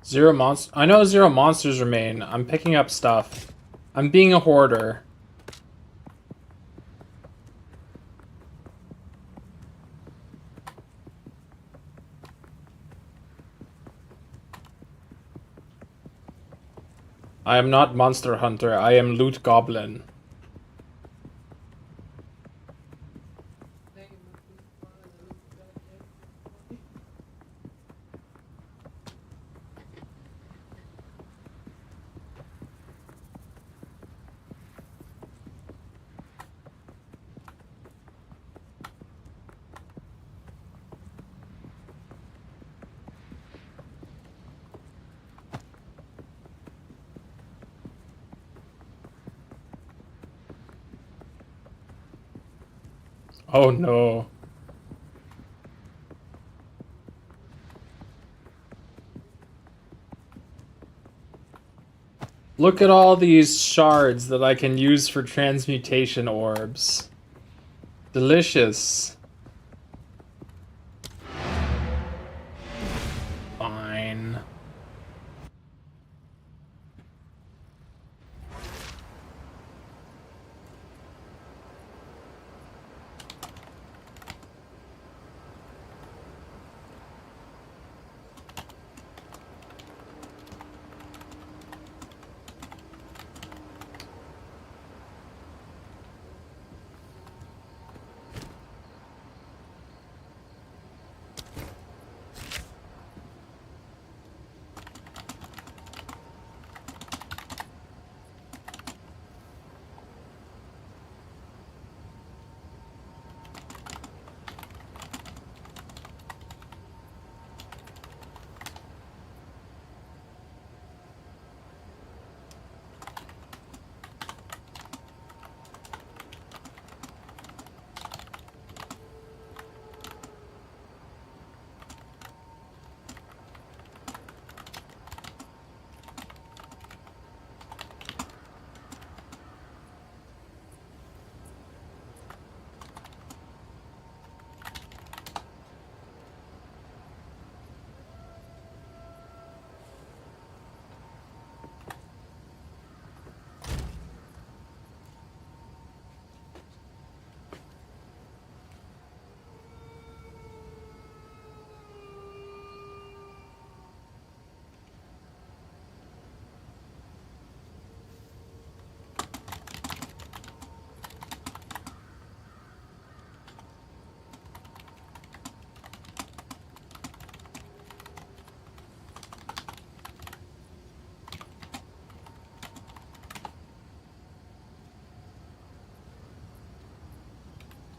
Zero monster. I know zero monsters remain. I'm picking up stuff. I'm being a hoarder. I am not monster hunter. I am loot goblin. Oh no. Look at all these shards that I can use for transmutation orbs. Delicious. Fine.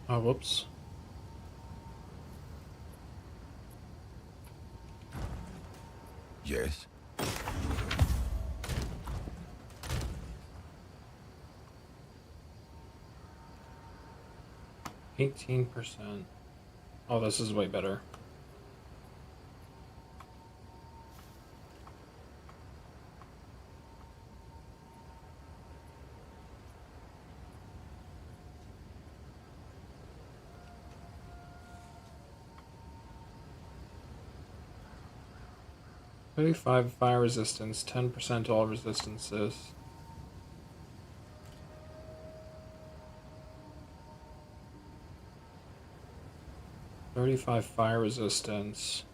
Oh, whoops. Yes. 18%. Oh, this is way better. 35 fire resistance, 10% all resistances. $35 fire resistance.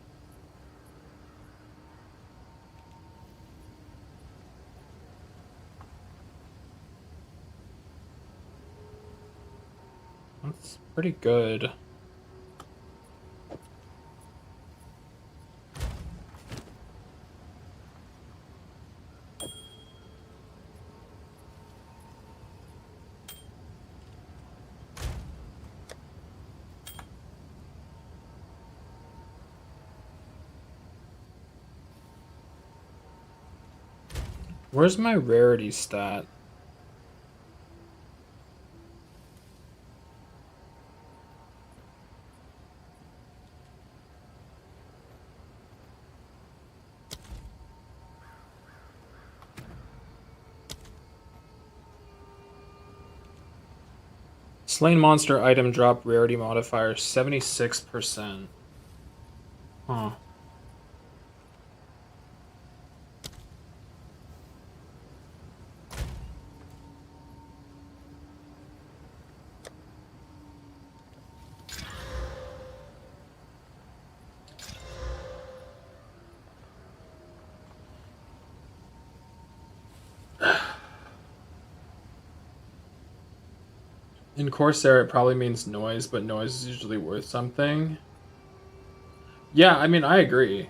That's pretty good. Where's my rarity stat? Slain monster item drop rarity modifier 76%. Huh. In Corsair, it probably means noise, but noise is usually worth something. Yeah, I mean, I agree.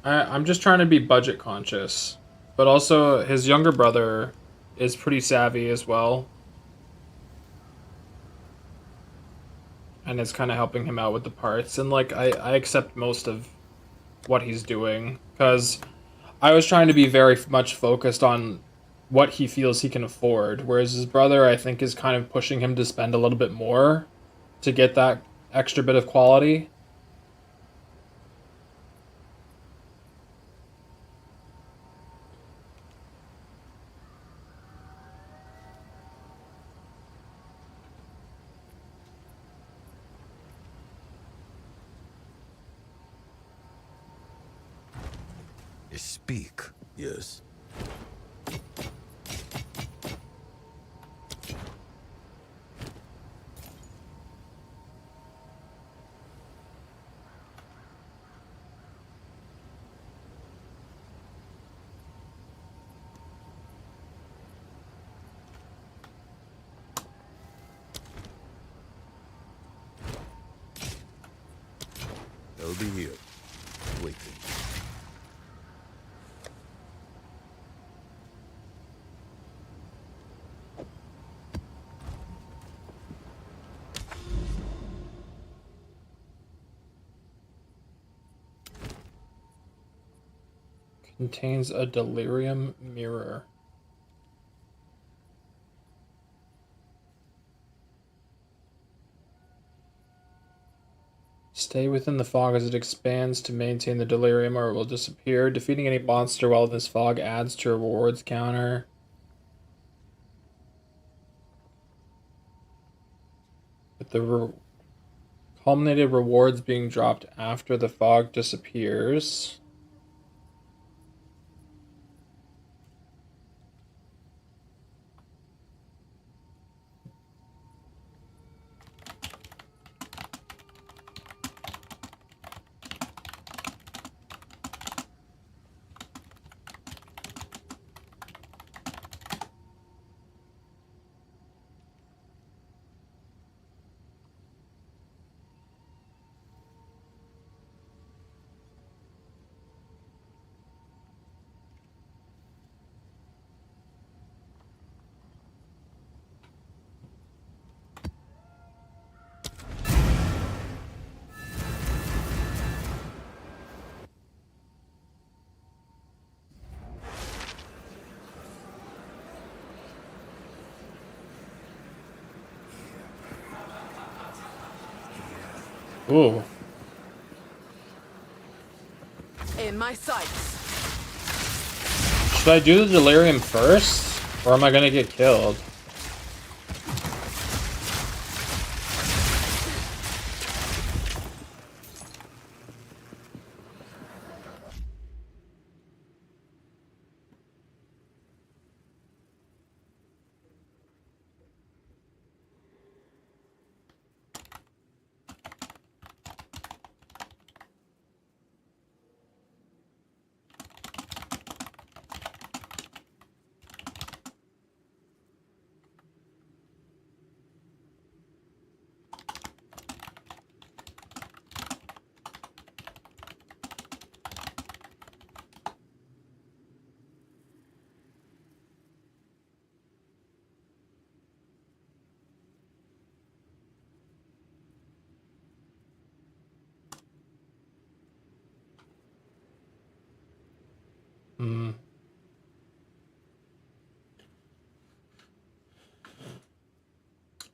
I'm just trying to be budget conscious. But also, his younger brother is pretty savvy as well. And is kind of helping him out with the parts. And, like, I accept most of what he's doing. Because I was trying to be very much focused on what he feels he can afford. Whereas his brother, I think, is kind of pushing him to spend a little bit more to get that extra bit of quality. Speak. Yes. I'll be here, waiting. Contains a delirium mirror. Stay within the fog as it expands to maintain the delirium or it will disappear. Defeating any monster while in this fog adds to your rewards counter. With the culminated rewards being dropped after the fog disappears. Ooh. In my sights. Should I do the delirium first? Or am I gonna get killed?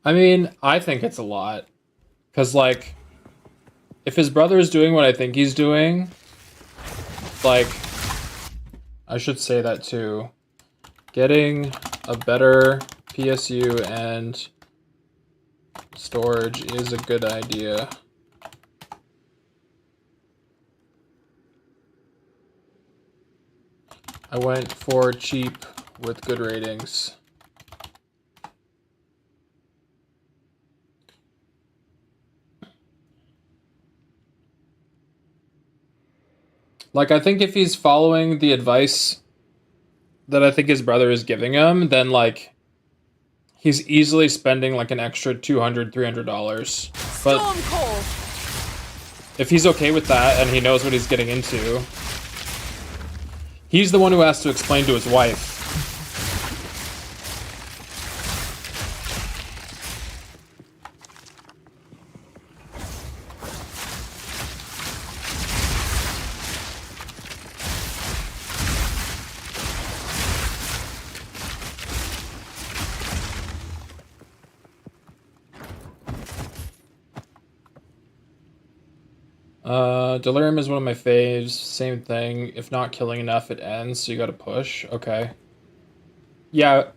I mean, I think it's a lot. Because, like, if his brother is doing what I think he's doing, like, I should say that too. Getting a better PSU and storage is a good idea. I went for cheap with good ratings. Like, I think if he's following the advice that I think his brother is giving him, then, like, he's easily spending, like, an extra $200, $300. But Storm call. if he's okay with that and he knows what he's getting into, he's the one who has to explain to his wife. Delirium is one of my faves. Same thing. If not killing enough, it ends, so you gotta push. Okay. Yeah,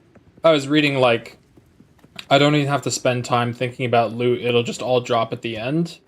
I was reading, like, I don't even have to spend time thinking about loot. It'll just all drop at the end.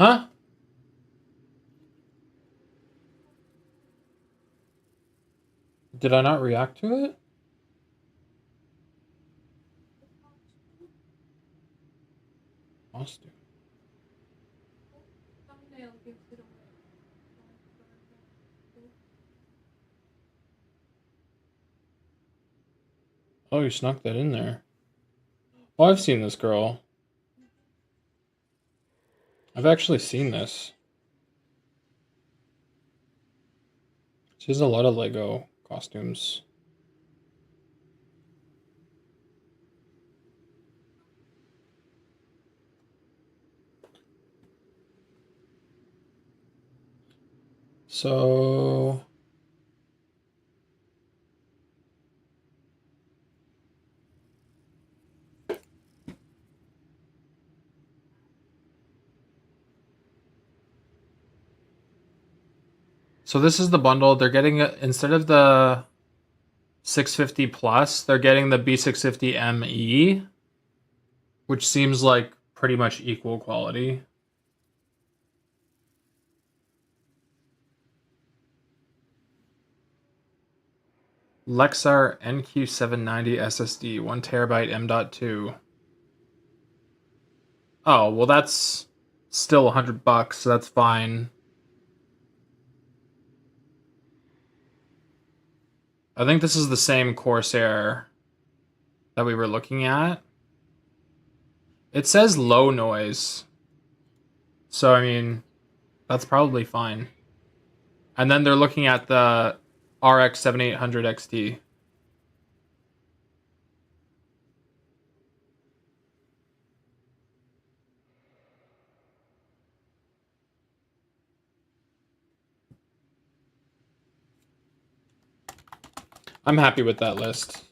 Huh? Did I not react to it? Costume. Thumbnail gives it away. Oh, you snuck that in there. Oh, I've seen this girl. I've actually seen this. She has a lot of Lego costumes. So this is the bundle. They're getting instead of the 650 plus, they're getting the B650 ME, which seems like pretty much equal quality. Lexar NQ790 SSD, 1 TB M.2. Oh, well, that's still $100, so that's fine. I think this is the same Corsair that we were looking at. It says low noise. So, I mean, that's probably fine. And then they're looking at the RX 7800 XT. I'm happy with that list.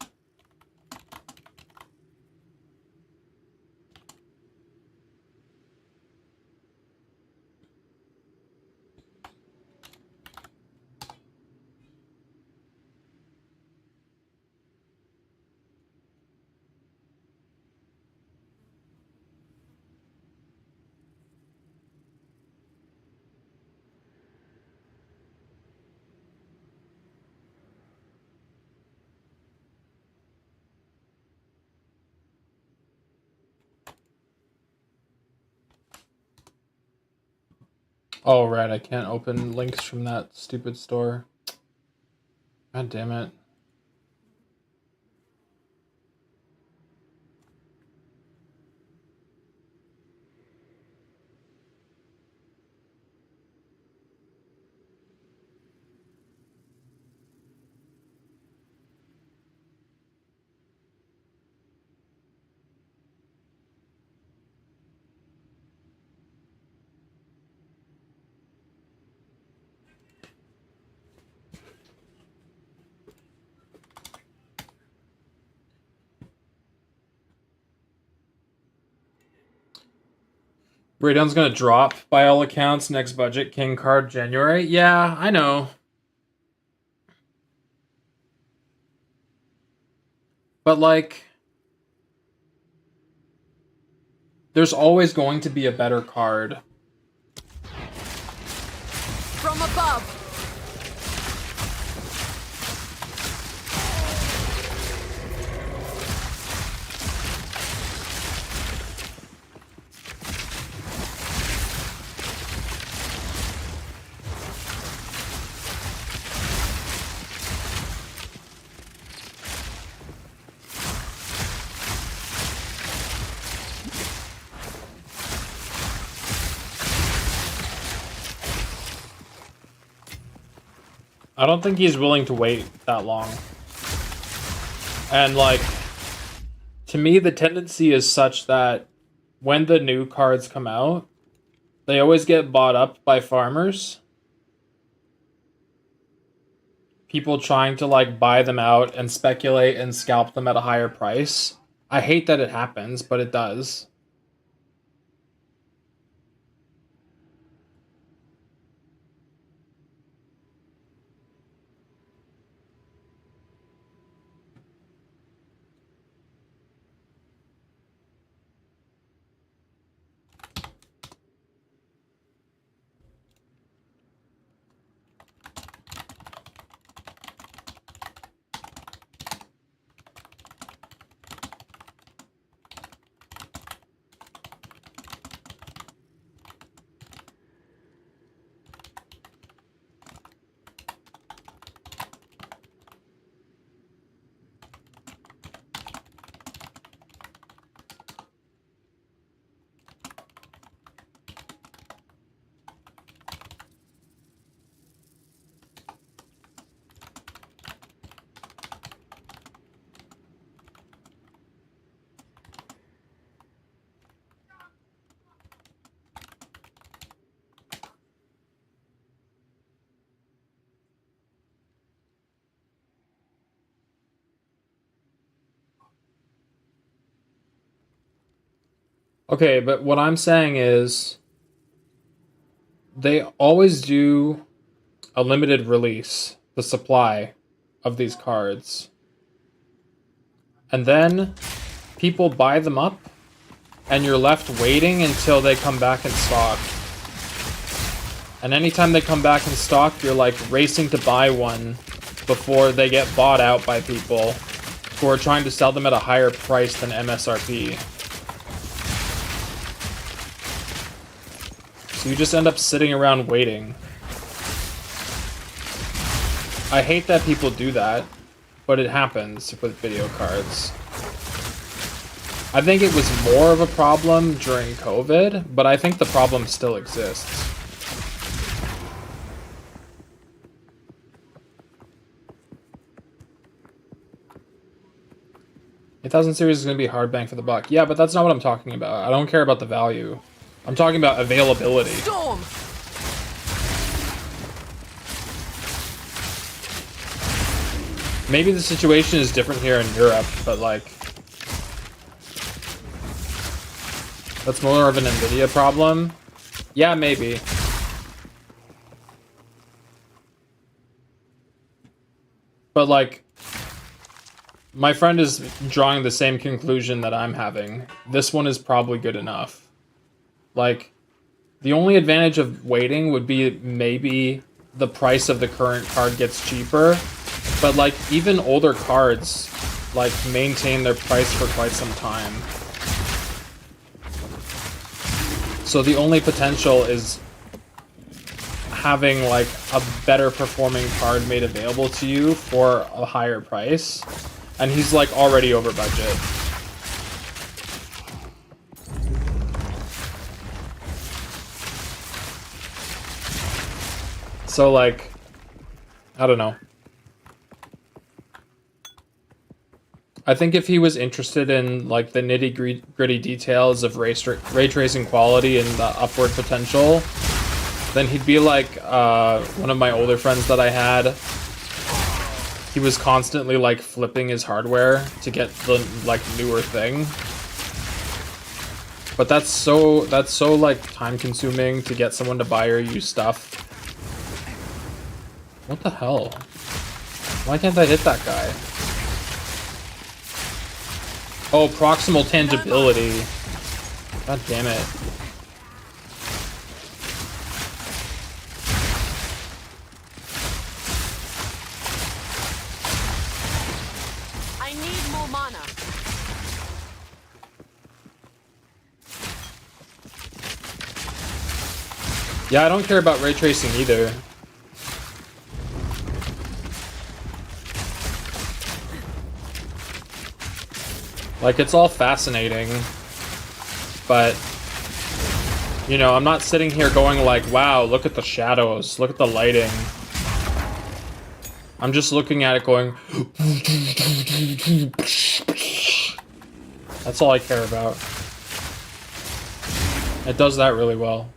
Oh, right, I can't open links from that stupid store. God damn it. Raydon's gonna drop by all accounts next budget king card January. Yeah, I know. But like there's always going to be a better card. From above. I don't think he's willing to wait that long. And like to me the tendency is such that when the new cards come out, they always get bought up by farmers. People trying to like buy them out and speculate and scalp them at a higher price. I hate that it happens, but it does. Okay, but what I'm saying is they always do a limited release, the supply of these cards. And then people buy them up and you're left waiting until they come back in stock. And anytime they come back in stock, you're like racing to buy one before they get bought out by people who are trying to sell them at a higher price than MSRP. So you just end up sitting around waiting. I hate that people do that, but it happens with video cards. I think it was more of a problem during COVID, but I think the problem still exists. $8,000 series is going to be hard bang for the buck. Yeah, but that's not what I'm talking about. I don't care about the value. I'm talking about availability. Storm. Maybe the situation is different here in Europe, but like that's more of an Nvidia problem. Yeah, maybe. But like my friend is drawing the same conclusion that I'm having. This one is probably good enough. Like, the only advantage of waiting would be maybe the price of the current card gets cheaper. But, like, even older cards, like, maintain their price for quite some time. So the only potential is having like a better performing card made available to you for a higher price, and he's like already over budget. So like, I don't know. I think if he was interested in like the nitty-gritty details of ray tracing quality and the upward potential, then he'd be like one of my older friends that I had. He was constantly like flipping his hardware to get the like newer thing. But that's so like time consuming to get someone to buy or use stuff. What the hell? Why can't I hit that guy? Oh, proximal tangibility. God damn it. I need more mana. Yeah, I don't care about ray tracing either. Like, it's all fascinating, but, you know, I'm not sitting here going like, wow, look at the shadows, look at the lighting. I'm just looking at it going, that's all I care about. It does that really well.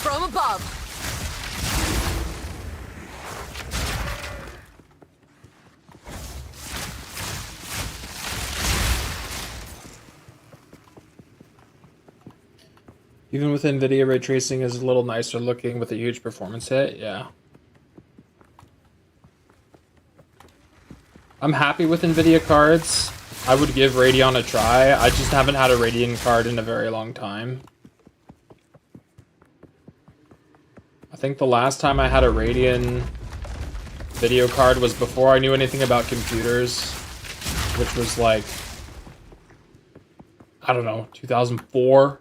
From above. Even with NVIDIA, ray tracing is a little nicer looking with a huge performance hit, yeah. I'm happy with NVIDIA cards. I would give Radeon a try. I just haven't had a Radeon card in a very long time. I think the last time I had a Radeon video card was before I knew anything about computers, which was like, I don't know, 2004.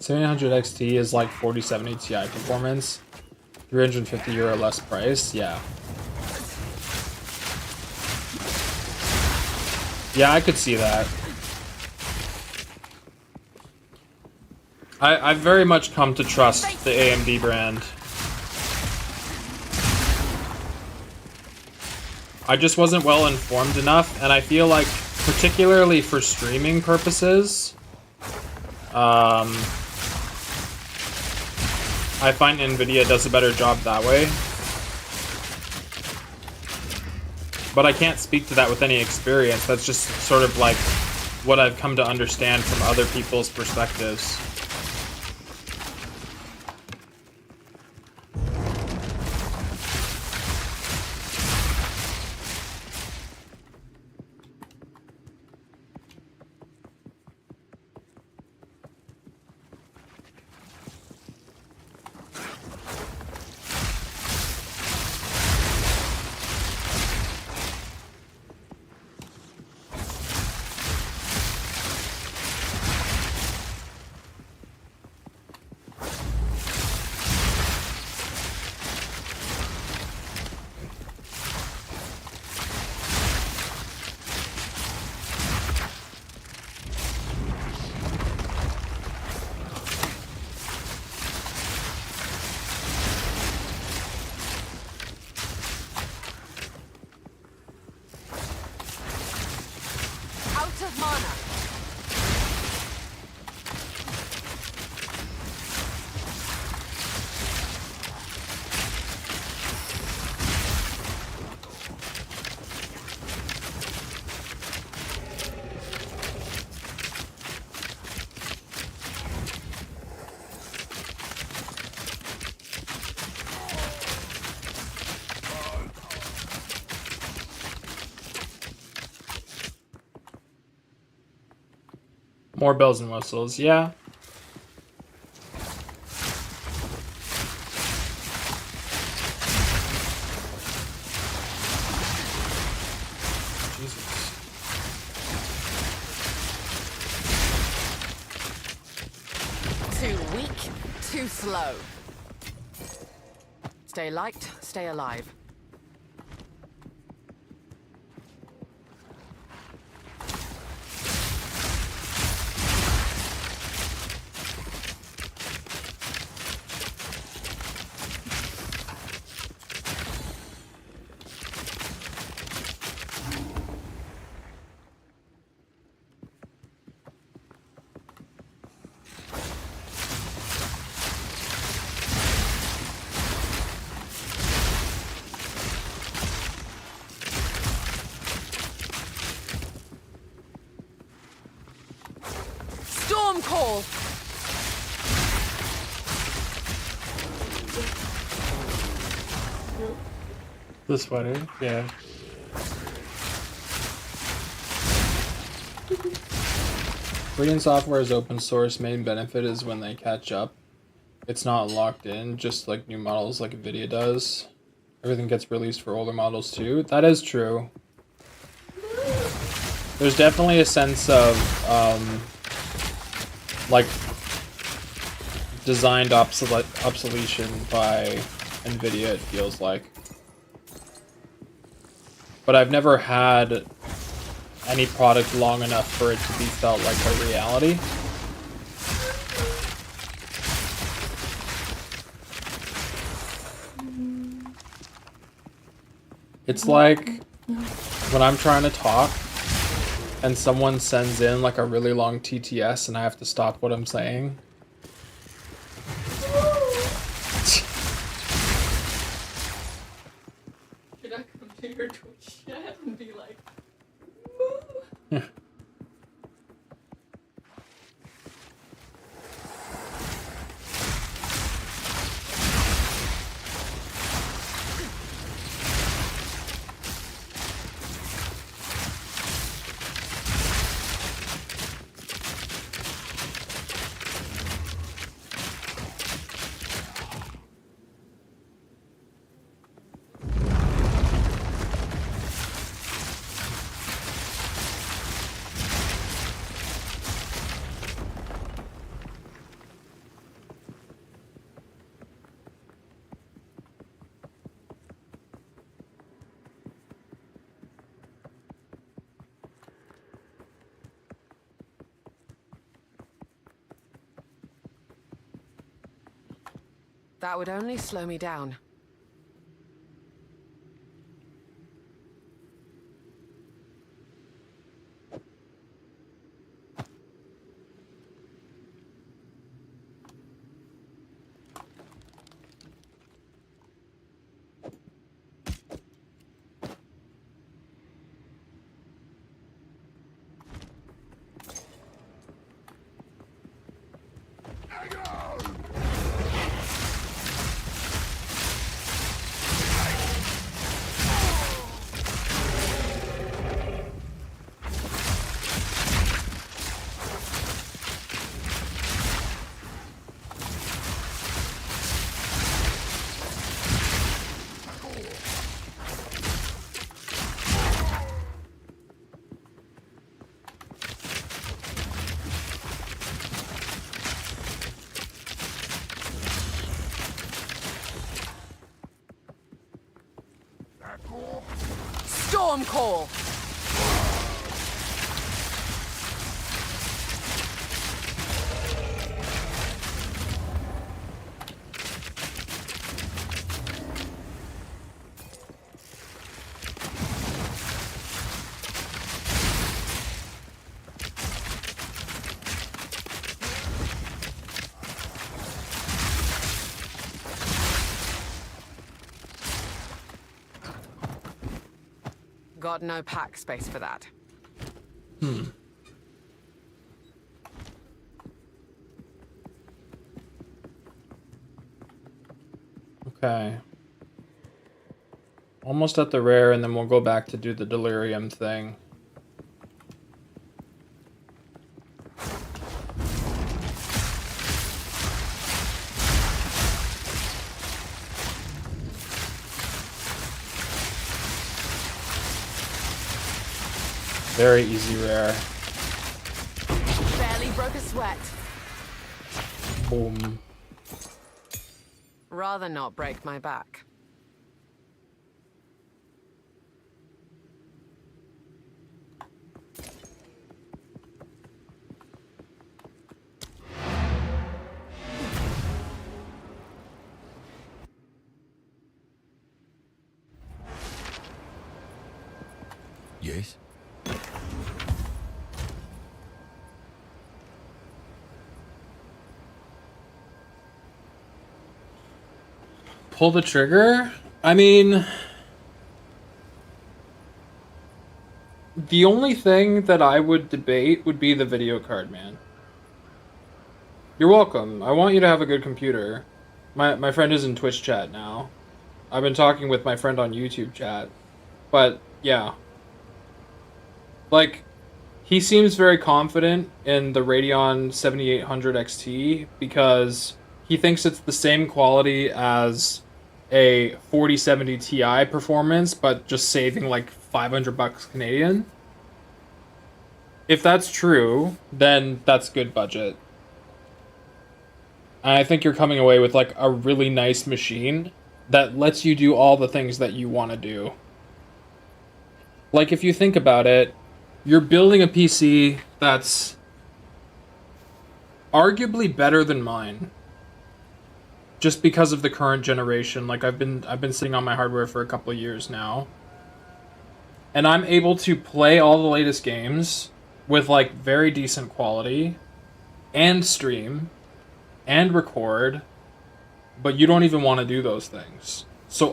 €700 XT is like 4070 Ti performance, €350 less price. Yeah. Yeah, I could see that. I've very much come to trust the AMD brand. I just wasn't well informed enough, and I feel like, particularly for streaming purposes, I find NVIDIA does a better job that way. But I can't speak to that with any experience. That's just sort of like what I've come to understand from other people's perspectives. Out of mana. More bells and whistles, yeah. Jesus. Too weak, too slow. Stay light, stay alive. Storm call! This funny, yeah. Free software is open source. Main benefit is when they catch up. It's not locked in, just like new models like NVIDIA does. Everything gets released for older models too. That is true. There's definitely a sense of, like, designed obsolescence by NVIDIA, it feels like. But I've never had any product long enough for it to be felt like a reality. It's like when I'm trying to talk and someone sends in like a really long TTS and I have to stop what I'm saying. Should I come to your Twitch chat and be like, That would only slow me down. Storm call. Got no pack space for that. Okay. Almost at the rare, and then we'll go back to do the delirium thing. Very easy rare. Barely broke a sweat. Boom. Rather not break my back. Yes? Pull the trigger? I mean, the only thing that I would debate would be the video card, man. You're welcome. I want you to have a good computer. My friend is in Twitch chat now. I've been talking with my friend on YouTube chat. But, yeah. Like, he seems very confident in the Radeon 7800 XT because he thinks it's the same quality as a 4070 Ti performance, but just saving like $500 Canadian. If that's true, then that's good budget. And I think you're coming away with like a really nice machine that lets you do all the things that you want to do. Like, if you think about it, you're building a PC that's arguably better than mine. Just because of the current generation. Like, I've been sitting on my hardware for a couple of years now. And I'm able to play all the latest games with like very decent quality and stream and record, but you don't even want to do those things. So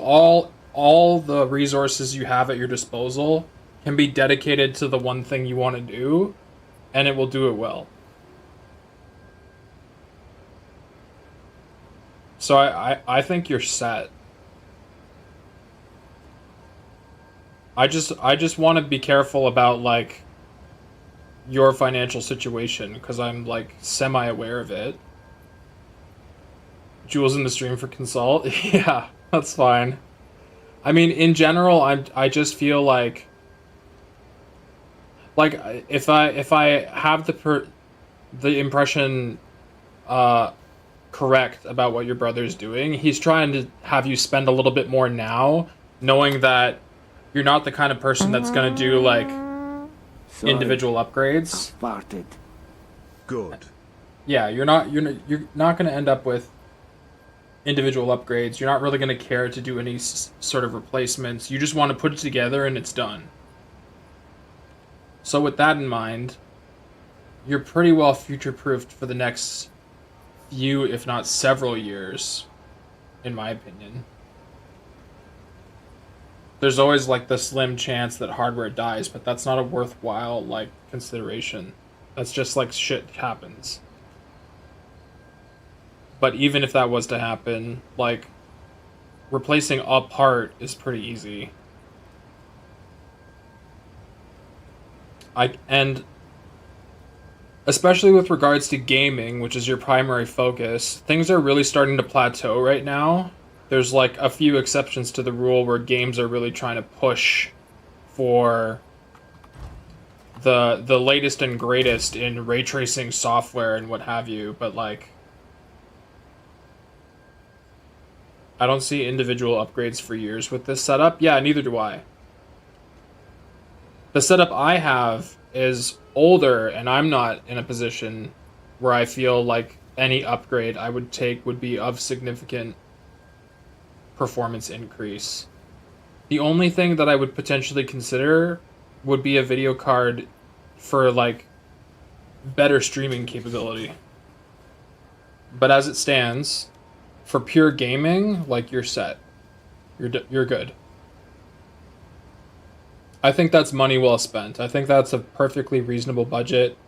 all the resources you have at your disposal can be dedicated to the one thing you want to do, and it will do it well. So I think you're set. I just want to be careful about like your financial situation because I'm like semi-aware of it. Jules in the stream for consult. Yeah, that's fine. I mean, in general, I just feel like if I have the impression correct about what your brother's doing, he's trying to have you spend a little bit more now, knowing that you're not the kind of person that's gonna do like individual upgrades. Farted. Good. Yeah, you're not gonna end up with individual upgrades. You're not really gonna care to do any sort of replacements. You just want to put it together and it's done. So with that in mind, you're pretty well future-proofed for the next few, if not several years, in my opinion. There's always like the slim chance that hardware dies, but that's not a worthwhile like consideration. That's just like shit happens. But even if that was to happen, like replacing a part is pretty easy. And especially with regards to gaming, which is your primary focus, things are really starting to plateau right now. There's like a few exceptions to the rule where games are really trying to push for the latest and greatest in ray tracing software and what have you, but like I don't see individual upgrades for years with this setup. Yeah, neither do I. The setup I have is older, and I'm not in a position where I feel like any upgrade I would take would be of significant performance increase. The only thing that I would potentially consider would be a video card for like better streaming capability. But as it stands, for pure gaming, like you're set. You're good. I think that's money well spent. I think that's a perfectly reasonable budget.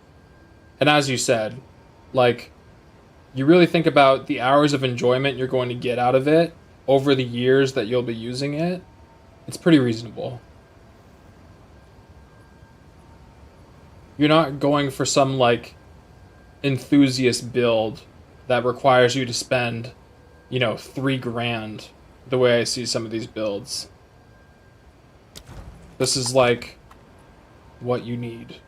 And as you said, like you really think about the hours of enjoyment you're going to get out of it over the years that you'll be using it, it's pretty reasonable. You're not going for some like enthusiast build that requires you to spend, you know, $3,000 the way I see some of these builds. This is like what you need.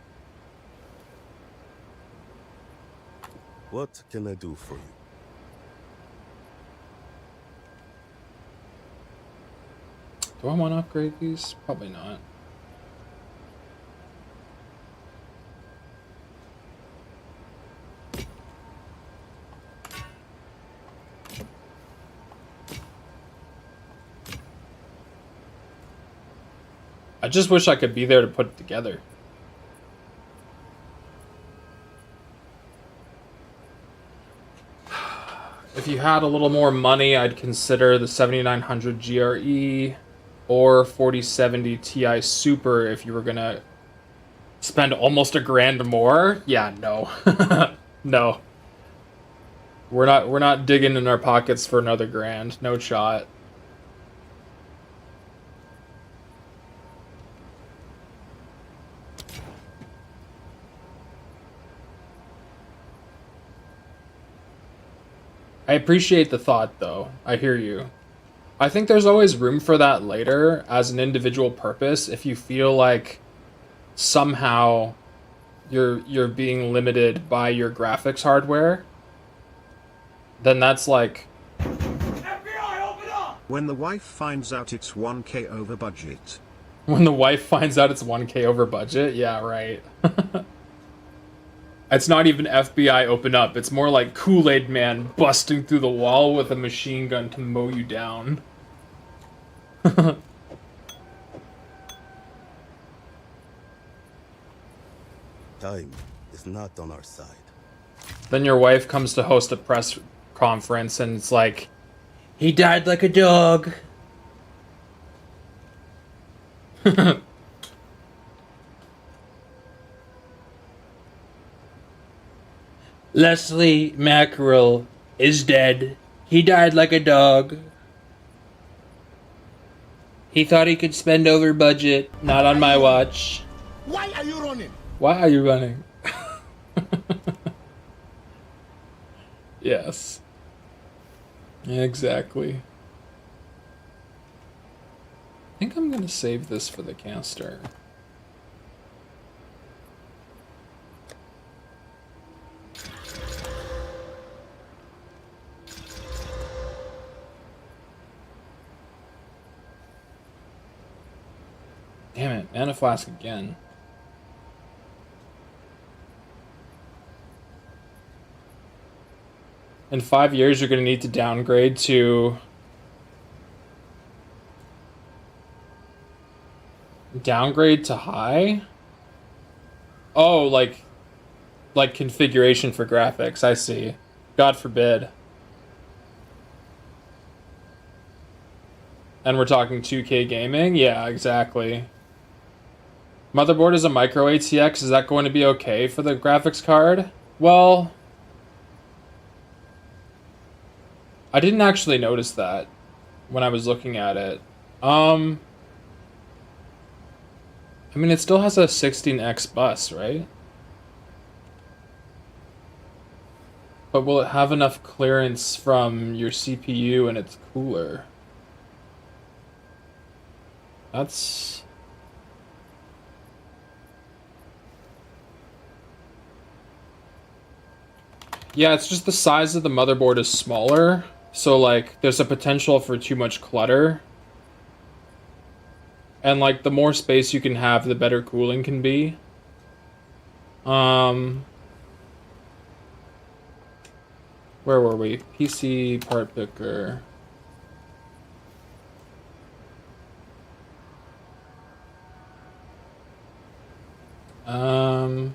What can I do for you? Do I want to upgrade these? Probably not. I just wish I could be there to put it together. If you had a little more money, I'd consider the 7900 GRE or 4070 Ti Super if you were gonna spend almost $1,000 more. Yeah, no. No. We're not digging in our pockets for another grand. No shot. I appreciate the thought, though. I hear you. I think there's always room for that later as an individual purpose if you feel like somehow you're being limited by your graphics hardware. Then that's like When the wife finds out it's 1K over budget. when the wife finds out it's 1K over budget. Yeah, right. It's not even FBI open up. It's more like Kool-Aid Man busting through the wall with a machine gun to mow you down. Time is not on our side. Then your wife comes to host a press conference and it's like, he died like a dog. Leslie Mackerel is dead. He died like a dog. He thought he could spend over budget. Not on my watch. Why are you running? Why are you running? Yes. Exactly. I think I'm gonna save this for the caster. Damn it, mana flask again. In 5 years, you're going to need to downgrade to... Downgrade to high? Oh, like configuration for graphics, I see. God forbid. And we're talking 2K gaming? Yeah, exactly. Motherboard is a micro ATX, is that going to be okay for the graphics card? Well... I didn't actually notice that when I was looking at it. I mean, it still has a 16X bus, right? But will it have enough clearance from your CPU and its cooler? That's... Yeah, it's just the size of the motherboard is smaller. So, like, there's a potential for too much clutter. And like the more space you can have, the better cooling can be. Um, where were we? PC part picker. Um,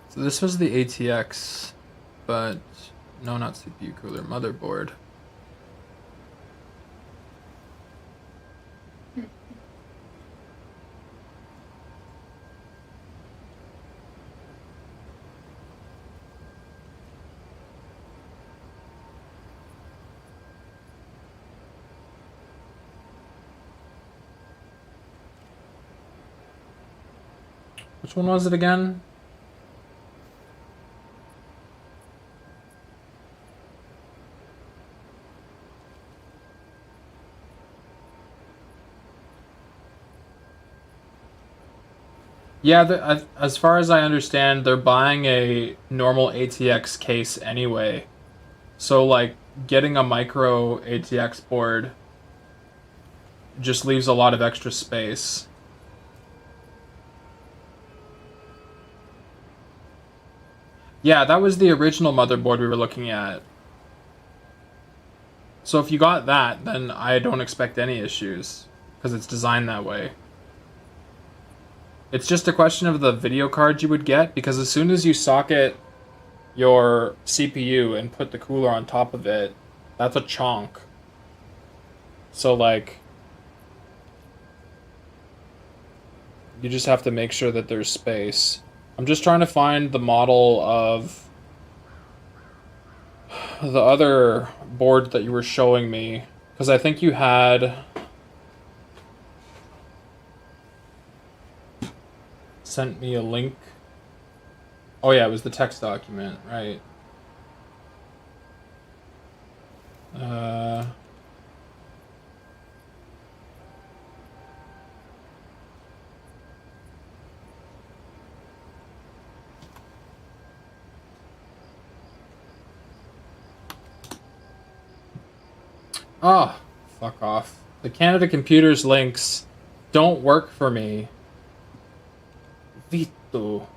so this was the ATX, but no, not CPU cooler, motherboard. Which one was it again? Yeah, as far as I understand, they're buying a normal ATX case anyway. So, like, getting a micro ATX board just leaves a lot of extra space. Yeah, that was the original motherboard we were looking at. So if you got that, then I don't expect any issues, because it's designed that way. It's just a question of the video card you would get, because as soon as you socket your CPU and put the cooler on top of it, that's a chunk. So, like, you just have to make sure that there's space. I'm just trying to find the model of the other board that you were showing me, because I think you had sent me a link. Oh yeah, it was the text document, right? Oh, fuck off. The Canada Computers links don't work for me. Vito.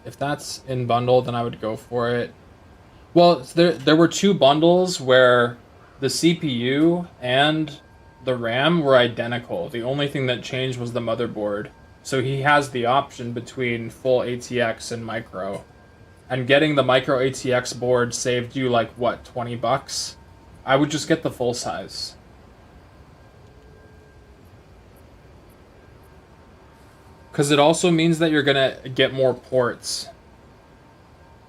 If that's in bundle, then I would go for it. Well, there were two bundles where the CPU and the RAM were identical. The only thing that changed was the motherboard. So he has the option between full ATX and micro. And getting the micro ATX board saved you like what, 20 bucks? I would just get the full size. Cuz it also means that you're going to get more ports.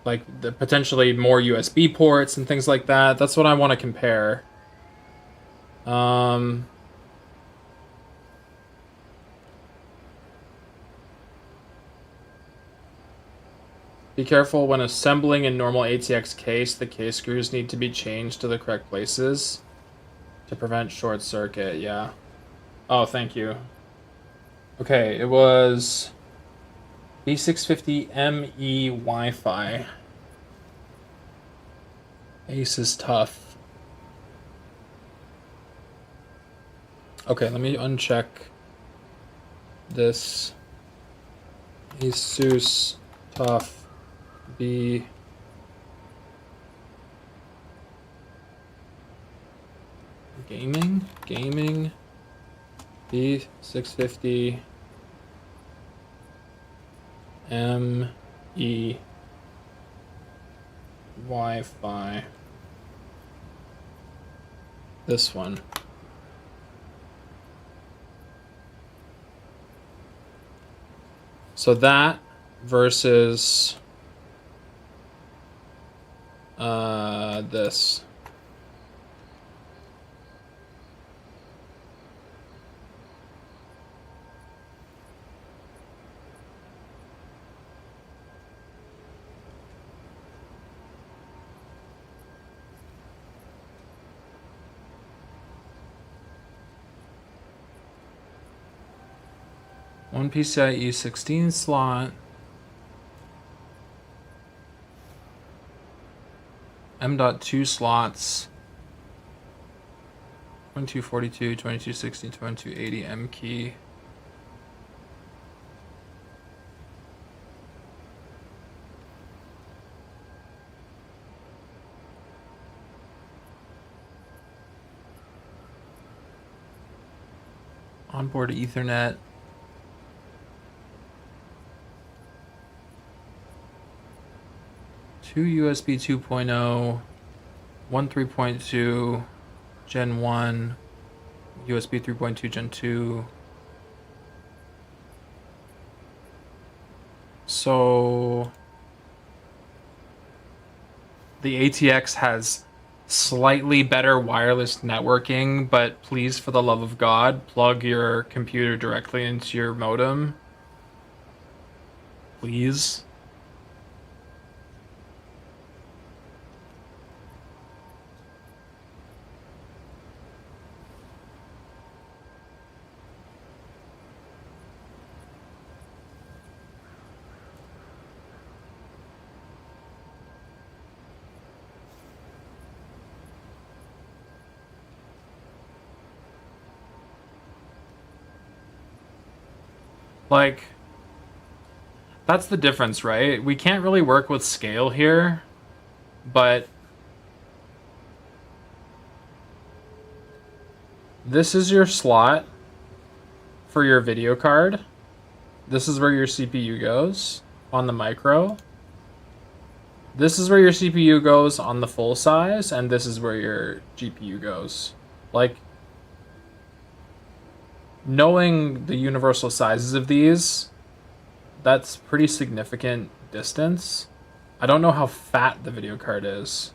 Like the potentially more USB ports and things like that. That's what I want to compare. Be careful when assembling a normal ATX case, the case screws need to be changed to the correct places to prevent short circuit, yeah. Oh, thank you. Okay, it was B650ME Wi-Fi. Ace is tough. Okay, let me uncheck this. Asus Tough B. Gaming B650 ME Wi-Fi. This one. So that versus this. One PCIe 16 slot. M.2 slots. 2242, 2260, 2280 M key. Onboard Ethernet. Two USB 2.0, one 3.2, Gen 1, USB 3.2, Gen 2. So the ATX has slightly better wireless networking, but please, for the love of God, plug your computer directly into your modem. Please. Like, that's the difference, right? We can't really work with scale here, but this is your slot for your video card. This is where your CPU goes on the micro. This is where your CPU goes on the full size, and this is where your GPU goes. Like, knowing the universal sizes of these, that's pretty significant distance. I don't know how fat the video card is.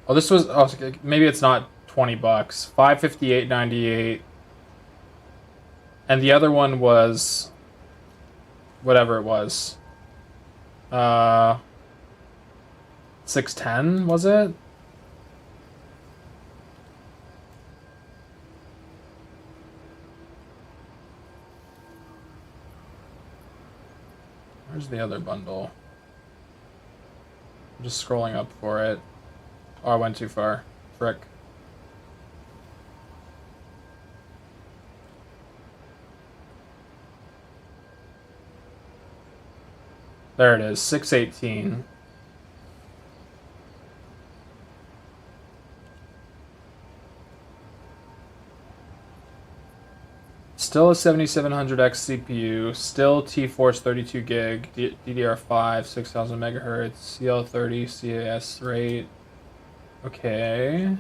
Oh, this was, oh, maybe it's not 20 bucks. $558.98. And the other one was whatever it was. 610, was it? Where's the other bundle? I'm just scrolling up for it. Oh, I went too far. Frick. There it is, 618. Still a 7700X CPU, still T-Force 32 gig, DDR5, 6000 megahertz, CL30 CAS rate. Okay.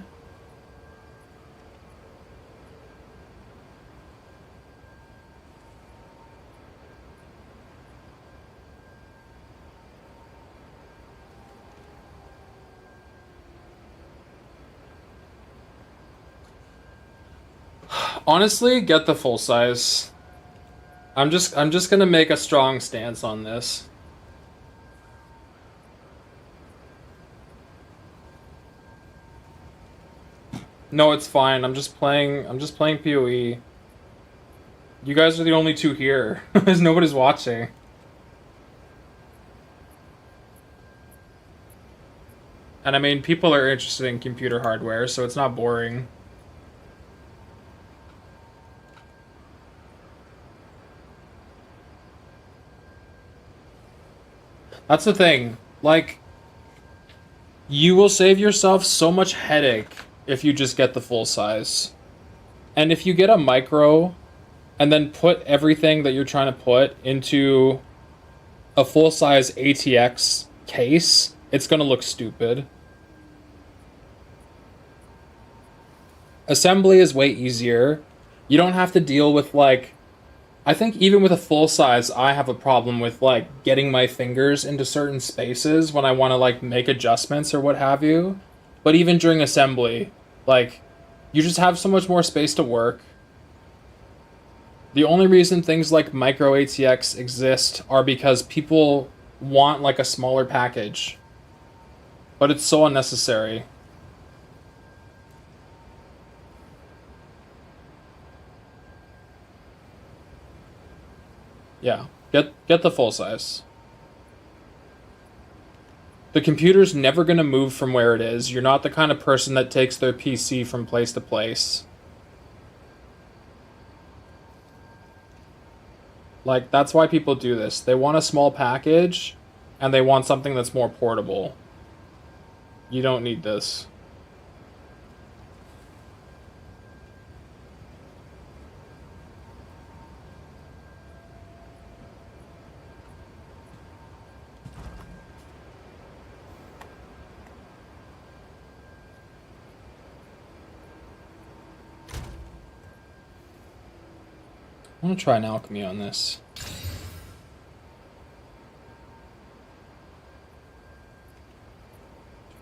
Honestly, get the full size. I'm just gonna make a strong stance on this. No, it's fine. I'm just playing PoE. You guys are the only two here. There's nobody's watching. And I mean, people are interested in computer hardware, so it's not boring. That's the thing. Like, you will save yourself so much headache if you just get the full size. And if you get a micro and then put everything that you're trying to put into a full size ATX case, it's gonna look stupid. Assembly is way easier. You don't have to deal with, like, I think even with a full size, I have a problem with, like, getting my fingers into certain spaces when I want to, like, make adjustments or what have you. But even during assembly, like, you just have so much more space to work. The only reason things like micro ATX exist are because people want, like, a smaller package. But it's so unnecessary. Yeah, get the full size. The computer's never going to move from where it is. You're not the kind of person that takes their PC from place to place. Like, that's why people do this. They want a small package, and they want something that's more portable. You don't need this. I'm gonna try an alchemy on this.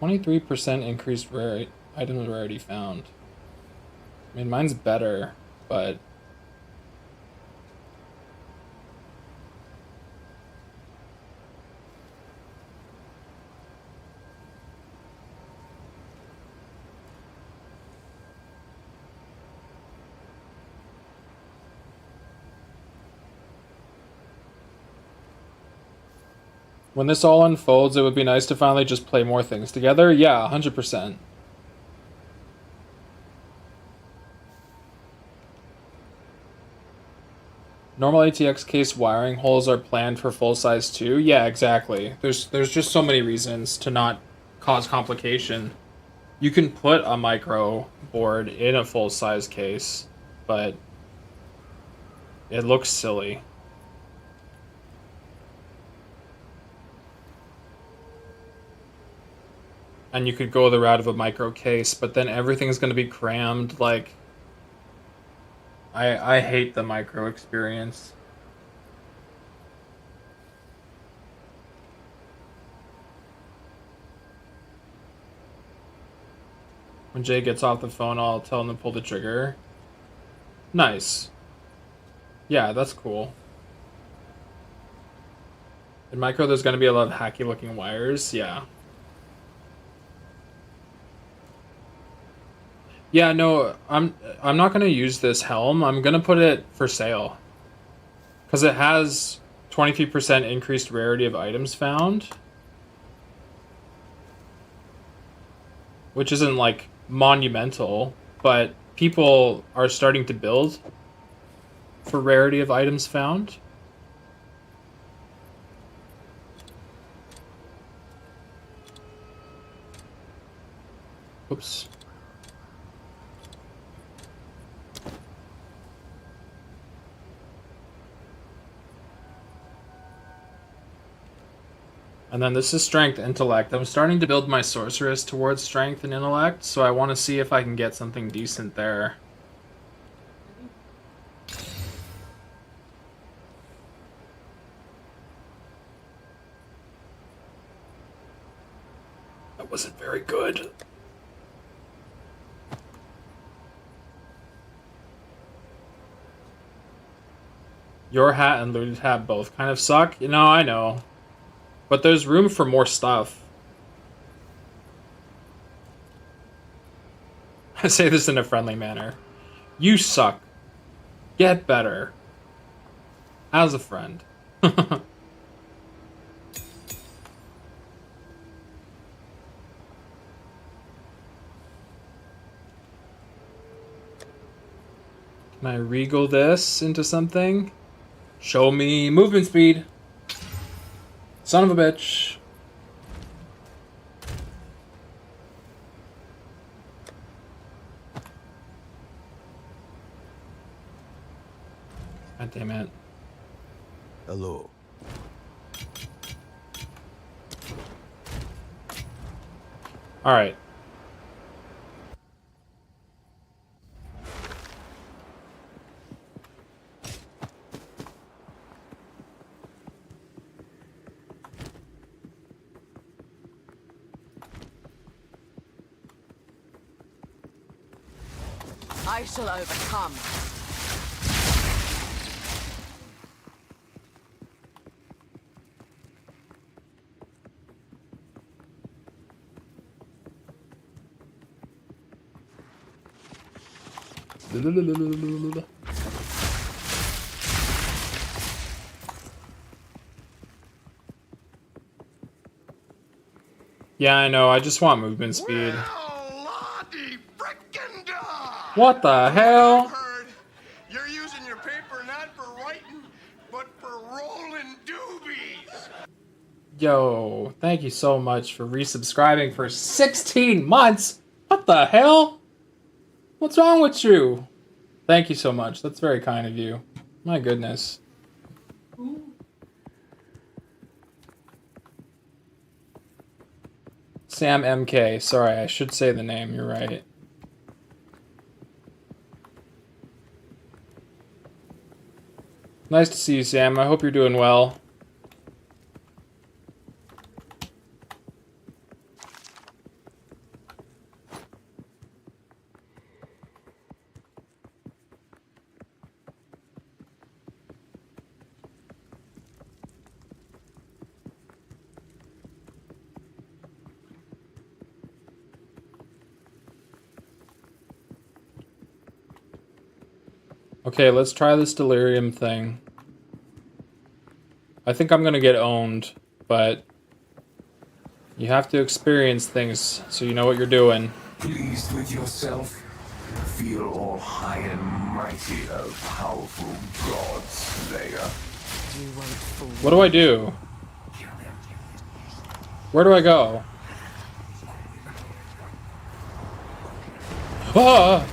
23% increased item rarity found. I mean, mine's better, but when this all unfolds, it would be nice to finally just play more things together. Yeah, 100%. Normal ATX case wiring holes are planned for full size too. Yeah, exactly. There's just so many reasons to not cause complication. You can put a micro board in a full size case, but it looks silly. And you could go the route of a micro case, but then everything's going to be crammed. Like, I hate the micro experience. When Jay gets off the phone, I'll tell him to pull the trigger. Nice. Yeah, that's cool. In micro, there's going to be a lot of hacky looking wires. Yeah. Yeah, no, I'm not gonna use this helm. I'm gonna put it for sale. Cause it has 23% increased rarity of items found. Which isn't like monumental, but people are starting to build for rarity of items found. Oops. And then this is strength, intellect. I'm starting to build my sorceress towards strength and intellect, so I want to see if I can get something decent there. That wasn't very good. Your hat and looted hat both kind of suck. You know, I know. But there's room for more stuff. I say this in a friendly manner. You suck. Get better. As a friend. Can I regal this into something? Show me movement speed. Son of a bitch. God damn it. Hello. Alright. I shall overcome. Yeah, I know. I just want movement speed. Well, Lottie frickin' da! What the I've hell? heard you're using your paper not for writing, but for rolling doobies. Yo, thank you so much for resubscribing for 16 months. What the hell? What's wrong with you? Thank you so much. That's very kind of you. My goodness. Sam MK. Sorry, I should say the name. You're right. Nice to see you, Sam. I hope you're doing well. Okay, let's try this delirium thing. I think I'm gonna get owned, but you have to experience things so you know what you're doing. Pleased with yourself? Feel all high and mighty, a powerful god slayer. You won't fool What do I do? Where do I go? Ah!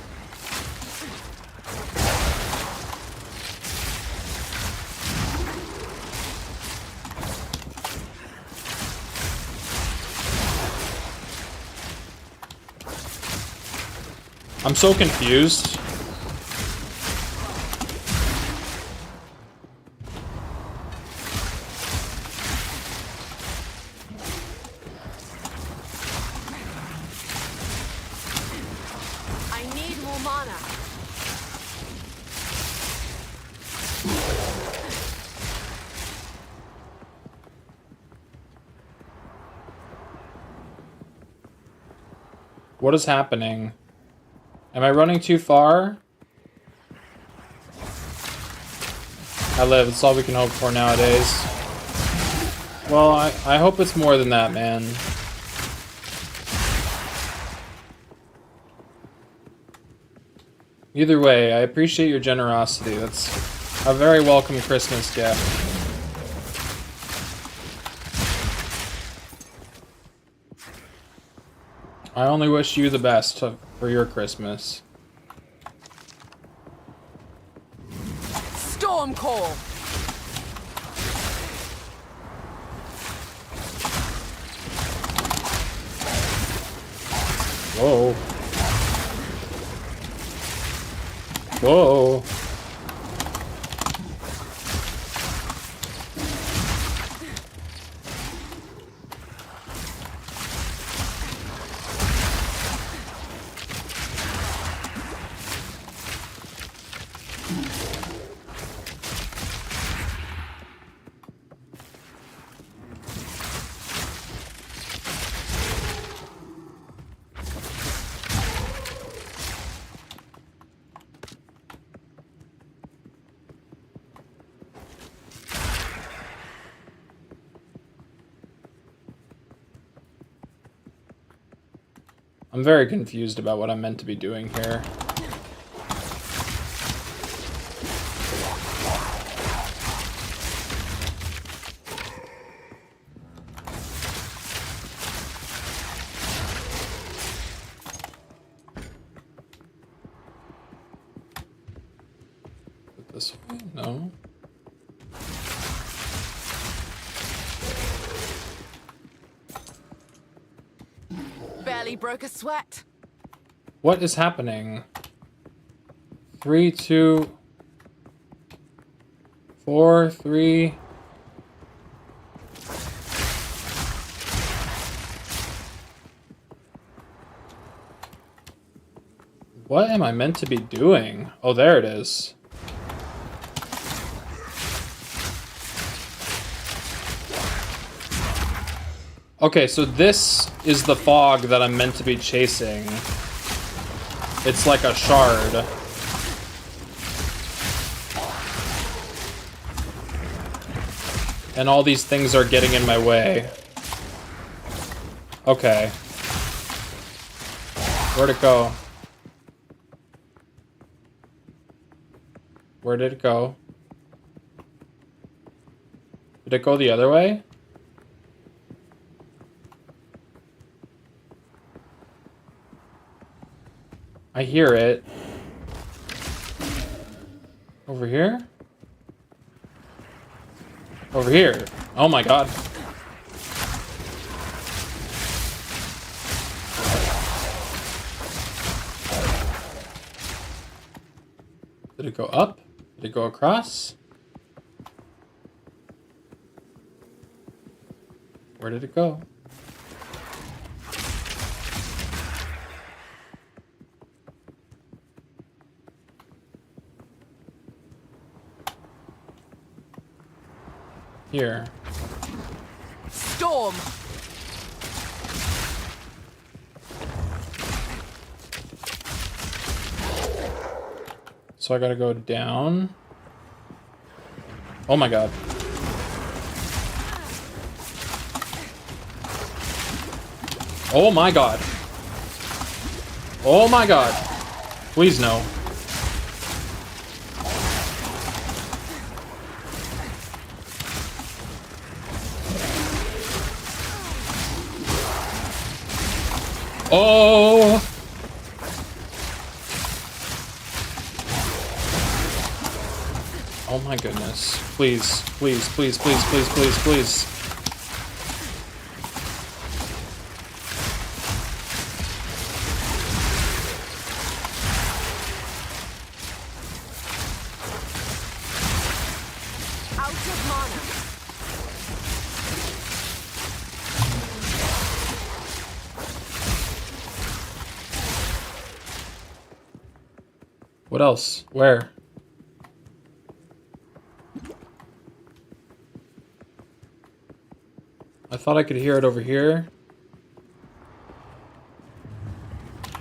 I'm so confused. I need more mana. What is happening? Am I running too far? I live. It's all we can hope for nowadays. Well, I hope it's more than that, man. Either way, I appreciate your generosity. That's a very welcome Christmas gift. I only wish you the best for your Christmas. Storm call. Whoa. Whoa. I'm very confused about what I'm meant to be doing here. This way? No. Barely broke a sweat. What is happening? 3, 2, 4, 3. What am I meant to be doing? Oh, there it is. Okay, so this is the fog that I'm meant to be chasing. It's like a shard. And all these things are getting in my way. Okay. Where'd it go? Where did it go? Did it go the other way? I hear it. Over here? Over here. Oh my god. Did it go up? Did it go across? Where did it go? Here. Storm! So I gotta go down. Oh my god. Oh my god. Oh my god. Please no. Oh! Oh my goodness. Please, please, please, please, please, please, please. Out of mana. What else? Where? I thought I could hear it over here.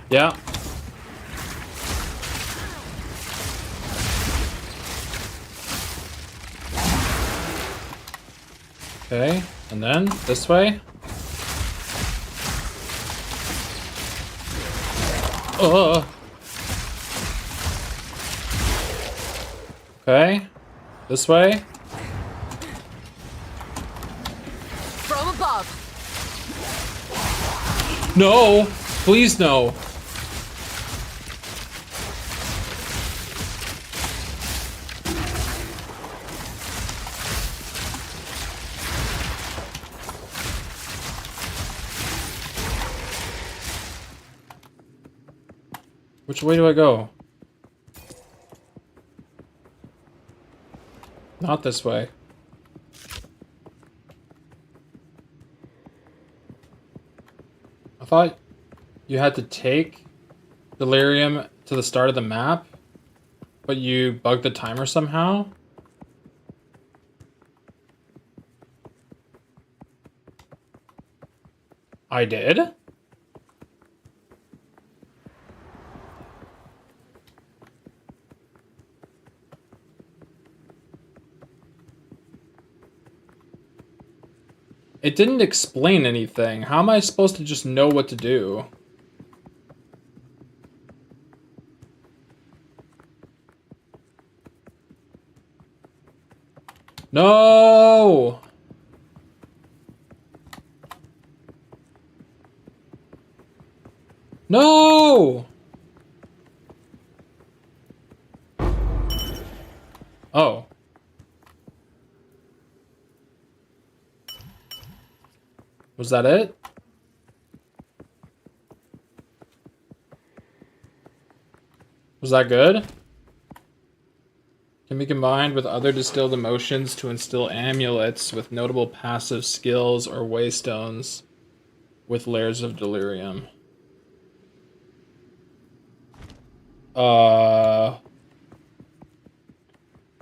Yeah. Okay, and then this way. Okay, this way. From above. No, please no. Which way do I go? Not this way. I thought you had to take Delirium to the start of the map, but you bugged the timer somehow? I did? It didn't explain anything. How am I supposed to just know what to do? No! No! Oh. Was that it? Was that good? Can be combined with other distilled emotions to instill amulets with notable passive skills or waystones with layers of delirium.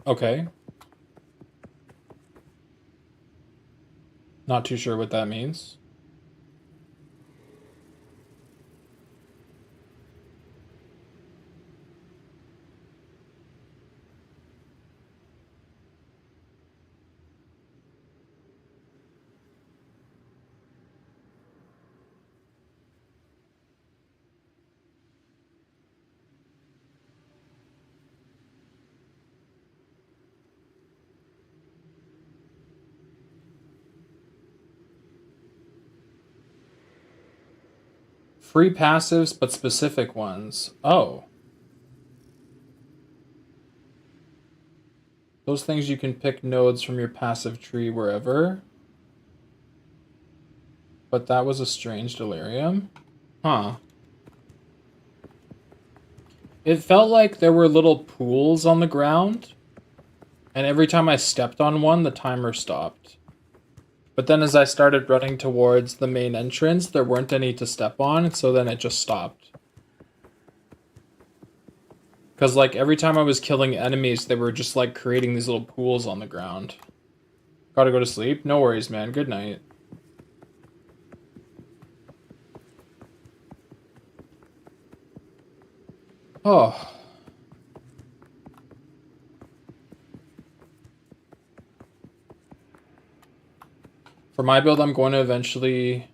Okay. Not too sure what that means. Free passives, but specific ones. Oh. Those things you can pick nodes from your passive tree wherever. But that was a strange delirium. Huh. It felt like there were little pools on the ground. And every time I stepped on one, the timer stopped. But then as I started running towards the main entrance, there weren't any to step on, so then it just stopped. Because, like, every time I was killing enemies, they were just, like, creating these little pools on the ground. Gotta go to sleep? No worries, man. Good night. Oh. For my build, I'm going to eventually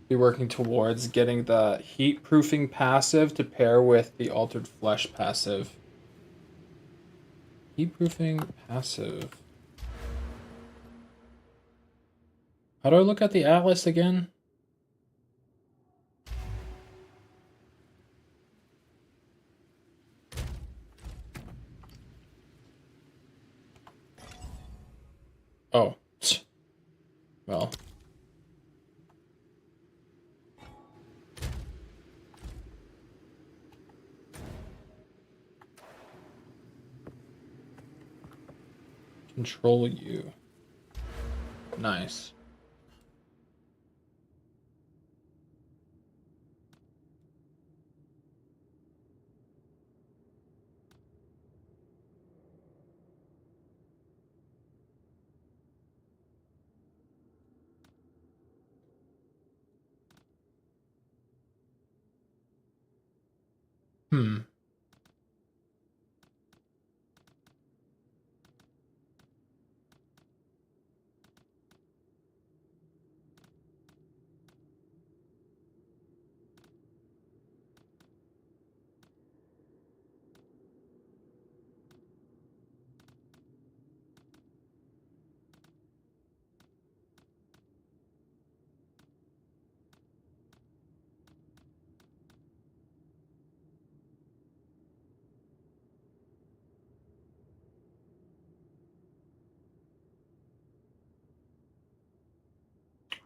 be working towards getting the heat proofing passive to pair with the altered flesh passive. Heat proofing passive. How do I look at the atlas again? Oh. Well. Control U. Nice. Hmm.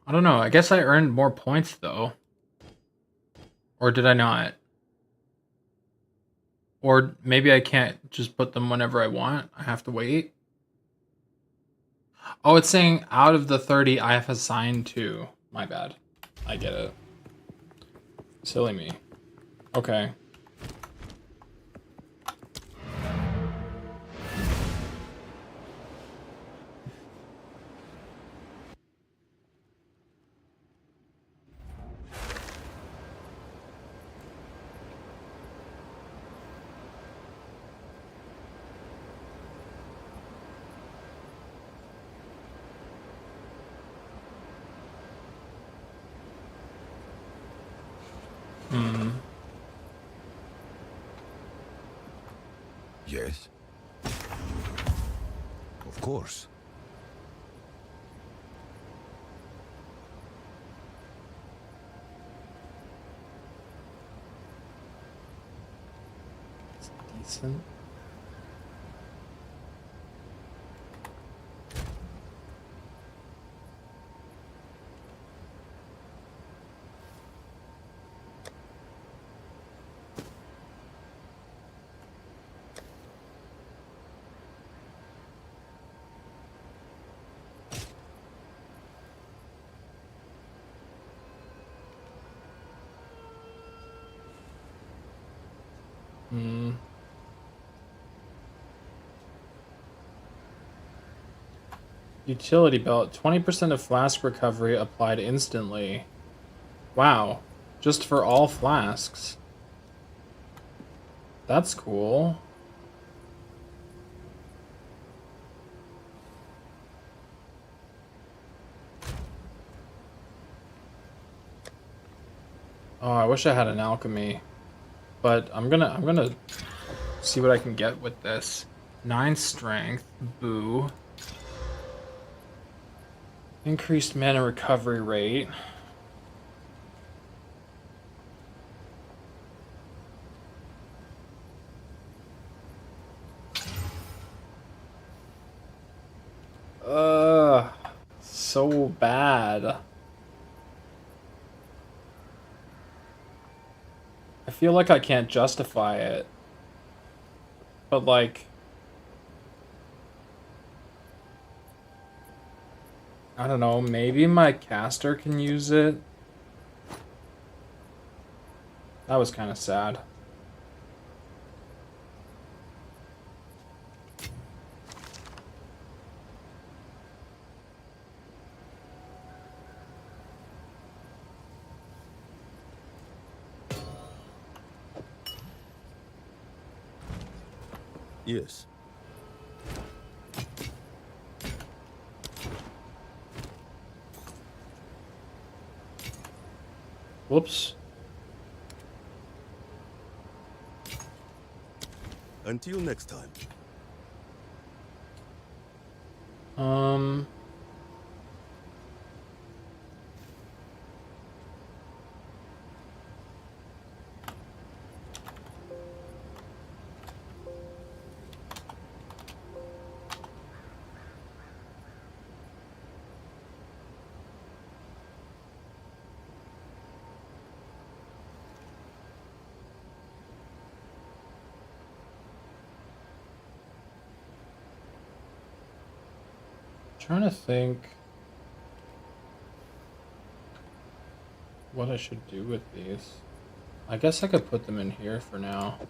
I don't know. I guess I earned more points, though. Or did I not? Or maybe I can't just put them whenever I want. I have to wait. Oh, it's saying out of the 30 I have assigned to. My bad. I get it. Silly me. Okay. Hmm. Yes. Of course. It's decent. Hmm. Utility belt. 20% of flask recovery applied instantly. Wow. Just for all flasks. That's cool. Oh, I wish I had an alchemy. But I'm gonna see what I can get with this. 9 strength. Boo. Increased mana recovery rate. So bad. I feel like I can't justify it. But like, I don't know, maybe my caster can use it. That was kind of sad. Yes. Whoops. Until next time. Um, trying to think what I should do with these. I guess I could put them in here for now.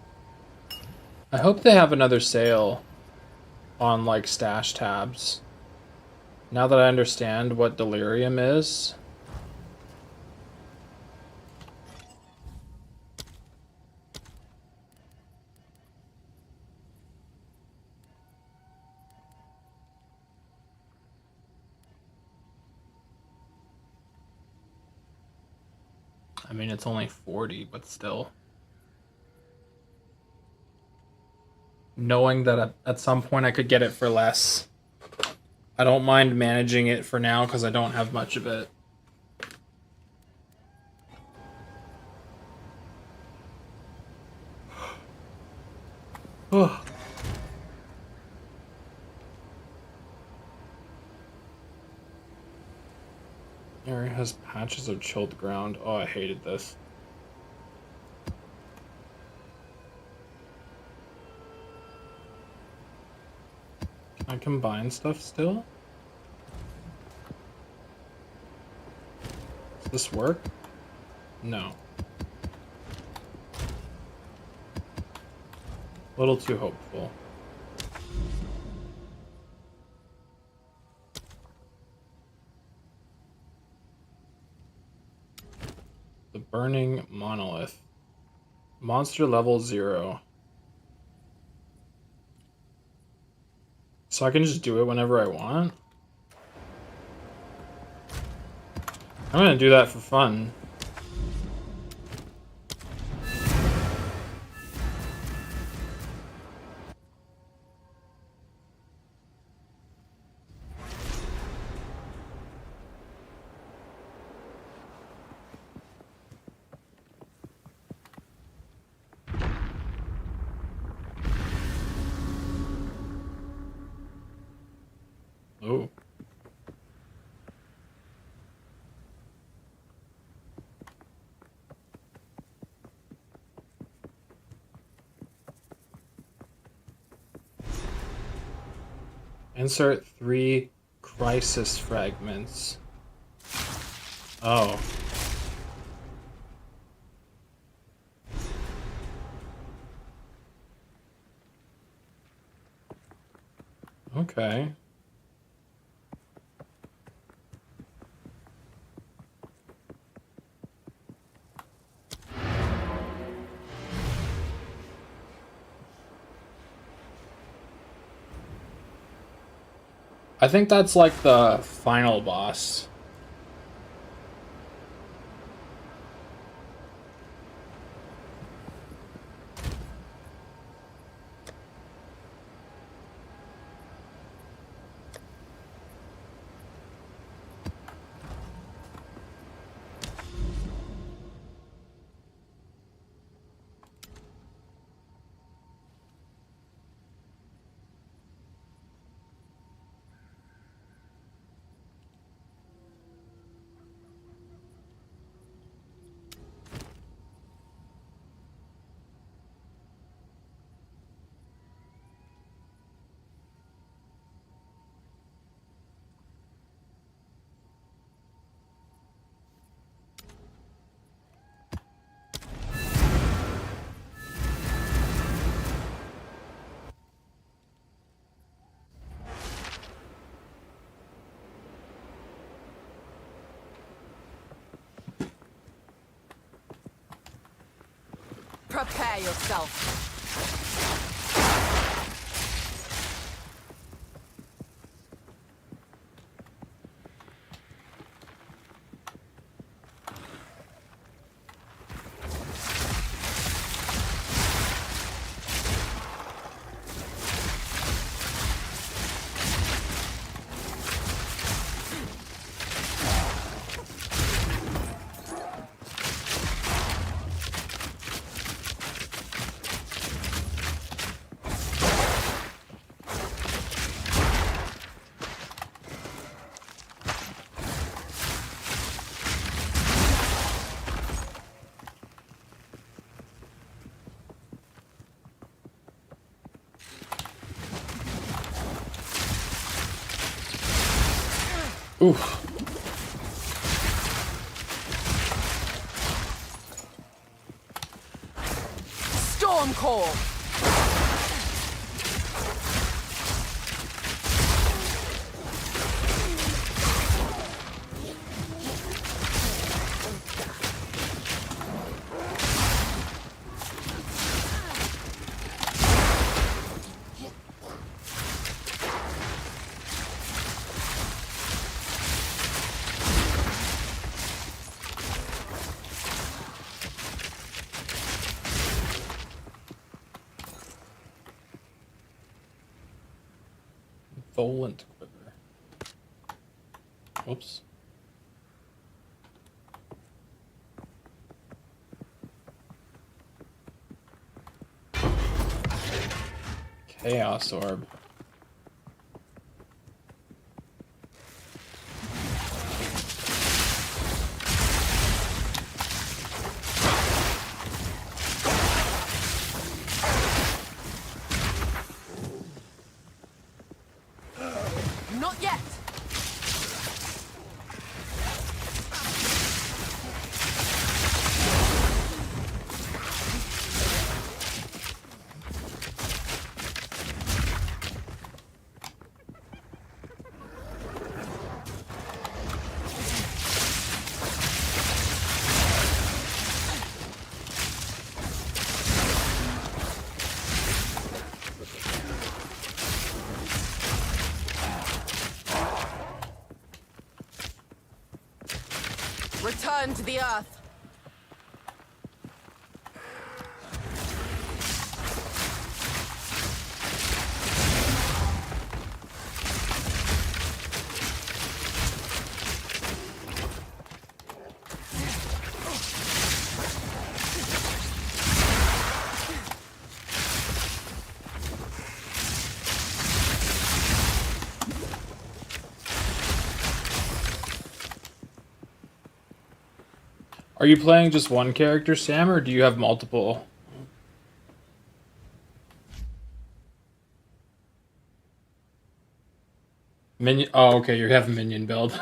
I hope they have another sale on like stash tabs. Now that I understand what delirium is. I mean, it's only 40, but still. Knowing that at some point I could get it for less. I don't mind managing it for now because I don't have much of it. Oh. Area has patches of chilled ground. Oh, I hated this. Can I combine stuff still? Does this work? No. A little too hopeful. The Burning Monolith. Monster level 0. So I can just do it whenever I want? I'm gonna do that for fun. Oh. Insert 3 crisis fragments. Oh. Okay. I think that's like the final boss. Prepare yourself. Oof. Storm Core. Volant quiver. Whoops. Chaos Orb. Not yet. Return to the earth. Are you playing just one character, Sam, or do you have multiple? Minion. Oh, okay. You have a minion build.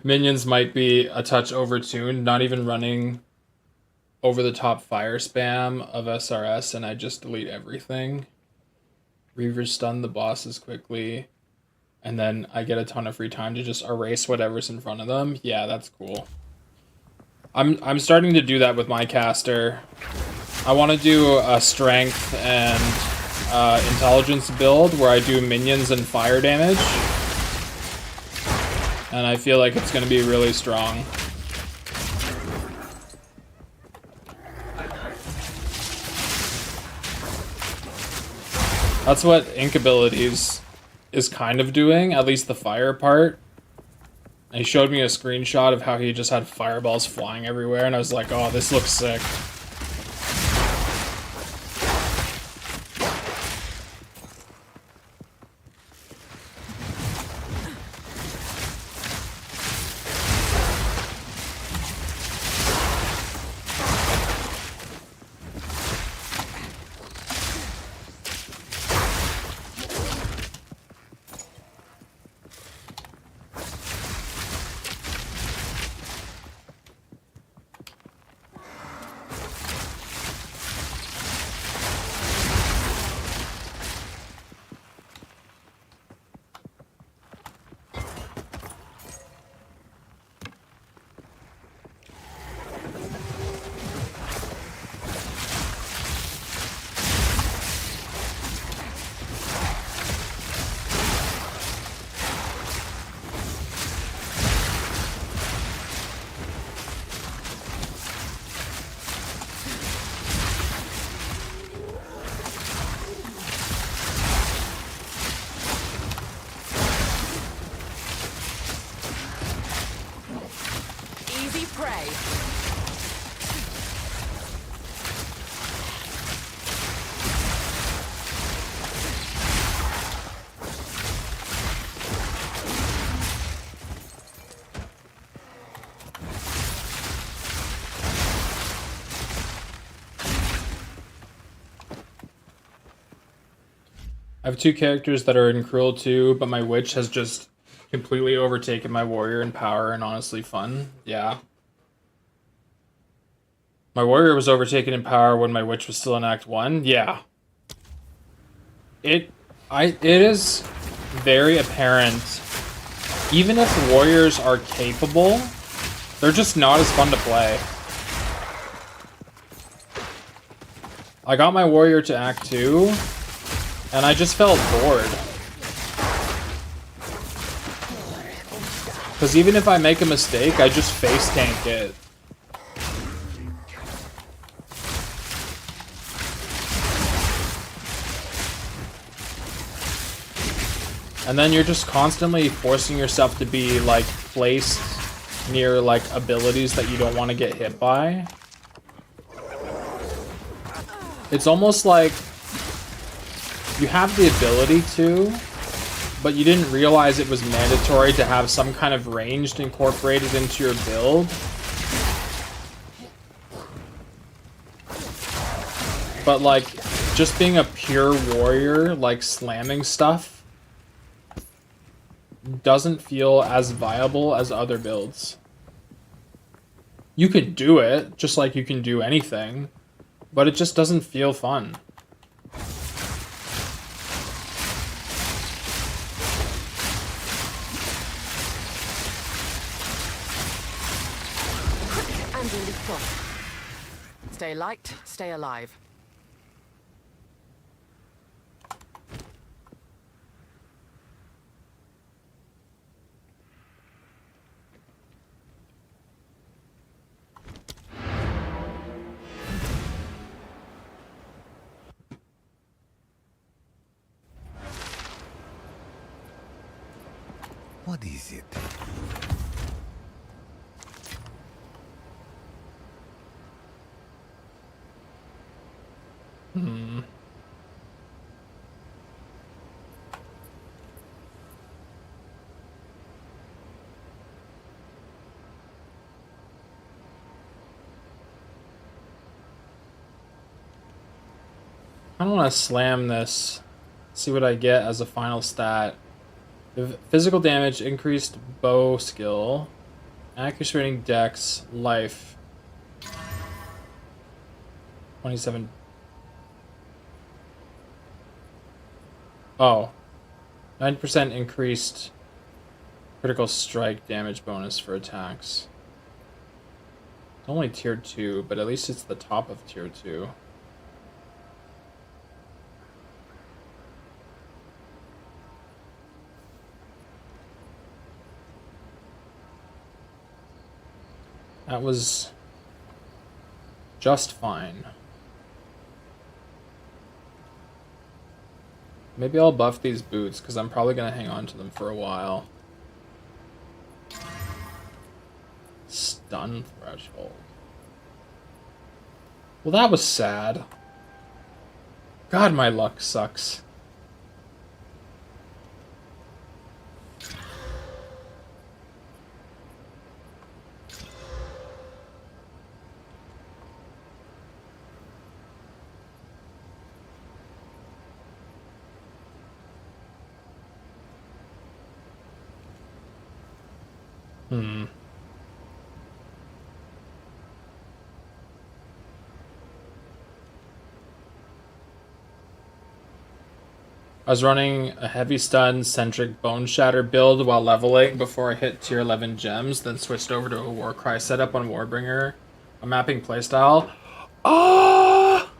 Minions might be a touch overtuned. Not even running over the top fire spam of SRS, and I just delete everything. Reaver stun the bosses quickly, and then I get a ton of free time to just erase whatever's in front of them. Yeah, that's cool. I'm starting to do that with my caster. I want to do a strength and intelligence build where I do minions and fire damage. And I feel like it's going to be really strong. That's what Ink Abilities is kind of doing, at least the fire part. And he showed me a screenshot of how he just had fireballs flying everywhere, and I was like, oh, this looks sick. prey. I have two characters that are in Cruel 2, but my witch has just completely overtaken my warrior in power and honestly fun. Yeah. My warrior was overtaken in power when my witch was still in Act 1. Yeah. It is very apparent. Even if warriors are capable, they're just not as fun to play. I got my warrior to Act 2, and I just felt bored. Because even if I make a mistake, I just face tank it. And then you're just constantly forcing yourself to be, like, placed near, like, abilities that you don't want to get hit by. It's almost like you have the ability to, but you didn't realize it was mandatory to have some kind of ranged incorporated into your build. But, like, just being a pure warrior, like, slamming stuff, doesn't feel as viable as other builds. You can do it, just like you can do anything, but it just doesn't feel fun. And really soft. Stay light, stay alive. What is it? I don't want to slam this. See what I get as a final stat. Physical damage, increased bow skill, accuracy rating, dex, life. 27. Oh. 9% increased critical strike damage bonus for attacks. It's only tier 2, but at least it's the top of tier 2. That was just fine. Maybe I'll buff these boots, because I'm probably going to hang on to them for a while. Stun threshold. Well, that was sad. God, my luck sucks. I was running a heavy stun centric bone shatter build while leveling before I hit tier 11 gems, then switched over to a Warcry setup on Warbringer. A mapping playstyle. Ah!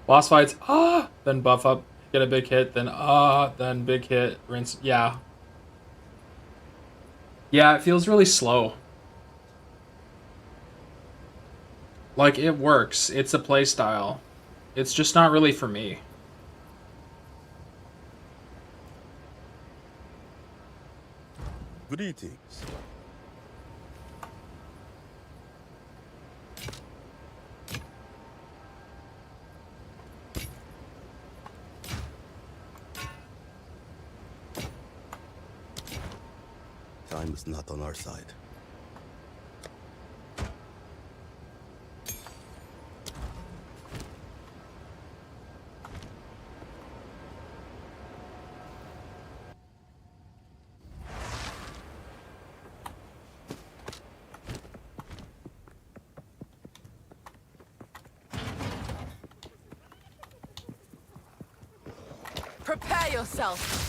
Boss fights. Ah! Then buff up, get a big hit, then then big hit, rinse. Yeah. Yeah, it feels really slow. Like, it works. It's a playstyle. It's just not really for me. Greetings. time is not on our side. Prepare yourself.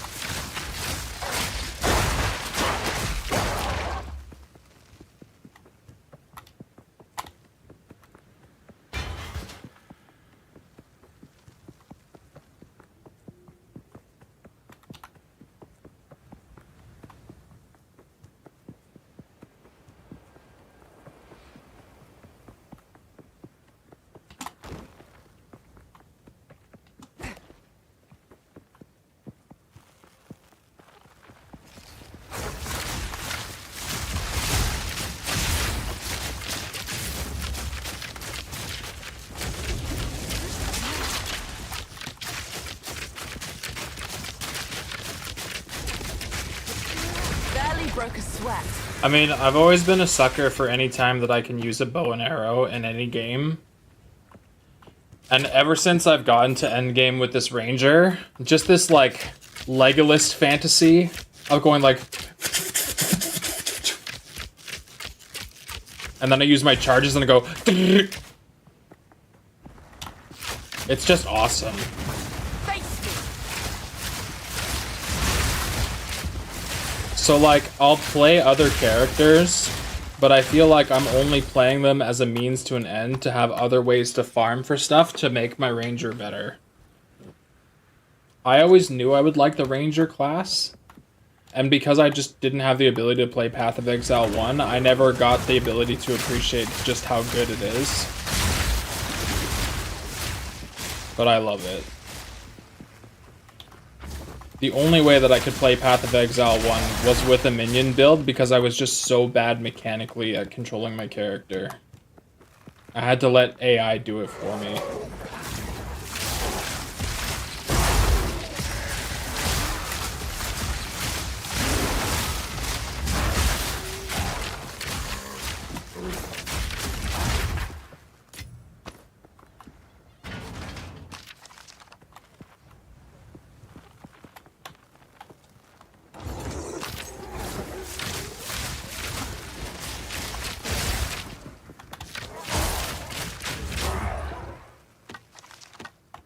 Barely broke a sweat. I mean, I've always been a sucker for any time that I can use a bow and arrow in any game. And ever since I've gotten to Endgame with this ranger, just this, like, Legolas fantasy of going, like... And then I use my charges and I go... It's just awesome. So, like, I'll play other characters, but I feel like I'm only playing them as a means to an end to have other ways to farm for stuff to make my ranger better. I always knew I would like the ranger class, and because I just didn't have the ability to play Path of Exile 1, I never got the ability to appreciate just how good it is. But I love it. The only way that I could play Path of Exile 1 was with a minion build because I was just so bad mechanically at controlling my character. I had to let AI do it for me.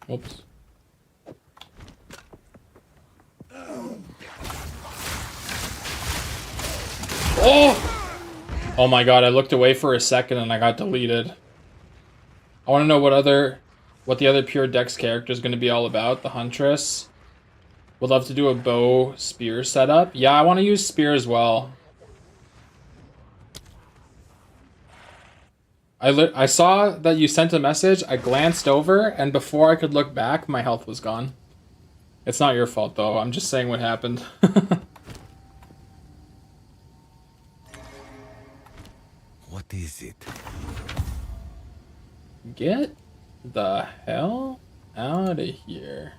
Oops. Oh! Oh my god, I looked away for a second and I got deleted. I want to know what the other pure Dex character is going to be all about. The Huntress. Would love to do a bow spear setup. Yeah, I want to use spear as well. I saw that you sent a message, I glanced over, and before I could look back, my health was gone. It's not your fault, though. I'm just saying what happened. What is it? Get the hell out of here.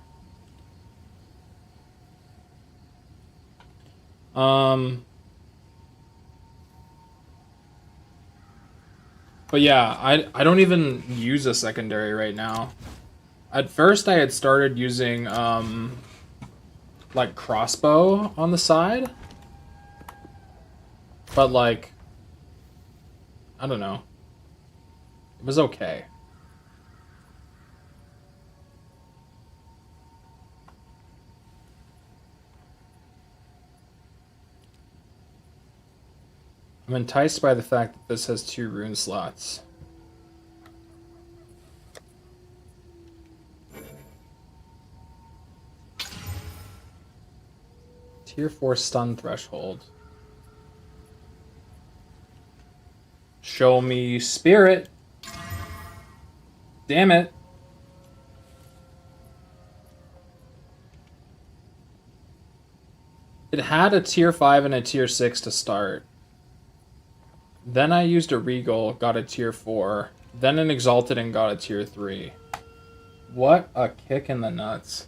But yeah, I don't even use a secondary right now. At first I had started using, like, crossbow on the side. But, like, I don't know. It was okay. I'm enticed by the fact that this has 2 rune slots. Tier 4 stun threshold. Show me spirit. Damn it. It had a tier 5 and a tier 6 to start. Then I used a Regal, got a tier 4. Then an Exalted and got a tier 3. What a kick in the nuts.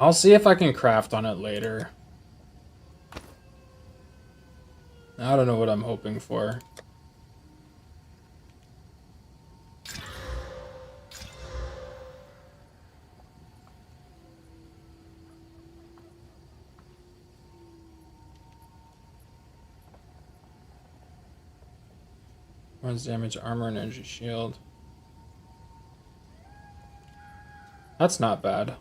I'll see if I can craft on it later. I don't know what I'm hoping for. Runs damage, armor, and energy shield. That's not bad.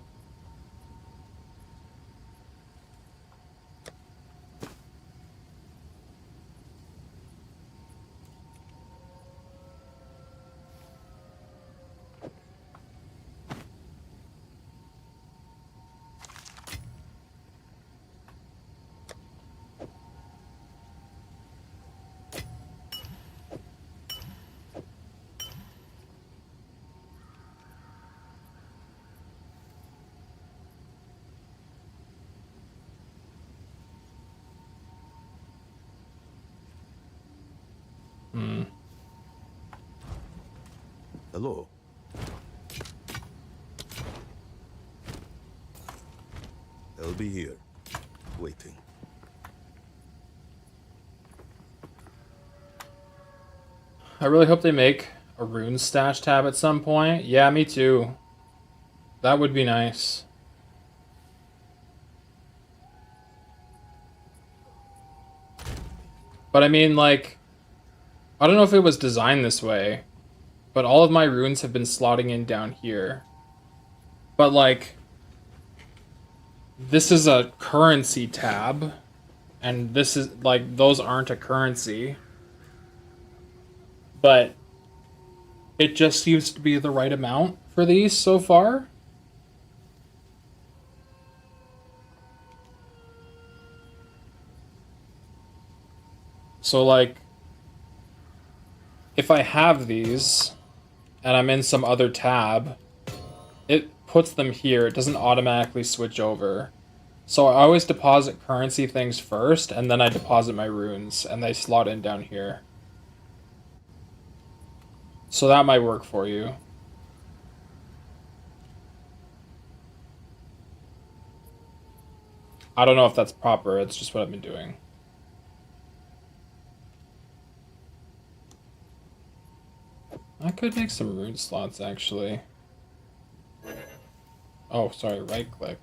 Hello. I'll be here, waiting. I really hope they make a rune stash tab at some point. Yeah, me too. That would be nice. But I mean, like, I don't know if it was designed this way, but all of my runes have been slotting in down here. But, like, this is a currency tab, and this is, like, those aren't a currency. But it just seems to be the right amount for these so far. So, like, if I have these and I'm in some other tab, it puts them here. It doesn't automatically switch over. So I always deposit currency things first, and then I deposit my runes, and they slot in down here. So that might work for you. I don't know if that's proper. It's just what I've been doing. I could make some rune slots, actually. Oh, sorry, right click.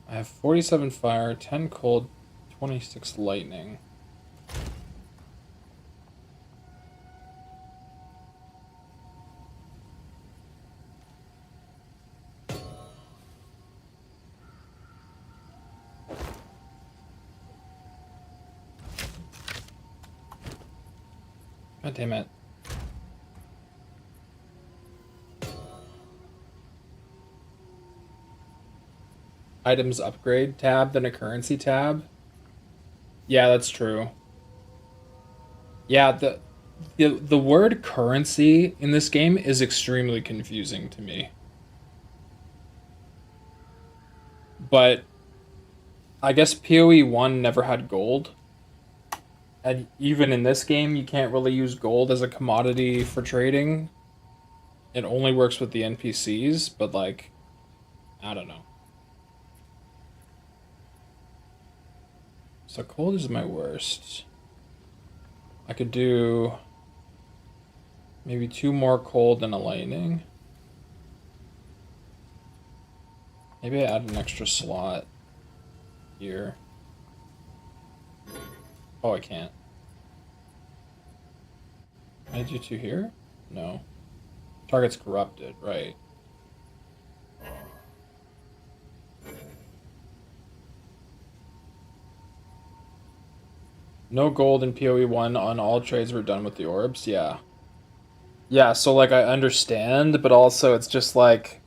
I have 47 fire, 10 cold, 26 lightning. God damn it. Items upgrade tab than a currency tab. Yeah, that's true. Yeah, the word currency in this game is extremely confusing to me. But I guess PoE 1 never had gold. And even in this game, you can't really use gold as a commodity for trading. It only works with the NPCs, but like, I don't know. So cold is my worst. I could do maybe 2 more cold and a lightning. Maybe I add an extra slot here. Oh, I can't. Can I do 2 here? No. Target's corrupted, right. No gold in PoE 1 on all trades were done with the orbs, yeah. Yeah, so like I understand, but also it's just like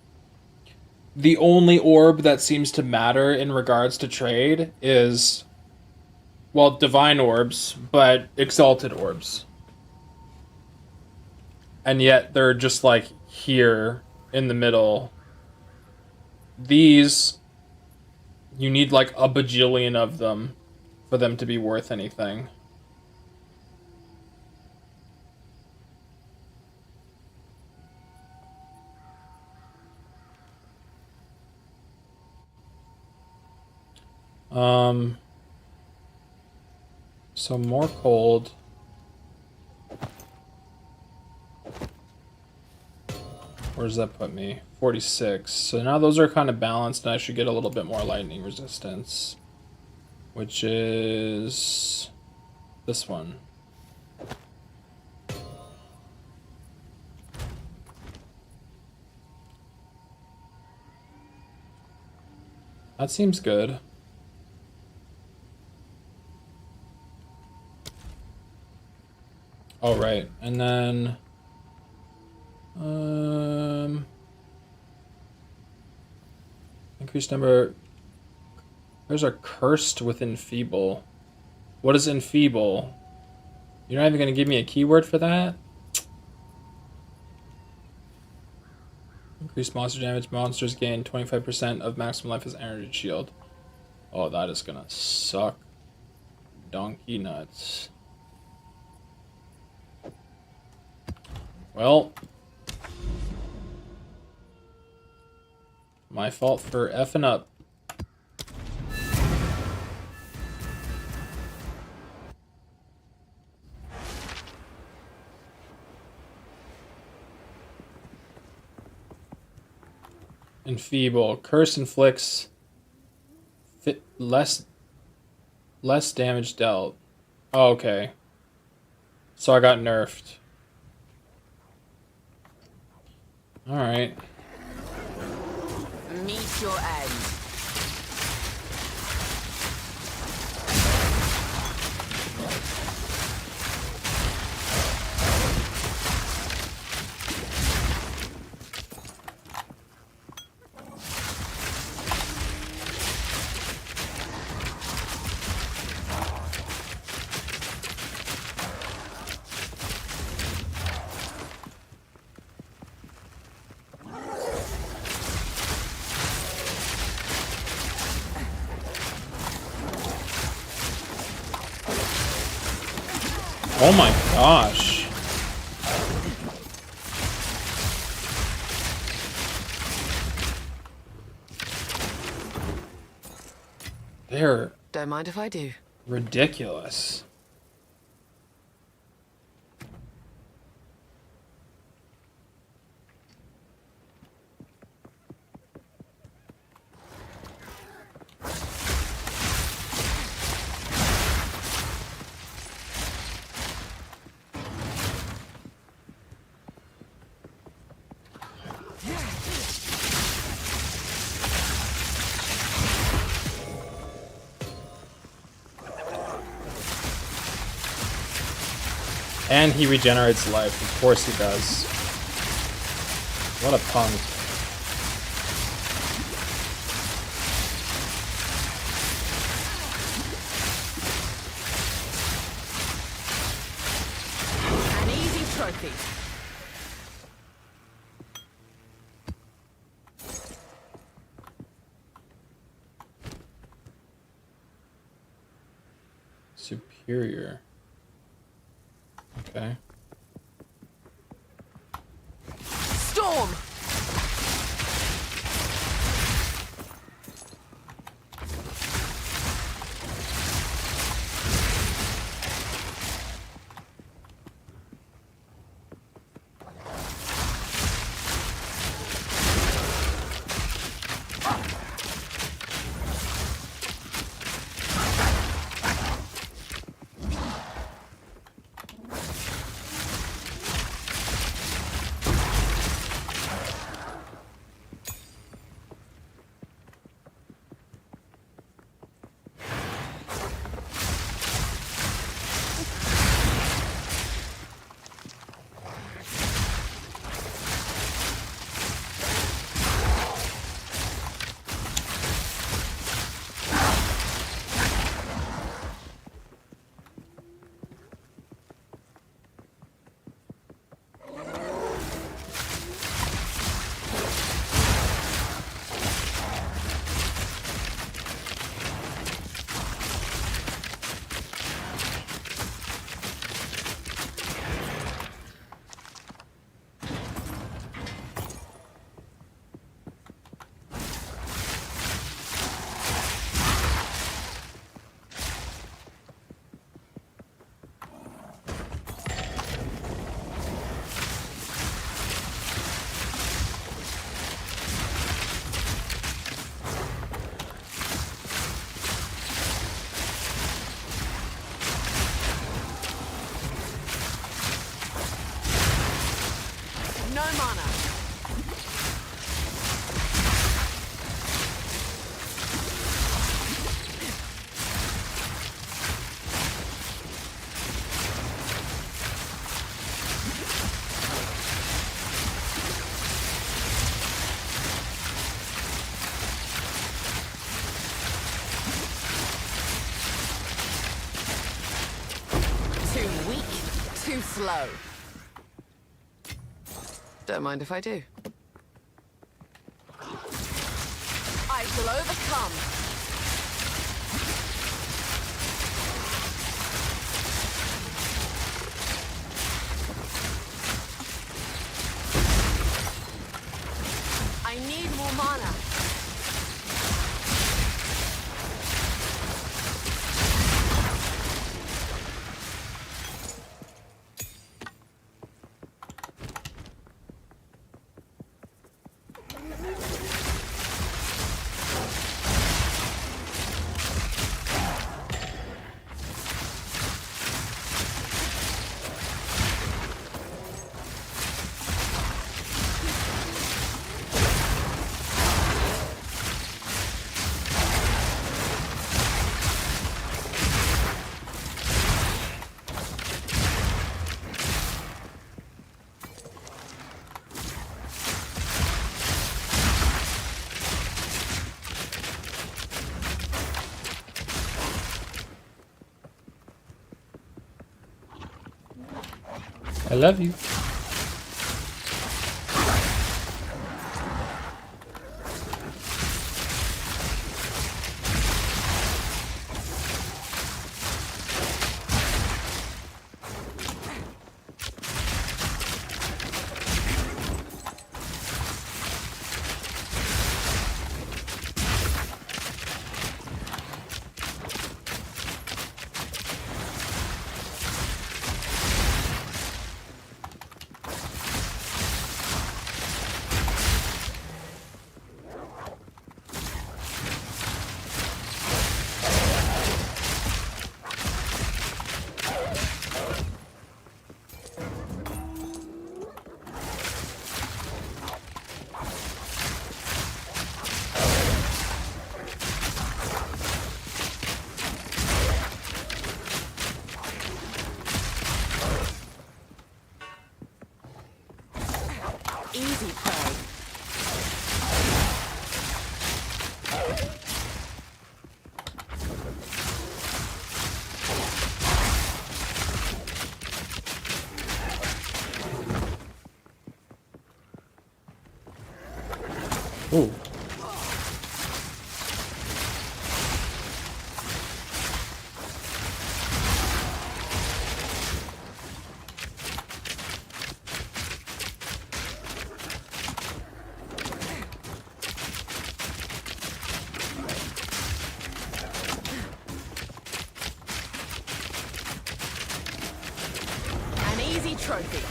the only orb that seems to matter in regards to trade is, well, divine orbs, but exalted orbs. And yet they're just like here in the middle. these, you need like a bajillion of them for them to be worth anything. So more cold. Where does that put me? 46. So now those are kind of balanced, and I should get a little bit more lightning resistance, which is this one. That seems good. Oh, right. And then increased number. There's a cursed with enfeeble. What is enfeeble? You're not even gonna give me a keyword for that? Increased monster damage. Monsters gain 25% of maximum life as energy shield. Oh, that is gonna suck. Donkey nuts. Well, my fault for effing up. Enfeeble. Curse inflicts less damage dealt. Oh, okay. So I got nerfed. Alright. Meet your end. Oh my gosh. They're Don't mind if I do. ridiculous. And he regenerates life. Of course he does. What a punk. An easy trophy. Superior. Okay. Storm! mana. Too weak, too slow. Don't mind if I do. I shall overcome. I need more mana. I love you. Easy prey. Ooh. An easy trophy.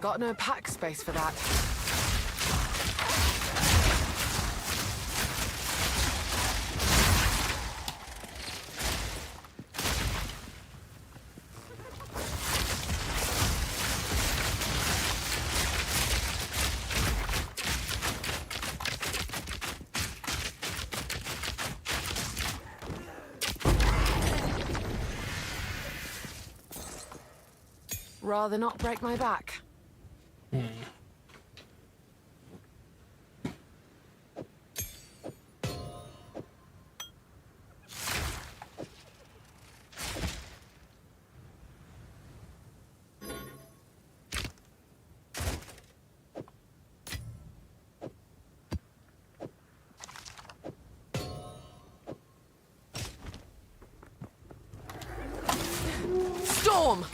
Got no pack space for that. Rather not break my back. Storm!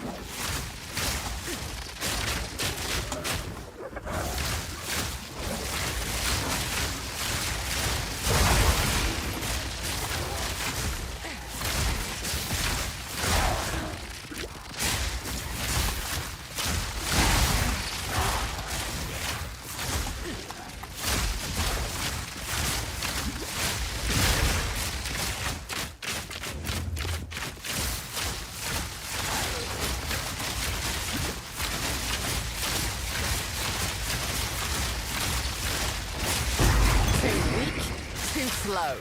slow.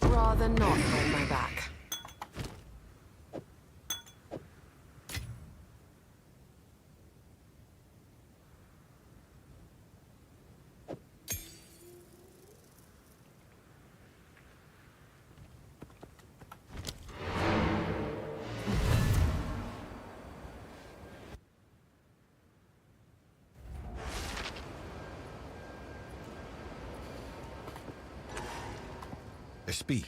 Rather not hold my back. Speak.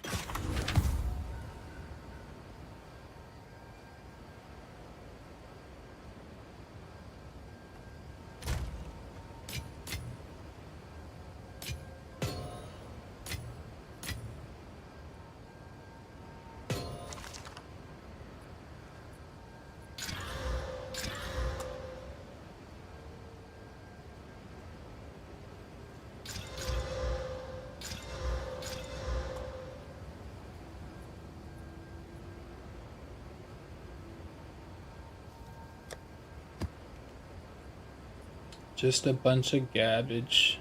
Just a bunch of garbage.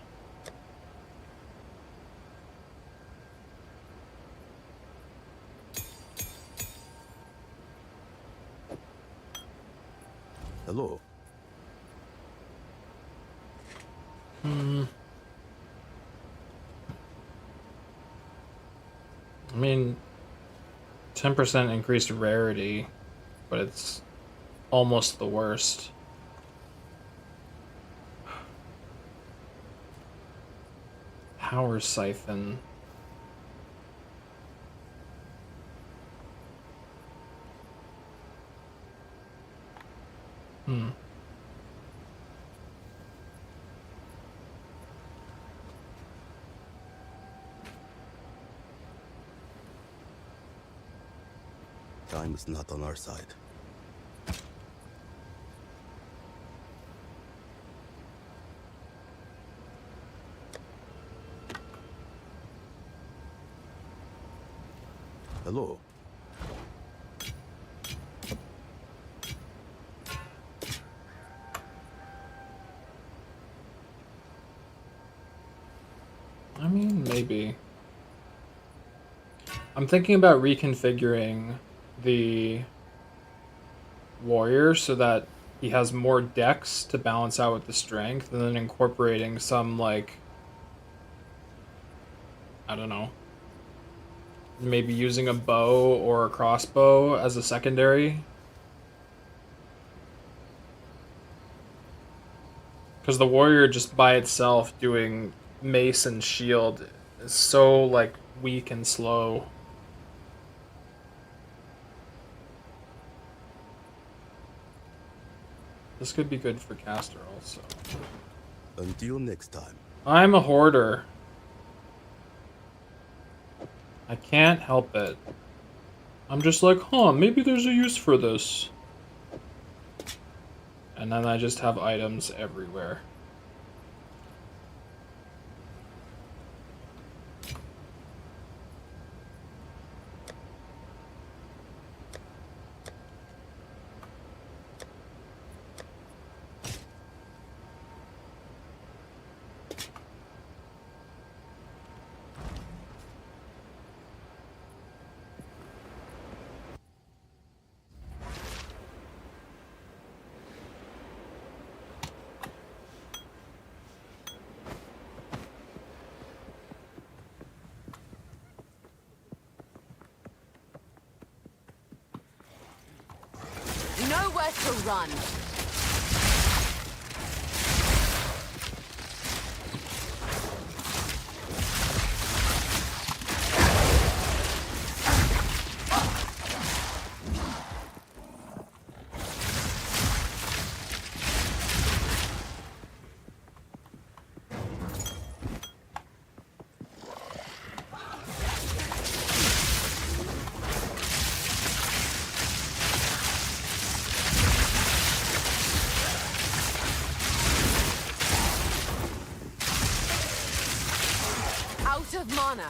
Hello. I mean, 10% increased rarity, but it's almost the worst. Power siphon. Time is not on our side. Hello. I mean, maybe. I'm thinking about reconfiguring the warrior so that he has more dex to balance out with the strength, and then incorporating some, like, I don't know, maybe using a bow or a crossbow as a secondary. Because the warrior just by itself doing mace and shield is so, like, weak and slow. This could be good for caster also. Until next time. I'm a hoarder. I can't help it. I'm just like, huh, maybe there's a use for this. And then I just have items everywhere. Nowhere to run. Out of mana.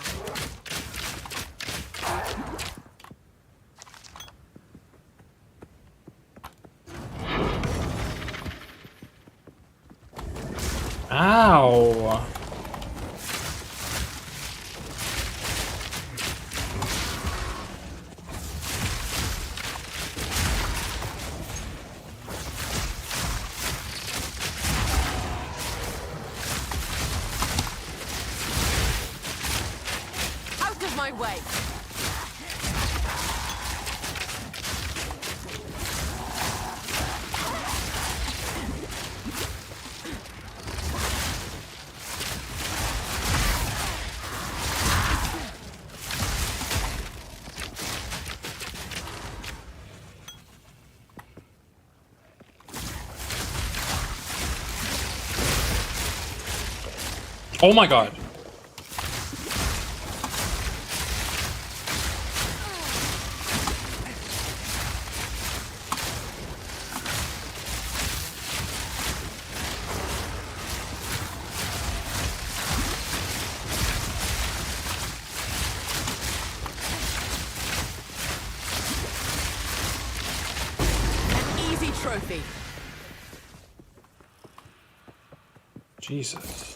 Ow! of my way. Oh my god. Easy trophy. Jesus.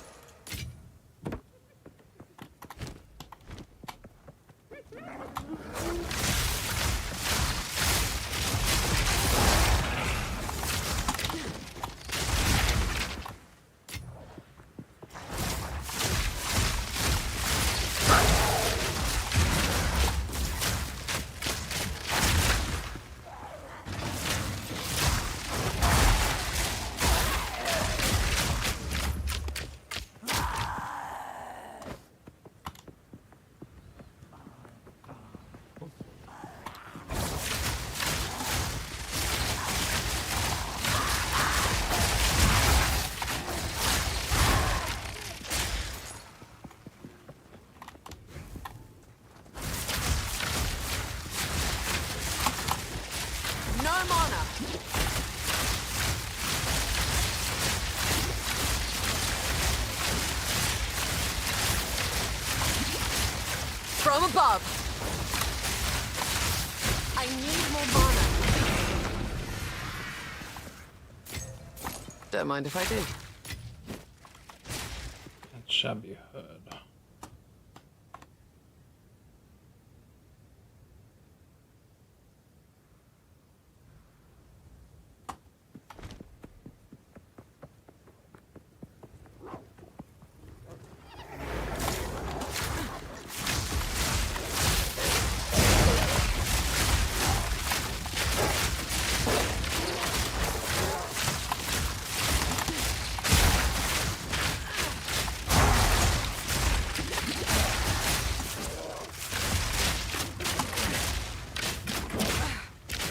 No mana. From above. I need more mana. Don't mind if I do. That shabby hood.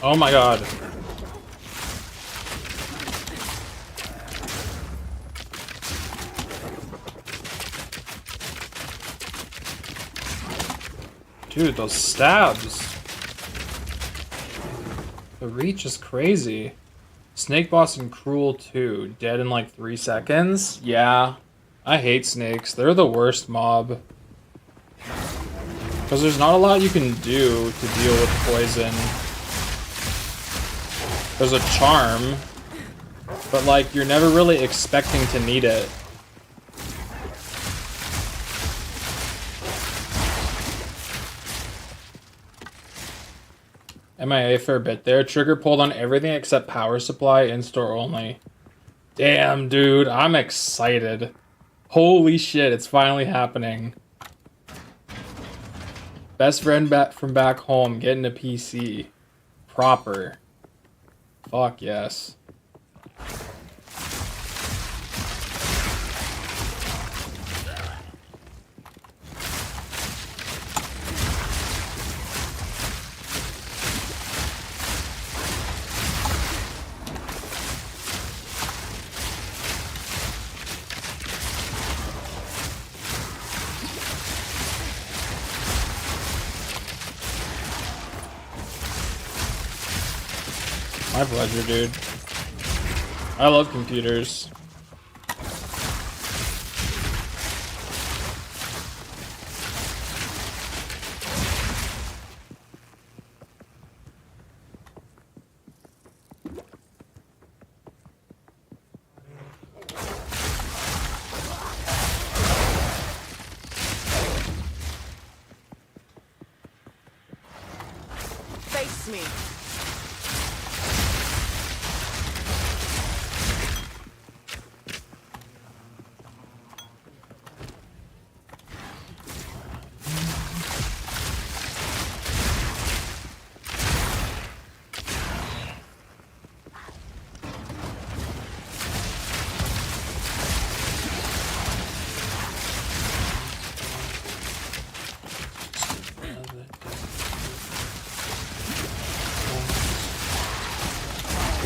Oh my god. Dude, those stabs. The reach is crazy. Snake boss and Cruel 2. Dead in like 3 seconds? Yeah. I hate snakes. They're the worst mob. Because there's not a lot you can do to deal with poison. There's a charm, but like you're never really expecting to need it. MIA for a bit there. Trigger pulled on everything except power supply, in-store only. Damn, dude, I'm excited. Holy shit, it's finally happening. Best friend back from back home, getting a PC. Proper. Fuck yes. My pleasure, dude. I love computers. Face me.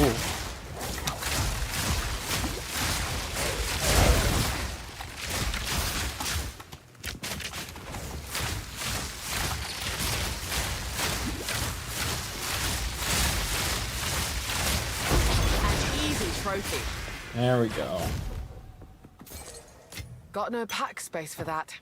Ooh. An easy trophy. There we go. Got no pack space for that.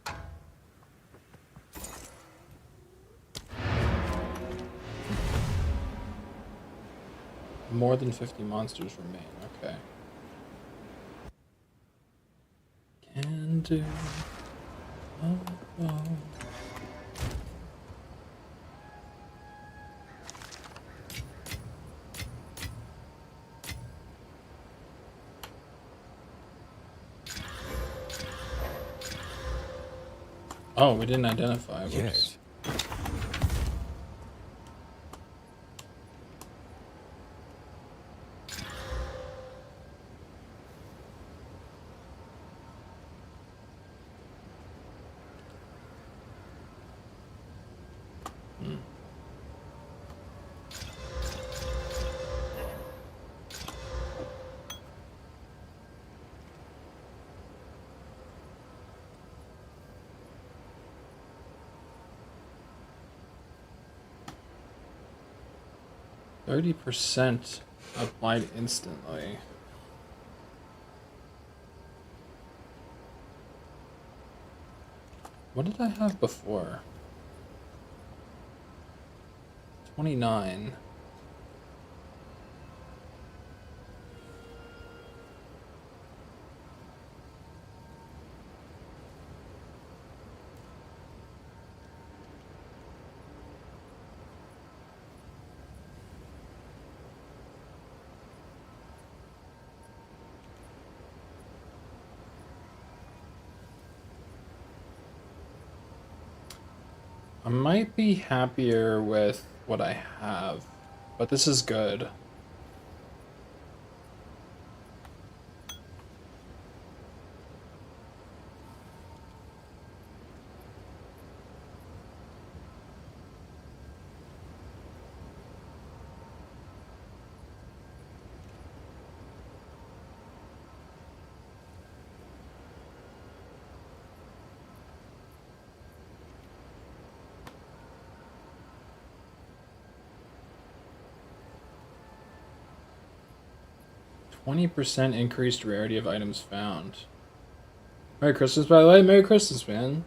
More than 50 monsters remain. Okay. Can do. Oh, oh. Oh, we didn't identify. Whoops. Yes. Hmm. %30 applied instantly. What did I have before? 29. I might be happier with what I have, but this is good. %20 increased rarity of items found. Merry Christmas, by the way. Merry Christmas, man.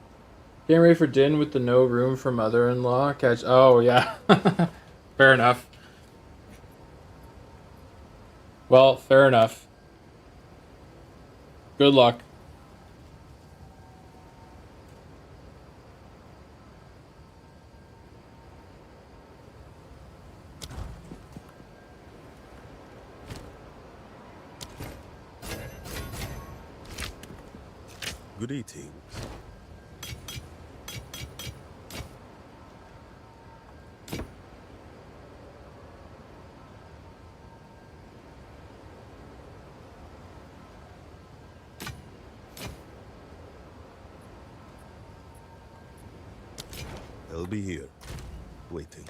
Getting ready for din with the no room for mother-in-law. Catch. Oh, yeah. Fair enough. Well, fair enough. Good luck. Good eating. I'll be here, waiting.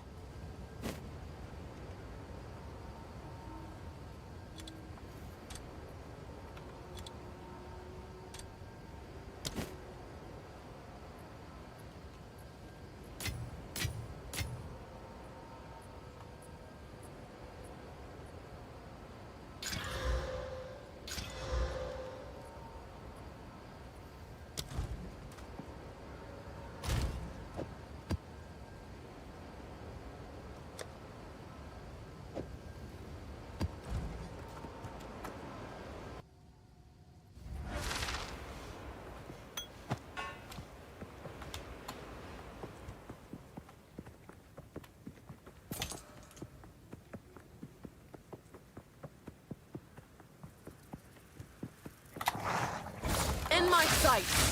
In my sights.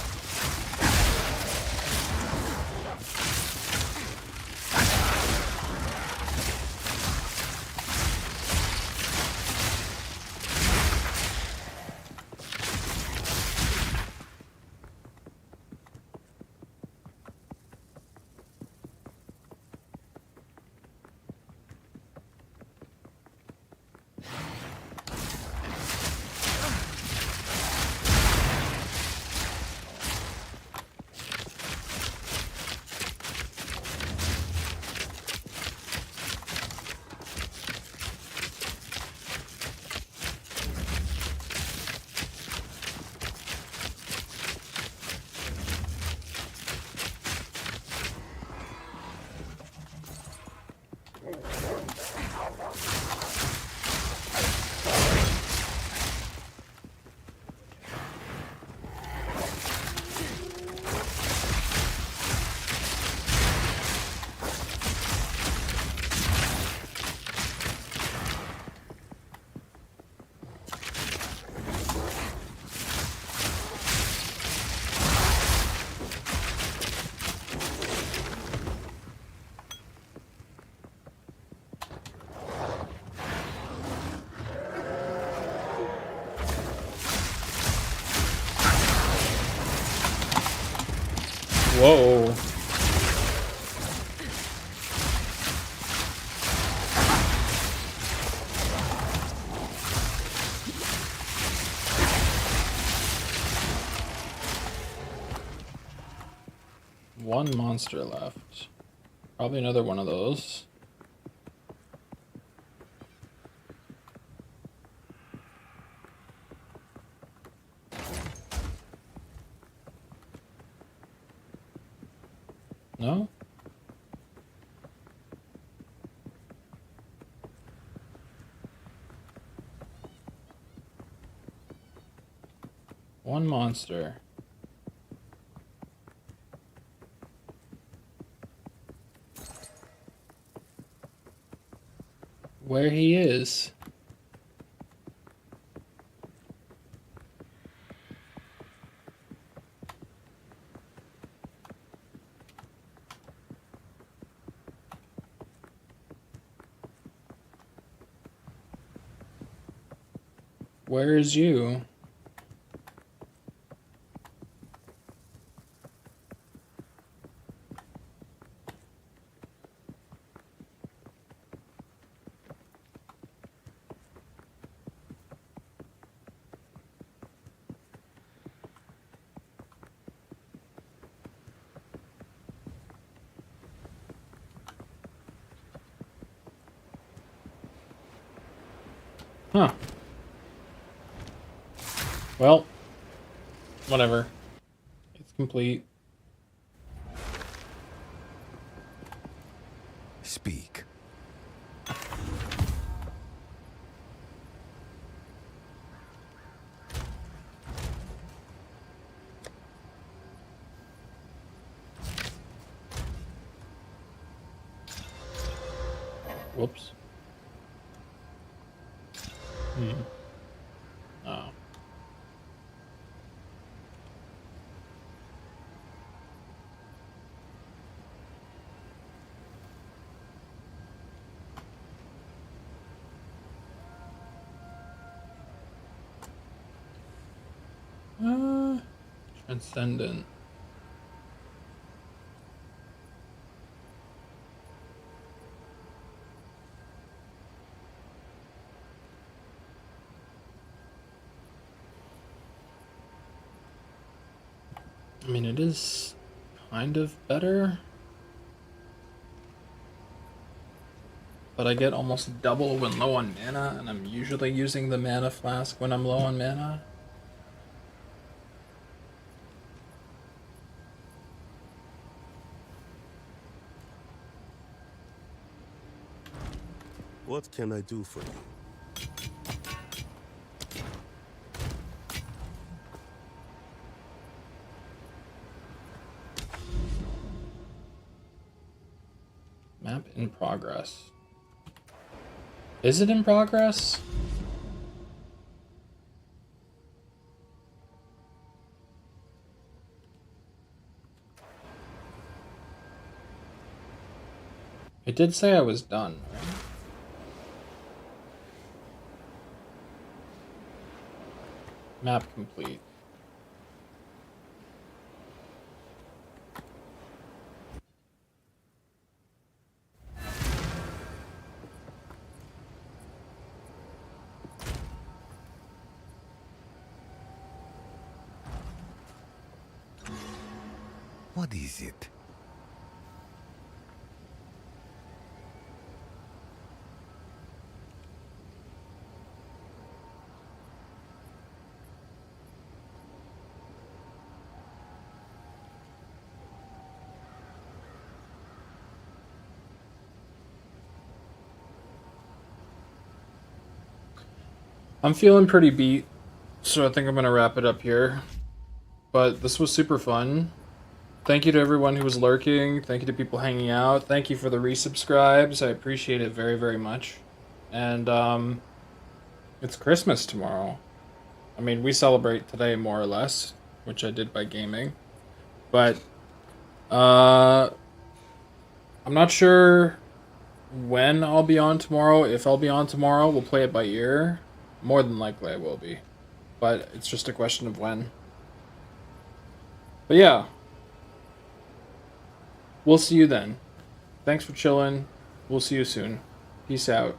Whoa. One monster left. Probably another one of those. No? One monster. Where he is. Where is you? Huh. Well, whatever. It's complete. Speak. Whoops. Oh. Transcendent. I mean, it is kind of better. But I get almost double when low on mana, and I'm usually using the mana flask when I'm low on mana. What can I do for you? Map in progress. Is it in progress? It did say I was done, right? Map complete. What is it? I'm feeling pretty beat, so I think I'm gonna wrap it up here. But this was super fun. Thank you to everyone who was lurking. Thank you to people hanging out. Thank you for the resubscribes. I appreciate it very, very much. And it's Christmas tomorrow. I mean, we celebrate today more or less, which I did by gaming. But I'm not sure when I'll be on tomorrow. If I'll be on tomorrow, we'll play it by ear. More than likely I will be. But it's just a question of when. But yeah. We'll see you then. Thanks for chilling. We'll see you soon. Peace out.